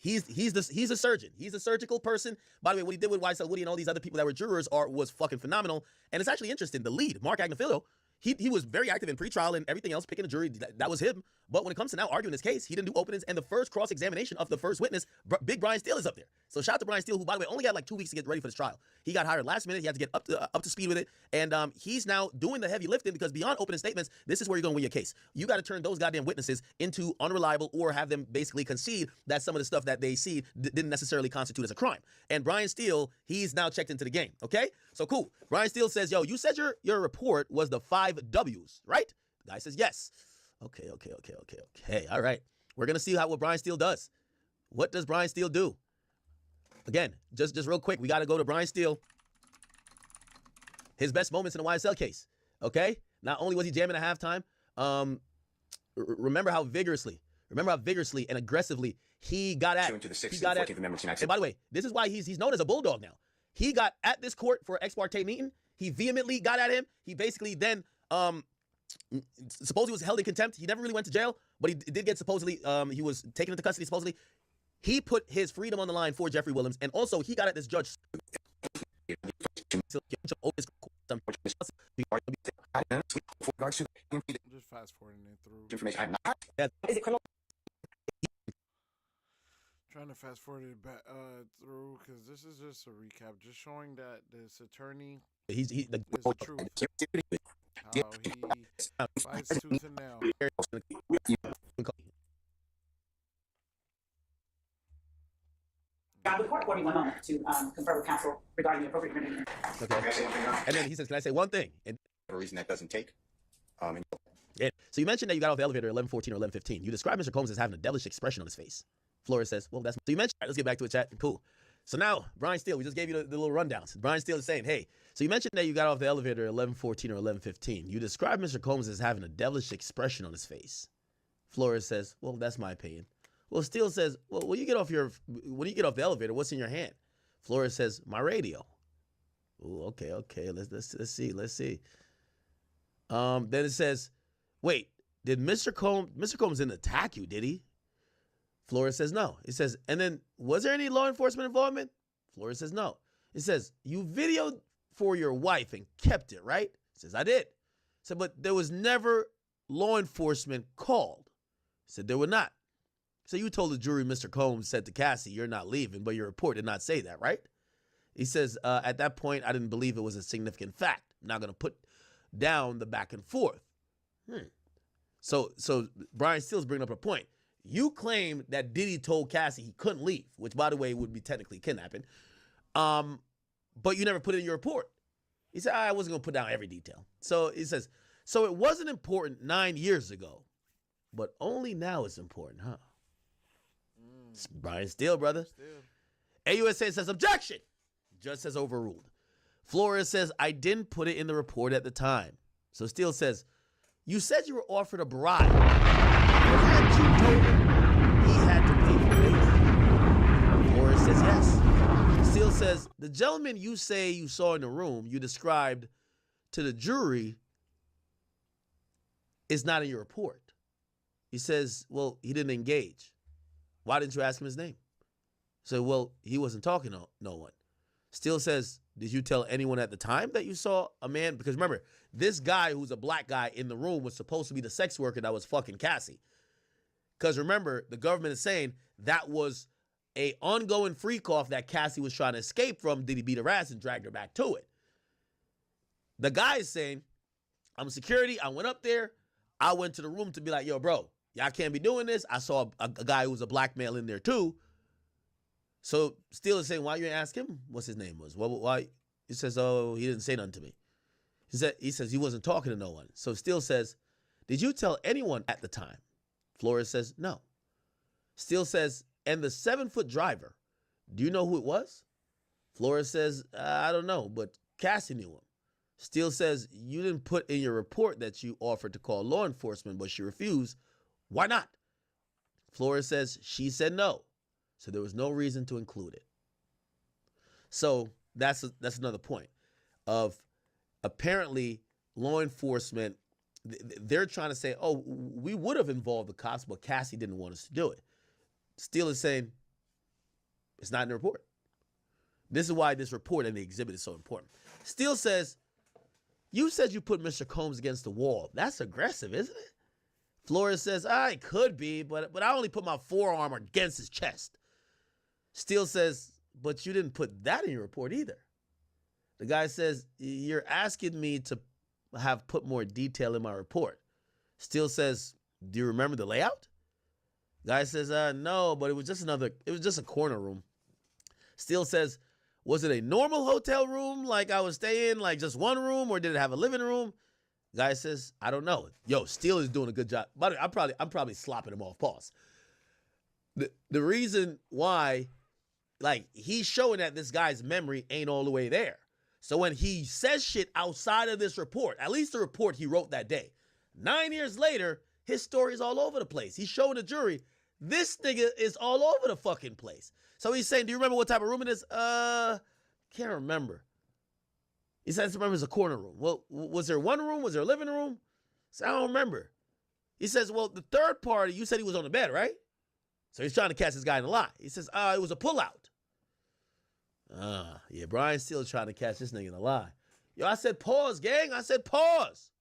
a surgeon. He's a surgical person. By the way, what he did with YSL Woody and all these other people that were jurors was fucking phenomenal. And it's actually interesting. The lead, Mark Agnafilo, he was very active in pretrial and everything else, picking a jury. That was him. But when it comes to now arguing his case, he didn't do openings. And the first cross-examination of the first witness, Big Brian Steele is up there. So shout out to Brian Steele, who, by the way, only had like 2 weeks to get ready for this trial. He got hired last minute. He had to get up to speed with it. And he's now doing the heavy lifting, because beyond opening statements, this is where you're going to win your case. You got to turn those goddamn witnesses into unreliable, or have them basically concede that some of the stuff that they see didn't necessarily constitute as a crime. And Brian Steele, he's now checked into the game. Okay? So cool. Brian Steele says, yo, you said your report was the 5 W's, right? The guy says, yes. Okay. All right. We're going to see what Brian Steele does. What does Brian Steele do? Again, just real quick, we got to go to Brian Steele. His best moments in the YSL case. Okay? Not only was he jamming at halftime, remember how vigorously and aggressively he got at. To the 6th and 14th Amendments United. And by the way, this is why he's known as a bulldog now. He got at this court for ex parte meeting. He vehemently got at him. He basically then supposedly was held in contempt. He never really went to jail, but he did get supposedly he was taken into custody supposedly. He put his freedom on the line for Jeffrey Williams, and also he got at this judge. Just fast forwarding it through. Information. Is it criminal? Trying to fast forward it back through, because this is just a recap, just showing that this attorney is the truth. How he fights tooth and nail. The court ordered 1 moment to confer with counsel regarding the appropriate remedy. Okay. And then he says, can I say one thing? And For a reason that doesn't take. so you mentioned that you got off the elevator at 11:14 or 11:15. You described Mr. Combs as having a devilish expression on his face. Flores says, well, that's... So you mentioned... All right, let's get back to it, chat. Cool. So now, Brian Steele, we just gave you the little rundowns. Brian Steele is saying, hey, so you mentioned that you got off the elevator at 11:14 or 11:15. You described Mr. Combs as having a devilish expression on his face. Flores says, well, that's my opinion. Well, Steele says, well, when you get off the elevator, what's in your hand? Flores says, my radio. Ooh, okay. Let's see. Then it says, wait, did Mr. Combs didn't attack you, did he? Flores says no. It says, and then, was there any law enforcement involvement? Flores says no. It says, you videoed for your wife and kept it, right? It says, I did. So, but there was never law enforcement called. Said there were not. So you told the jury Mr. Combs said to Cassie, you're not leaving, but your report did not say that, right? He says, at that point, I didn't believe it was a significant fact. I'm not going to put down the back and forth. So Brian Steele's bringing up a point. You claim that Diddy told Cassie he couldn't leave, which, by the way, would be technically kidnapping. But you never put it in your report. He said, I wasn't going to put down every detail. So he says, so it wasn't important 9 years ago, but only now it's important, huh? It's Brian Steele, brother. AUSA says, objection. Judge says overruled. Flores says, I didn't put it in the report at the time. So Steele says, you said you were offered a bribe. Hadn't you told him he had to pay for bail? Flores says yes. Steele says, the gentleman you say you saw in the room, you described to the jury, is not in your report. He says, well, he didn't engage. Why didn't you ask him his name? So, well, he wasn't talking to no one. Steele says, did you tell anyone at the time that you saw a man? Because remember, this guy who's a black guy in the room was supposed to be the sex worker that was fucking Cassie. Because remember, the government is saying that was a ongoing freak-off that Cassie was trying to escape from. Did he beat her ass and dragged her back to it? The guy is saying, I'm security. I went up there. I went to the room to be like, yo, bro, y'all can't be doing this. I saw a guy who was a black male in there too. So Steele is saying, why you didn't ask him what his name was? Why? He says, oh, he didn't say nothing to me. He says he wasn't talking to no one. So Steele says, did you tell anyone at the time? Flores says, no. Steele says, and the 7-foot driver, do you know who it was? Flores says, I don't know, but Cassie knew him. Steele says, you didn't put in your report that you offered to call law enforcement, but she refused. Why not? Flores says, she said no. So there was no reason to include it. So that's another point of apparently law enforcement, they're trying to say, oh, we would have involved the cops, but Cassie didn't want us to do it. Steele is saying it's not in the report. This is why this report and the exhibit is so important. Steele says, you said you put Mr. Combs against the wall. That's aggressive, isn't it? Flores says, it could be, but I only put my forearm against his chest. Steele says, but you didn't put that in your report either. The guy says, you're asking me to have put more detail in my report. Steele says, do you remember the layout? Guy says, no, but it was just a corner room. Steele says, was it a normal hotel room like I was staying, like just one room, or did it have a living room? Guy says, I don't know. Yo, Steele is doing a good job. But I'm probably slopping him off. Pause. The reason why, like, he's showing that this guy's memory ain't all the way there. So when he says shit outside of this report, at least the report he wrote that day, 9 years later, his story is all over the place. He's showing the jury, this nigga is all over the fucking place. So he's saying, do you remember what type of room it is? Can't remember. He says, remember it's a corner room. Well, was there one room? Was there a living room? So I don't remember. He says, well, the third party, you said he was on the bed, right? So he's trying to catch this guy in a lie. He says, it was a pullout. Yeah, Brian Steele trying to catch this nigga in a lie. Yo, I said pause, gang. I said pause.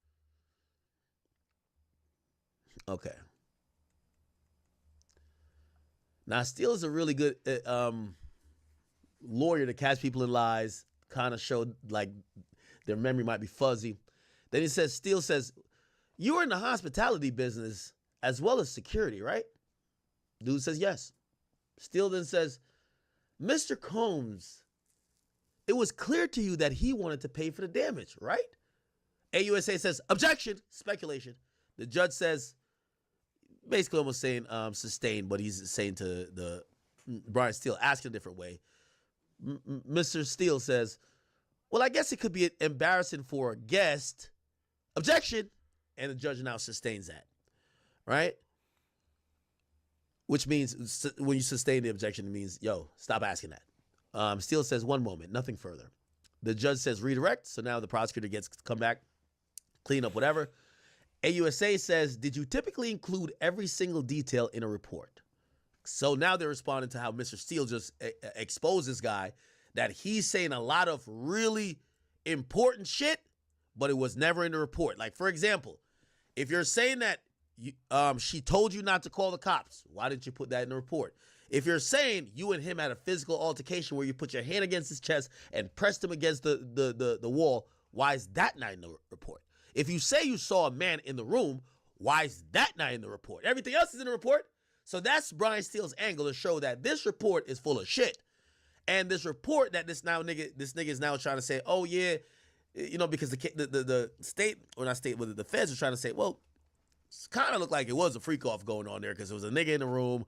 Okay. Now, Steele is a really good lawyer to catch people in lies, kind of show like their memory might be fuzzy. Then he says, Steele says, you were in the hospitality business as well as security, right? Dude says, yes. Steele then says, Mr. Combs, it was clear to you that he wanted to pay for the damage, right? AUSA says, objection, speculation. The judge says, basically almost saying sustained, but he's saying to the Brian Steele, asking a different way. Mr. Steele says, well, I guess it could be embarrassing for a guest. Objection. And the judge now sustains that, right? Which means when you sustain the objection, it means, yo, stop asking that. Steele says, one moment, nothing further. The judge says redirect, so now the prosecutor gets to come back, clean up whatever. AUSA says, did you typically include every single detail in a report? So now they're responding to how Mr. Steele just exposed this guy, that he's saying a lot of really important shit, but it was never in the report. Like, for example, if you're saying that she told you not to call the cops, why didn't you put that in the report? If you're saying you and him had a physical altercation where you put your hand against his chest and pressed him against the wall, why is that not in the report? If you say you saw a man in the room, why is that not in the report? Everything else is in the report. So that's Brian Steele's angle to show that this report is full of shit. And this report that this nigga is now trying to say, oh yeah, you know, because the state, or not state, but the feds are trying to say, well, it kind of looked like it was a freak off going on there because there was a nigga in the room.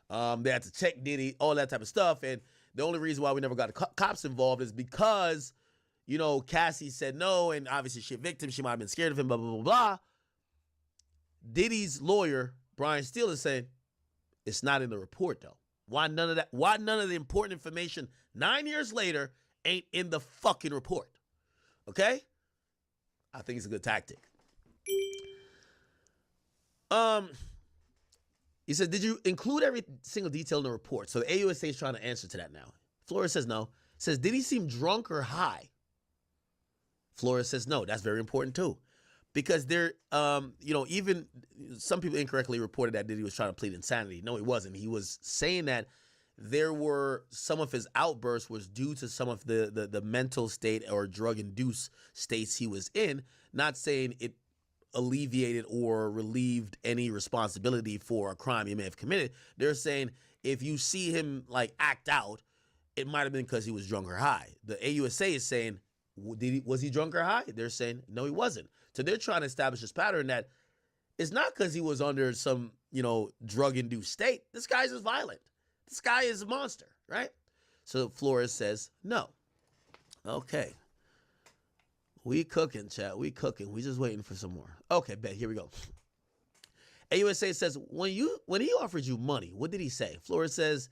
They had to check Diddy, all that type of stuff. And the only reason why we never got the cops involved is because, you know, Cassie said no, and obviously she a victim. She might have been scared of him, blah, blah, blah, blah. Diddy's lawyer, Brian Steele, is saying, it's not in the report, though. Why none of that? Why none of the important information 9 years later ain't in the fucking report? Okay? I think it's a good tactic. He said, did you include every single detail in the report? So the AUSA is trying to answer to that now. Flores says no. Says, did he seem drunk or high? Flores says no. That's very important too. Because there, you know, even some people incorrectly reported that Diddy was trying to plead insanity. No, he wasn't. He was saying that there were some of his outbursts was due to some of the mental state or drug-induced states he was in, not saying it alleviated or relieved any responsibility for a crime he may have committed. They're saying if you see him like act out, it might have been because he was drunk or high. The AUSA is saying, was he drunk or high? They're saying, no, he wasn't. So they're trying to establish this pattern that it's not because he was under some, you know, drug-induced state. This guy's just violent. This guy is a monster, right? So Flores says, no. Okay. We cooking, chat. We cooking. We just waiting for some more. Okay, bet. Here we go. AUSA says, when he offered you money, what did he say? Flores says,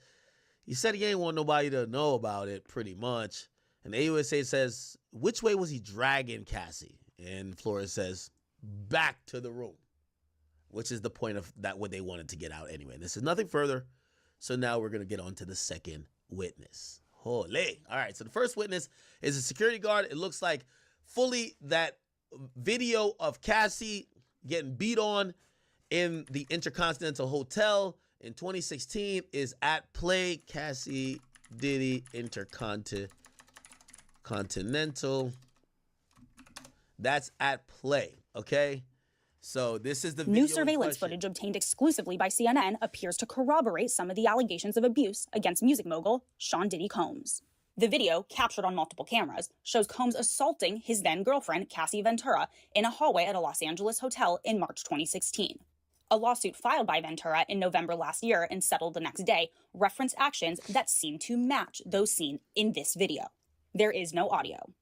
He said he ain't want nobody to know about it, pretty much. And the AUSA says, which way was he dragging Cassie? And Flores says, back to the room, which is the point of that what they wanted to get out anyway. This is nothing further. So now we're going to get on to the second witness. Holy. All right, so the first witness is a security guard. It looks like fully that video of Cassie getting beat on in the Intercontinental Hotel in 2016 is at play. Cassie Diddy Intercontinental. That's at play, okay? So this is the video New surveillance footage obtained exclusively by CNN appears to corroborate some of the allegations of abuse against music mogul Sean Diddy Combs. The video, captured on multiple cameras, shows Combs assaulting his then-girlfriend Cassie Ventura in a hallway at a Los Angeles hotel in March 2016. A lawsuit filed by Ventura in November last year and settled the next day referenced actions that seem to match those seen in this video. There is no audio.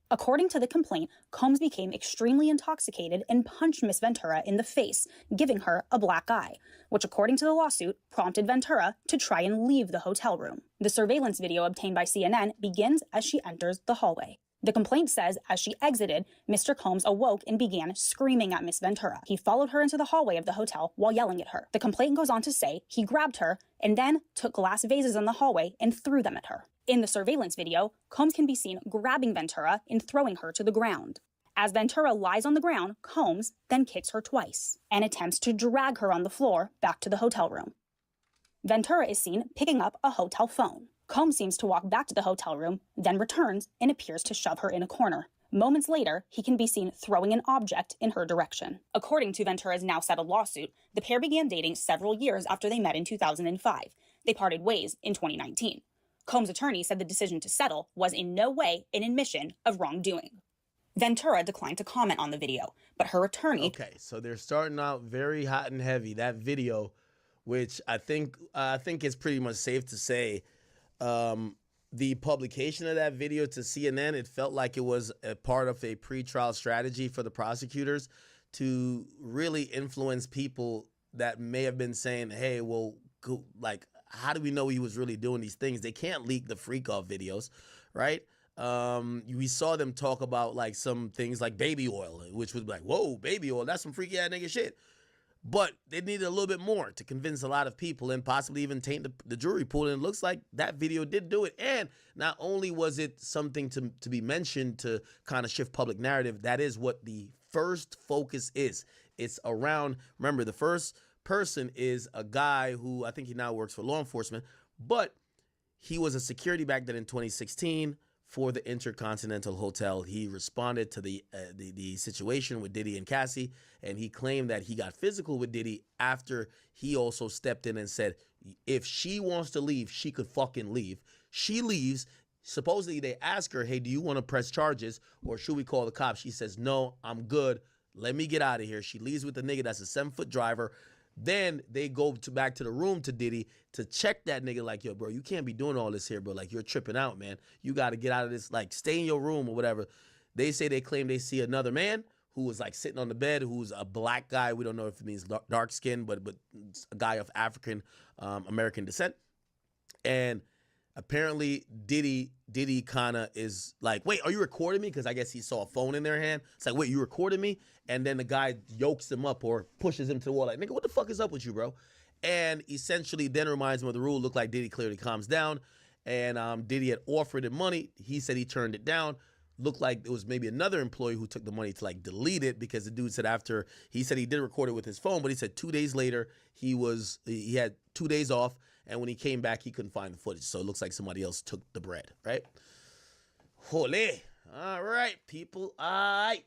According to the complaint, Combs became extremely intoxicated and punched Miss Ventura in the face, giving her a black eye, which according to the lawsuit prompted Ventura to try and leave the hotel room. The surveillance video obtained by CNN begins as she enters the hallway. The complaint says as she exited, Mr. Combs awoke and began screaming at Miss Ventura. He followed her into the hallway of the hotel while yelling at her. The complaint goes on to say he grabbed her and then took glass vases in the hallway and threw them at her. In the surveillance video, Combs can be seen grabbing Ventura and throwing her to the ground. As Ventura lies on the ground, Combs then kicks her twice and attempts to drag her on the floor back to the hotel room. Ventura is seen picking up a hotel phone. Combs seems to walk back to the hotel room, then returns and appears to shove her in a corner. Moments later, he can be seen throwing an object in her direction. According to Ventura's now settled lawsuit, the pair began dating several years after they met in 2005. They parted ways in 2019. Combs' attorney said the decision to settle was in no way an admission of wrongdoing. Ventura declined to comment on the video, but her attorney... Okay, so they're starting out very hot and heavy. That video, which I think is pretty much safe to say, the publication of that video to CNN, it felt like it was a part of a pretrial strategy for the prosecutors to really influence people that may have been saying, hey, well, like, how do we know he was really doing these things? They can't leak the freak off videos, right? We saw them talk about like some things like baby oil, which was like, whoa, baby oil, that's some freaky ass nigga shit. But they needed a little bit more to convince a lot of people and possibly even taint the jury pool. And it looks like that video did do it. And not only was it something to be mentioned to kind of shift public narrative, that is what the first focus is. It's around, remember, the first person is a guy who I think he now works for law enforcement, but he was a security back then in 2016 for the Intercontinental Hotel. He responded to the situation with Diddy and Cassie, and he claimed that he got physical with Diddy after he also stepped in and said, if she wants to leave, she could fucking leave. She leaves. Supposedly they ask her, hey, do you want to press charges or should we call the cops? She says, no, I'm good. Let me get out of here. She leaves with the nigga that's a 7-foot driver. Then they go back to the room to Diddy to check that nigga like, yo, bro, you can't be doing all this here, bro. Like, you're tripping out, man. You got to get out of this. Like, stay in your room or whatever. They say they claim they see another man who was, like, sitting on the bed, who's a black guy. We don't know if it means dark skin, but a guy of African American descent. And apparently Diddy kind of is like, wait, are you recording me? Because I guess he saw a phone in their hand. It's like, wait, you recording me? And then the guy yokes him up or pushes him to the wall like, nigga, what the fuck is up with you, bro? And essentially then reminds him of the rule. Looked like Diddy clearly calms down. And Diddy had offered him money. He said he turned it down. Looked like it was maybe another employee who took the money to like delete it because the dude said after, he said he did record it with his phone, but he said 2 days later he had 2 days off. And when he came back, he couldn't find the footage. So it looks like somebody else took the bread, right? Holy. All right, people. All right.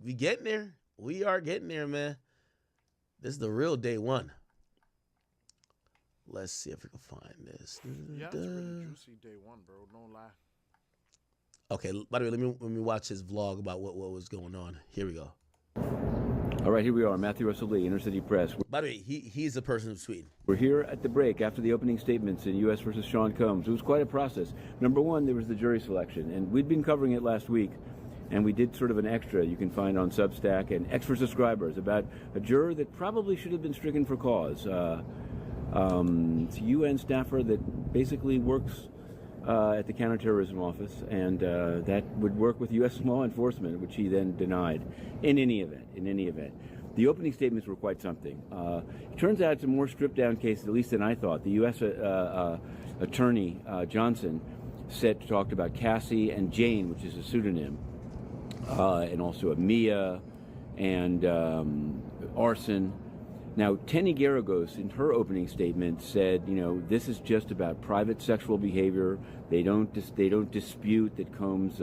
We getting there. We are getting there, man. This is the real day one. Let's see if we can find this. Yeah, it's pretty juicy day one, bro. No lie. Okay, by the way, let me watch his vlog about what was going on. Here we go. All right, here we are. Matthew Russell Lee, Inner City Press. By the way, he's the person who's tweeting. We're here at the break after the opening statements in U.S. versus Sean Combs. It was quite a process. Number one, there was the jury selection, and we'd been covering it last week, and we did sort of an extra you can find on Substack and extra subscribers about a juror that probably should have been stricken for cause. It's a UN staffer that basically works at the counterterrorism office, and that would work with U.S. law enforcement, which he then denied. In any event, the opening statements were quite something. It turns out it's a more stripped-down case, at least than I thought. The U.S. Attorney Johnson talked about Cassie and Jane, which is a pseudonym, and also a Mia and arson. Now, Tenny Garagos, in her opening statement, said, this is just about private sexual behavior. They don't dispute that Combs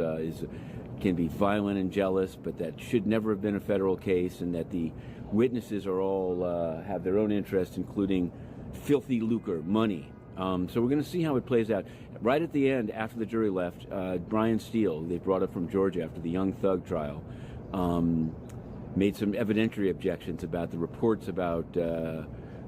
can be violent and jealous, but that should never have been a federal case, and that the witnesses are all have their own interests, including filthy lucre, money. So we're going to see how it plays out. Right at the end, after the jury left, Brian Steele, they brought up from Georgia after the Young Thug trial, made some evidentiary objections about the reports about the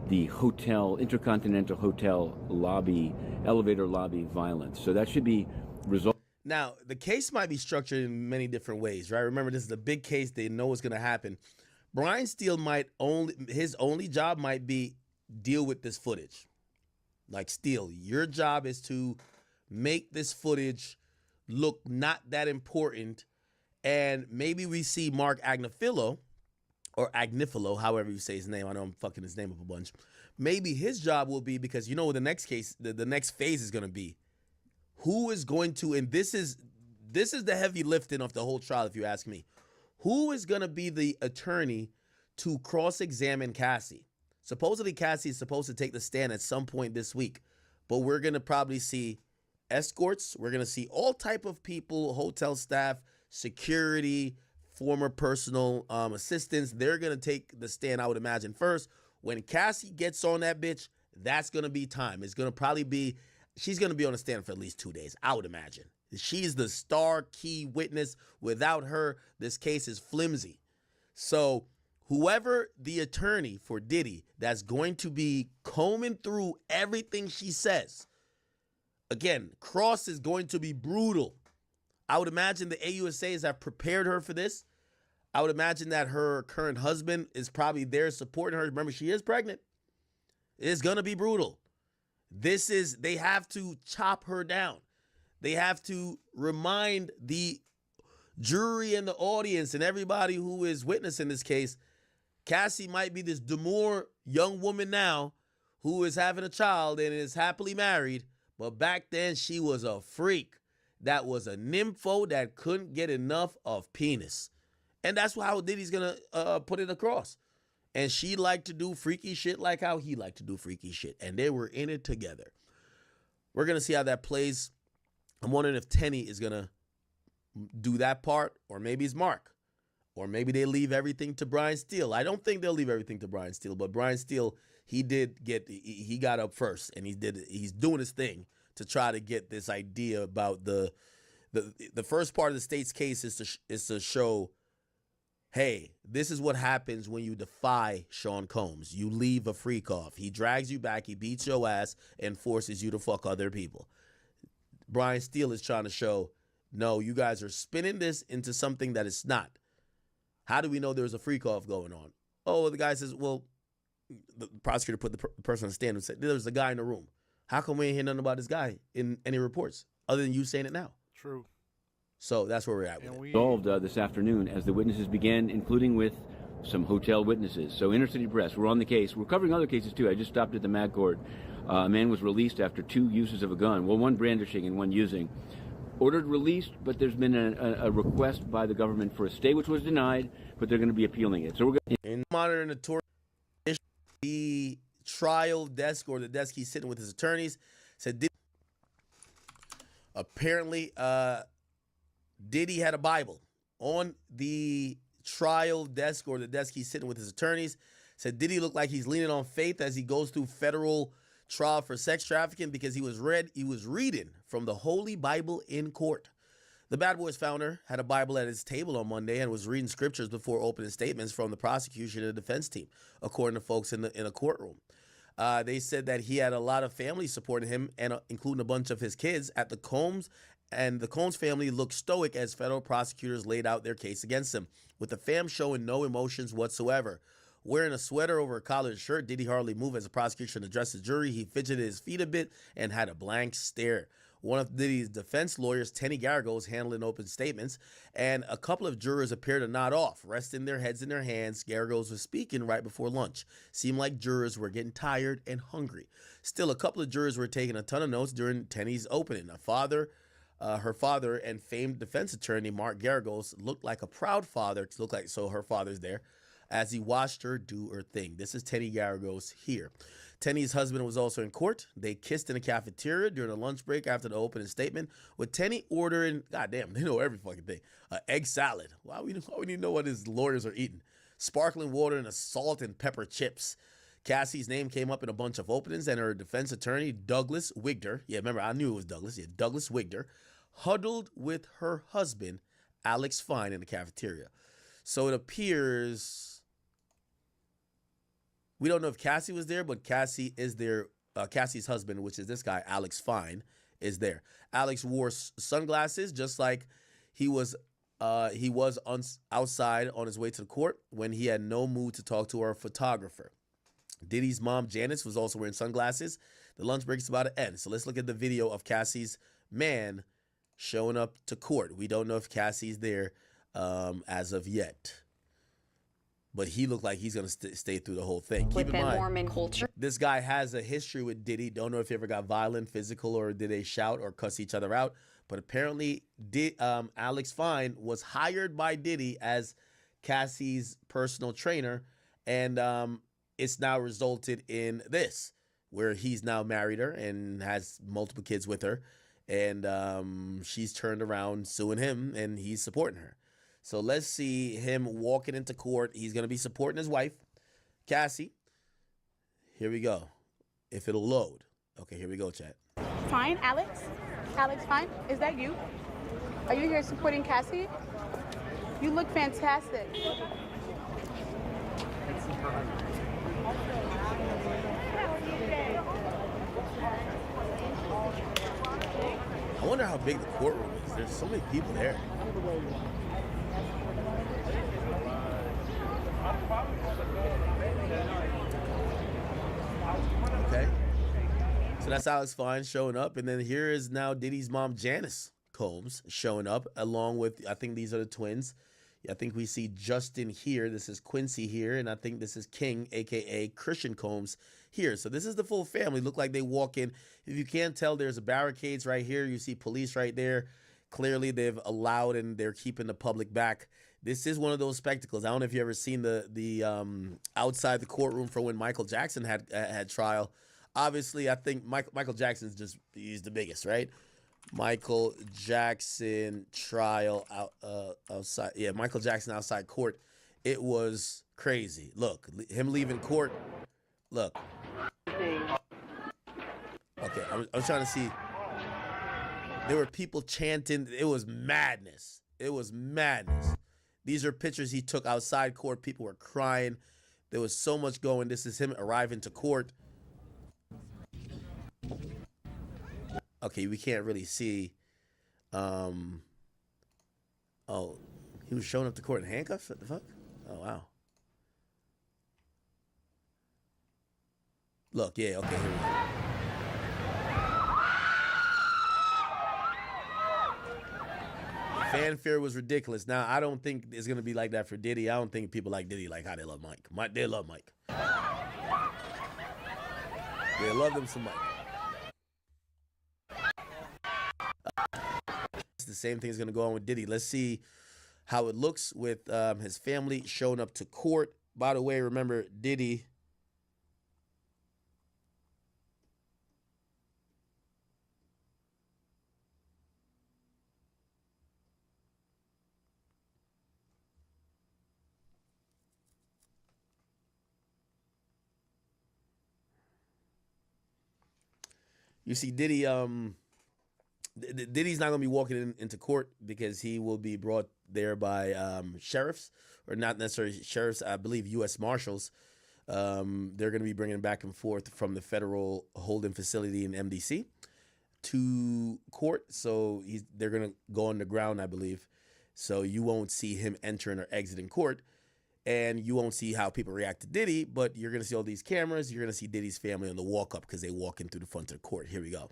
Intercontinental Hotel lobby, elevator lobby violence. So that should be resolved. Now, the case might be structured in many different ways, right? Remember, this is a big case. They know what's going to happen. Brian Steele his only job might be deal with this footage. Like, Steele, your job is to make this footage look not that important. And maybe we see Mark Agnifilo, or Agnifilo, however you say his name. I know I'm fucking his name up a bunch. Maybe his job will be, because the next case, the next phase is going to be, who is going to, and this is the heavy lifting of the whole trial, if you ask me. Who is going to be the attorney to cross-examine Cassie? Supposedly Cassie is supposed to take the stand at some point this week, but we're going to probably see escorts. We're going to see all type of people, hotel staff, security, former personal assistants. They're going to take the stand, I would imagine, first. When Cassie gets on that bitch, that's going to be time. It's going to probably be, she's going to be on the stand for at least 2 days, I would imagine. She's the star key witness. Without her, this case is flimsy. So whoever the attorney for Diddy that's going to be combing through everything she says, again, cross is going to be brutal. I would imagine the AUSAs have prepared her for this. I would imagine that her current husband is probably there supporting her. Remember, she is pregnant. It's going to be brutal. They have to chop her down. They have to remind the jury and the audience and everybody who is witnessing this case, Cassie might be this demure young woman now who is having a child and is happily married, but back then she was a freak. That was a nympho that couldn't get enough of penis. And that's how Diddy's going to put it across. And she liked to do freaky shit like how he liked to do freaky shit. And they were in it together. We're going to see how that plays. I'm wondering if Tenny is going to do that part, or maybe it's Mark. Or maybe they leave everything to Brian Steele. I don't think they'll leave everything to Brian Steele, but Brian Steele, he got up first, and he's doing his thing to try to get this idea about the first part of the state's case is to show, hey, this is what happens when you defy Sean Combs. You leave a freak off. He drags you back, he beats your ass, and forces you to fuck other people. Brian Steele is trying to show, no, you guys are spinning this into something that it's not. How do we know there's a freak off going on? Oh, the guy says, well, the prosecutor put the person on the stand and said, there's a guy in the room. How come we ain't hear nothing about this guy in any reports other than you saying it now? True. So that's where we're at with it. Resolved this afternoon as the witnesses began, including with some hotel witnesses. So Inner City Press, we're on the case. We're covering other cases too. I just stopped at the Mag Court. A man was released after 2 uses of a gun. Well, one brandishing and one using. Ordered released, but there's been a request by the government for a stay, which was denied, but they're going to be appealing it. So we're going in monitoring the trial desk, or the desk he's sitting with his attorneys, said apparently Diddy had a Bible on the trial desk, or the desk he's sitting with his attorneys. Said Diddy looked like he's leaning on faith as he goes through federal trial for sex trafficking, because he was reading from the Holy Bible in court. The Bad Boys founder had a Bible at his table on Monday and was reading scriptures before opening statements from the prosecution and the defense team, according to folks in a courtroom. They said that he had a lot of family supporting him, and including a bunch of his kids at the Combs, and the Combs family looked stoic as federal prosecutors laid out their case against him, with the fam showing no emotions whatsoever. Wearing a sweater over a collared shirt, Diddy hardly moved as the prosecution addressed the jury. He fidgeted his feet a bit and had a blank stare. One of Diddy's defense lawyers, Tenny Garrigo, was handling open statements, and a couple of jurors appeared to nod off, resting their heads in their hands. Garrigos was speaking right before lunch. Seemed like jurors were getting tired and hungry. Still, a couple of jurors were taking a ton of notes during Tenny's opening. Her father and famed defense attorney, Mark Garrigos, looked like a proud father. So her father's there, as he watched her do her thing. This is Tenny Garrigos here. Tenny's husband was also in court. They kissed in a cafeteria during a lunch break after the opening statement, with Tenny ordering, goddamn, they know every fucking thing, egg salad. Why we need to know what his lawyers are eating? Sparkling water and salt and pepper chips. Cassie's name came up in a bunch of openings, and her defense attorney, Douglas Wigder, yeah, remember, I knew it was Douglas, yeah, Douglas Wigder, huddled with her husband, Alex Fine, in the cafeteria. So it appears... We don't know if Cassie was there, but Cassie is there. Cassie's husband, which is this guy, Alex Fine, is there. Alex wore sunglasses, just like he was outside on his way to the court when he had no mood to talk to our photographer. Diddy's mom, Janice, was also wearing sunglasses. The lunch break is about to end, so let's look at the video of Cassie's man showing up to court. We don't know if Cassie's there as of yet. But he looked like he's going to stay through the whole thing. Keep in mind, Mormon culture. This guy has a history with Diddy. Don't know if he ever got violent, physical, or did they shout or cuss each other out. But apparently, Alex Fine was hired by Diddy as Cassie's personal trainer. And it's now resulted in this, where he's now married her and has multiple kids with her. And she's turned around suing him, and he's supporting her. So let's see him walking into court. He's going to be supporting his wife, Cassie. Here we go. If it'll load. Okay, here we go, chat. Fine, Alex? Alex Fine? Is that you? Are you here supporting Cassie? You look fantastic. I wonder how big the courtroom is. There's so many people there. Okay. So that's Alex Fine showing up. And then here is now Diddy's mom, Janice Combs, showing up along with, I think these are the twins. I think we see Justin here. This is Quincy here. And I think this is King, a.k.a. Christian Combs here. So this is the full family. Look like they walk in. If you can't tell, there's a barricades right here. You see police right there. Clearly, they've allowed and they're keeping the public back. This is one of those spectacles. I don't know if you ever seen the outside the courtroom for when Michael Jackson had trial. Obviously, I think Michael Jackson's he's the biggest, right? Michael Jackson trial outside. Yeah, Michael Jackson outside court. It was crazy. Look, him leaving court. Look. Okay, I was trying to see. There were people chanting. It was madness. It was madness. These are pictures he took outside court. People were crying. There was so much going. This is him arriving to court. Okay, we can't really see. Oh, he was showing up to court in handcuffs? What the fuck? Oh, wow. Look, yeah, okay, here we go. Fanfare was ridiculous. Now, I don't think it's going to be like that for Diddy. I don't think people like Diddy like how they love Mike. They love Mike. They love them some Mike. The same thing is going to go on with Diddy. Let's see how it looks with his family showing up to court. By the way, remember, Diddy... You see, Diddy, Diddy's not going to be walking into court because he will be brought there by sheriffs, or not necessarily sheriffs, I believe U.S. Marshals. They're going to be bringing back and forth from the federal holding facility in MDC to court. So they're going to go on the ground, I believe. So you won't see him entering or exiting court. And you won't see how people react to Diddy, but you're going to see all these cameras. You're going to see Diddy's family on the walk up because they walk in through the front of the court. Here we go.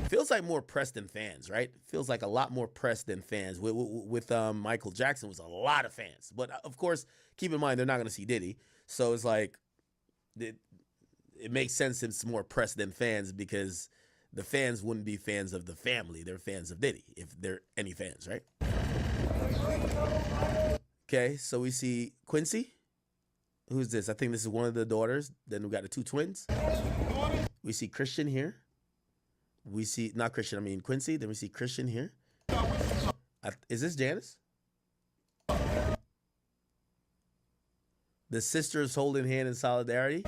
Feels like more press than fans, right? Feels like a lot more press than fans. With Michael Jackson was a lot of fans. But of course, keep in mind, they're not going to see Diddy. So it's like, it makes sense it's more press than fans because the fans wouldn't be fans of the family. They're fans of Diddy, if they're any fans, right? Okay, so we see Quincy. Who's this? I think this is one of the daughters. Then we got the two twins. We see Christian here. We see, not Christian, I mean Quincy. Then we see Christian here. Is this Janice? The sisters holding hand in solidarity.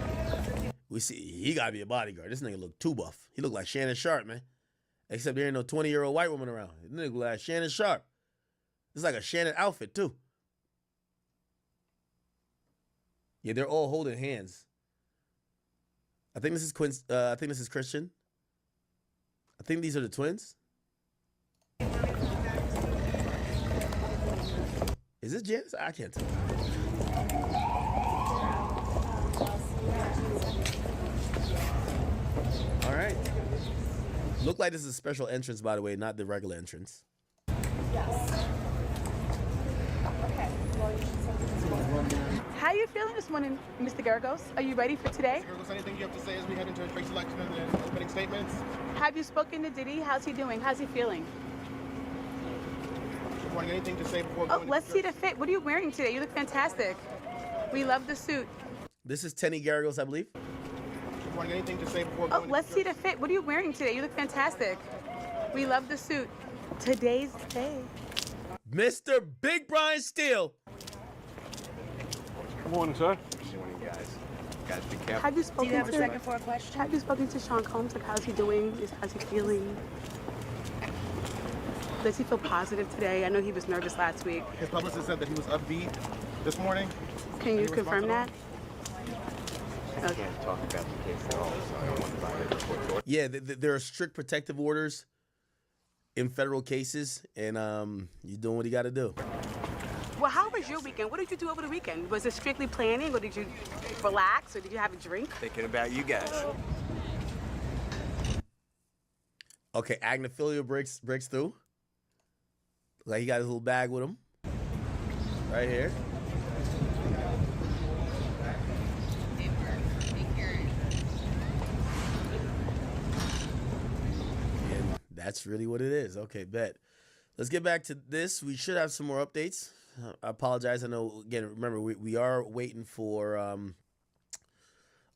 We see, he got to be a bodyguard. This nigga look too buff. He look like Shannon Sharp, man. Except there ain't no 20-year-old white woman around. This nigga look like Shannon Sharp. It's like a Shannon outfit, too. Yeah, they're all holding hands. I think this is I think this is Christian. I think these are the twins. Is this Janice? I can't tell. All right. Look like this is a special entrance, by the way, not the regular entrance. Yes. Okay. How are you feeling this morning, Mr. Geragos? Are you ready for today? Mr. Geragos, anything you have to say as we head into a trace election and then opening statements? Have you spoken to Diddy? How's he doing? How's he feeling? Good morning. Anything to say before Oh, going let's see the fit. What are you wearing today? You look fantastic. We love the suit. This is Tenny Garagos, I believe. Good morning. Anything to say before Oh, going let's see the fit. What are you wearing today? You look fantastic. We love the suit. Today's the day. Mr. Big Brian Steele. Good morning, sir. Good morning, guys. Guys, be careful. Have you spoken Do you have a to second for a question? Have you spoken to Sean Combs? Like, how's he doing? How's he feeling? Does he feel positive today? I know he was nervous last week. His publicist said that he was upbeat this morning. Can you confirm that? I can't talk about the case at all, so I don't want to violate the court order. Yeah, there are strict protective orders in federal cases, and you're doing what you got to do. Well, how was your weekend? What did you do over the weekend? Was it strictly planning, or did you relax, or did you have a drink? Thinking about you guys. Okay, Agnophilia breaks through. Like he got his little bag with him. Right here. And that's really what it is. Okay, bet. Let's get back to this. We should have some more updates. I apologize. I know, again, remember, we are waiting for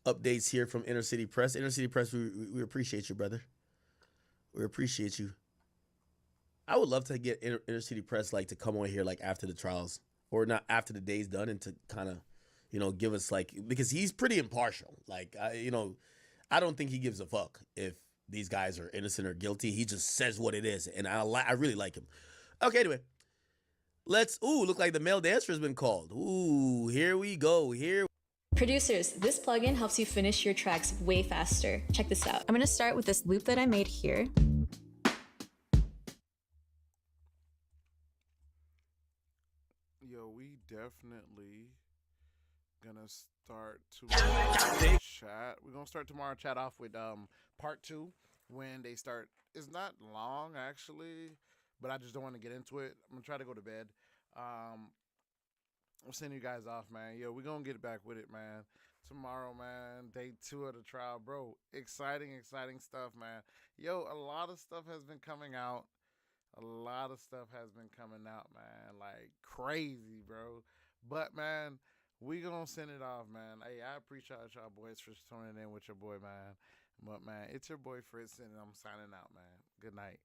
updates here from Inner City Press. Inner City Press, we appreciate you, brother. We appreciate you. I would love to get Inner City Press like to come on here like after the trials, or not after the day's done, and to kind of, give us like, because he's pretty impartial. Like, I don't think he gives a fuck if these guys are innocent or guilty. He just says what it is, and I really like him. Okay, anyway, look like the male dancer has been called. Ooh, here we go. Producers, this plugin helps you finish your tracks way faster. Check this out. I'm gonna start with this loop that I made here. Yo, we definitely gonna start tomorrow chat. We're gonna start tomorrow chat off with part 2 when they start. It's not long actually, but I just don't want to get into it. I'm gonna try to go to bed. I'm sending you guys off, man. Yo, we're gonna get back with it, man. Tomorrow, man, day 2 of the trial, bro. Exciting stuff, man. Yo, a lot of stuff has been coming out. Man. Like crazy, bro. But, man, we gonna send it off, man. Hey, I appreciate y'all boys for tuning in with your boy, man. But, man, it's your boy Fritz, and I'm signing out, man. Good night.